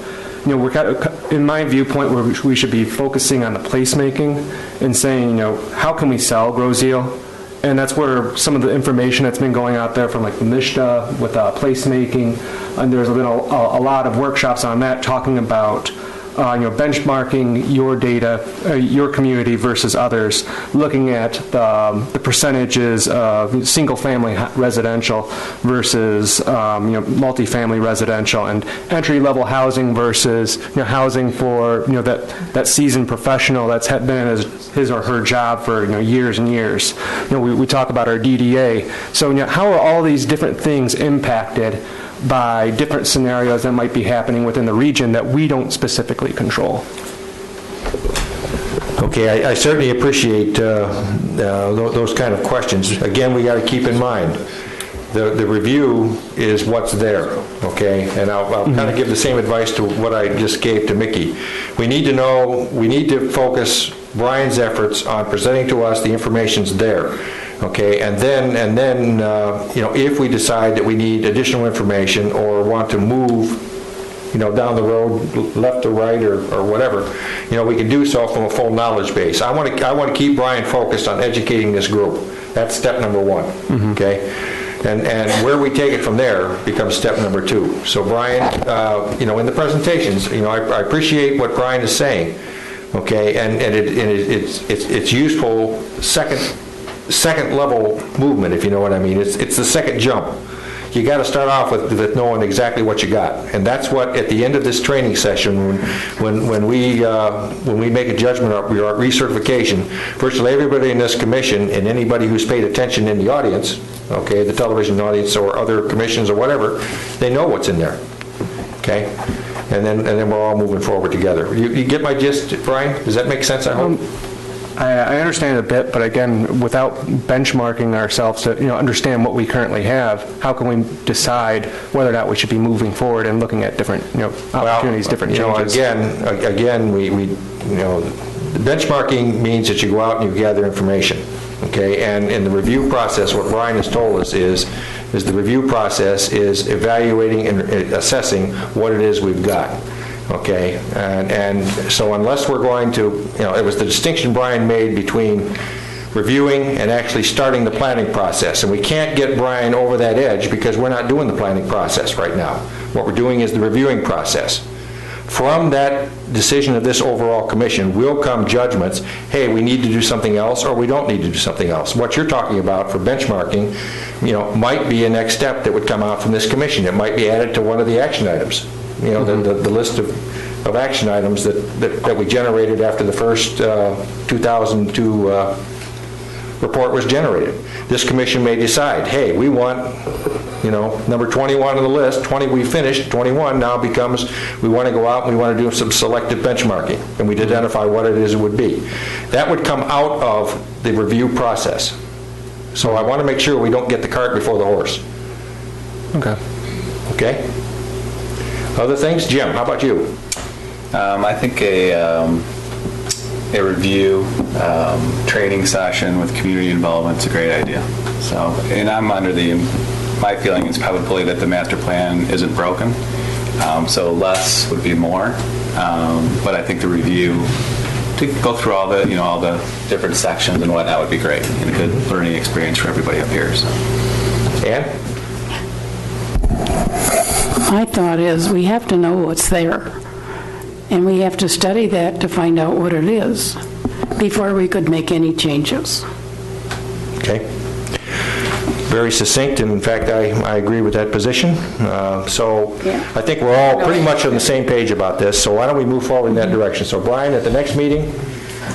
Speaker 2: We're kind of, in my viewpoint, where we should be focusing on the placemaking and saying, how can we sell Groseal? And that's where some of the information that's been going out there from like the MISHDA with placemaking, and there's been a lot of workshops on that talking about benchmarking your data, your community versus others, looking at the percentages of single-family residential versus multifamily residential, and entry-level housing versus housing for that seasoned professional that's been in his or her job for years and years. We talk about our DDA. So how are all these different things impacted by different scenarios that might be happening within the region that we don't specifically control?
Speaker 1: Okay, I certainly appreciate those kind of questions. Again, we got to keep in mind, the review is what's there, okay? And I'll kind of give the same advice to what I just gave to Mickey. We need to focus Brian's efforts on presenting to us the information's there. Okay, and then if we decide that we need additional information or want to move, down the road, left or right or whatever, we can do so from a full knowledge base. I want to keep Brian focused on educating this group. That's step number one. Okay, and where we take it from there becomes step number two. So Brian, in the presentations, I appreciate what Brian is saying. Okay, and it's useful second level movement, if you know what I mean. It's the second jump. You got to start off with knowing exactly what you got, and that's what at the end of this training session, when we make a judgment of your recertification, virtually everybody in this commission and anybody who's paid attention in the audience, okay, the television audience or other commissions or whatever, they know what's in there. Okay, and then we're all moving forward together. You get my gist, Brian? Does that make sense? I hope.
Speaker 2: I understand a bit, but again, without benchmarking ourselves to understand what we currently have, how can we decide whether or not we should be moving forward and looking at different opportunities, different changes?
Speaker 1: Again, we benchmarking means that you go out and you gather information, okay? And in the review process, what Brian has told us is the review process is evaluating and assessing what it is we've got. Okay, and so unless we're going to, it was the distinction Brian made between reviewing and actually starting the planning process, and we can't get Brian over that edge because we're not doing the planning process right now. What we're doing is the reviewing process. From that decision of this overall commission will come judgments, hey, we need to do something else or we don't need to do something else. What you're talking about for benchmarking, might be a next step that would come out from this commission. It might be added to one of the action items. The list of action items that we generated after the first 2002 report was generated. This commission may decide, hey, we want, number 21 on the list, 20 we finished, 21 now becomes, we want to go out and we want to do some selective benchmarking, and we'd identify what it is it would be. That would come out of the review process. So I want to make sure we don't get the cart before the horse. Okay? Other things? Jim, how about you?
Speaker 10: I think a review training session with community involvement is a great idea. So, and I'm under my feeling is probably that the master plan isn't broken. So less would be more. But I think the review, to go through all the different sections and whatnot would be great, and a good learning experience for everybody up here. So.
Speaker 1: Ann?
Speaker 11: My thought is we have to know what's there, and we have to study that to find out what it is before we could make any changes.
Speaker 1: Okay. Very succinct, and in fact, I agree with that position. So I think we're all pretty much on the same page about this, so why don't we move forward in that direction. So Brian, at the next meeting,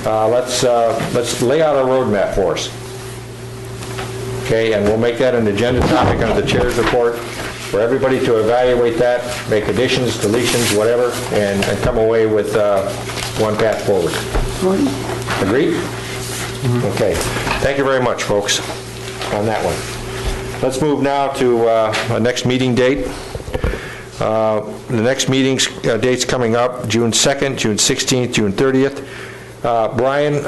Speaker 1: let's lay out our roadmap for us. Okay, and we'll make that an agenda topic under the chair's report for everybody to evaluate that, make additions, deletions, whatever, and come away with one path forward. Agreed? Okay. Thank you very much, folks, on that one. Let's move now to our next meeting date. The next meeting's dates coming up, June 2nd, June 16th, June 30th. Brian,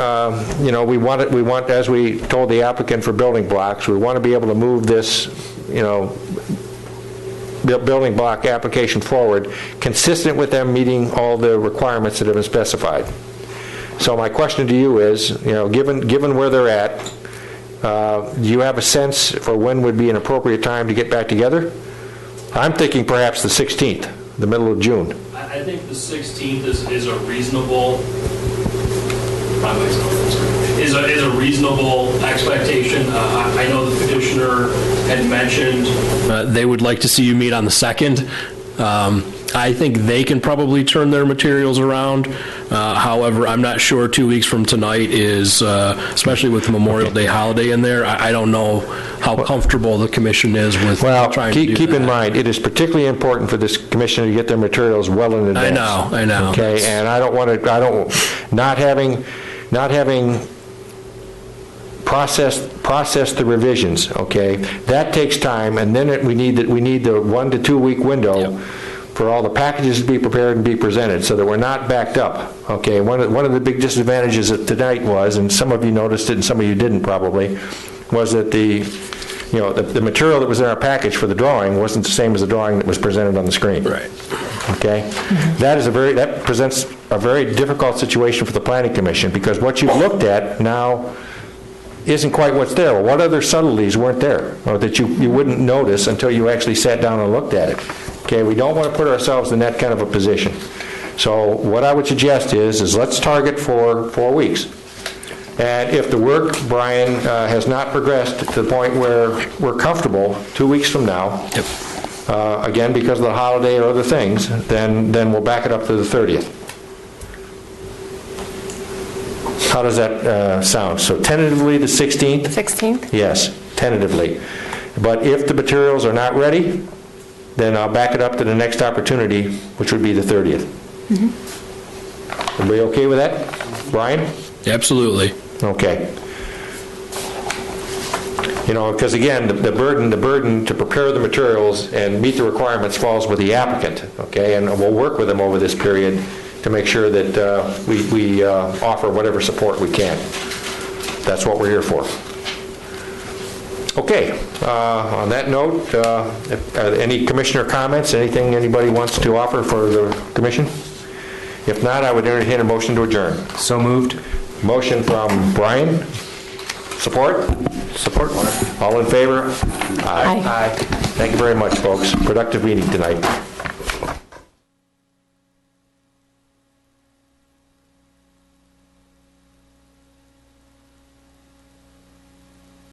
Speaker 1: we want, as we told the applicant for building blocks, we want to be able to move this, building block application forward, consistent with them meeting all the requirements that have been specified. So my question to you is, given where they're at, do you have a sense for when would be an appropriate time to get back together? I'm thinking perhaps the 16th, the middle of June.
Speaker 6: I think the 16th is a reasonable expectation. I know the petitioner had mentioned they would like to see you meet on the 2nd. I think they can probably turn their materials around. However, I'm not sure 2 weeks from tonight is, especially with the Memorial Day holiday in there, I don't know how comfortable the commission is with trying to do that.
Speaker 1: Keep in mind, it is particularly important for this commission to get their materials well in advance.
Speaker 6: I know.
Speaker 1: Okay, and I don't want to, not having process the revisions, okay? That takes time, and then we need the 1 to 2 week window for all the packages to be prepared and be presented so that we're not backed up, okay? One of the big disadvantages of tonight was, and some of you noticed it and some of you didn't probably, was that the material that was in our package for the drawing wasn't the same as the drawing that was presented on the screen.
Speaker 6: Right.
Speaker 1: Okay? That presents a very difficult situation for the Planning Commission, because what you've looked at now isn't quite what's there. Well, what other subtleties weren't there, or that you wouldn't notice until you actually sat down and looked at it? Okay, we don't want to put ourselves in that kind of a position. So what I would suggest is let's target for 4 weeks. And if the work, Brian, has not progressed to the point where we're comfortable 2 weeks from now, again, because of the holiday or other things, then we'll back it up to the 30th. How does that sound? So tentatively the 16th?
Speaker 4: 16th?
Speaker 1: Yes, tentatively. But if the materials are not ready, then I'll back it up to the next opportunity, which would be the 30th. Everybody okay with that? Brian?
Speaker 6: Absolutely.
Speaker 1: Okay. Because again, the burden to prepare the materials and meet the requirements falls with the applicant, okay? And we'll work with them over this period to make sure that we offer whatever support we can. That's what we're here for. Okay, on that note, any commissioner comments, anything anybody wants to offer for the commission? If not, I would entertain a motion to adjourn.
Speaker 2: So moved.
Speaker 1: Motion from Brian. Support? Support. All in favor?
Speaker 4: Aye.
Speaker 1: Thank you very much, folks. Productive meeting tonight.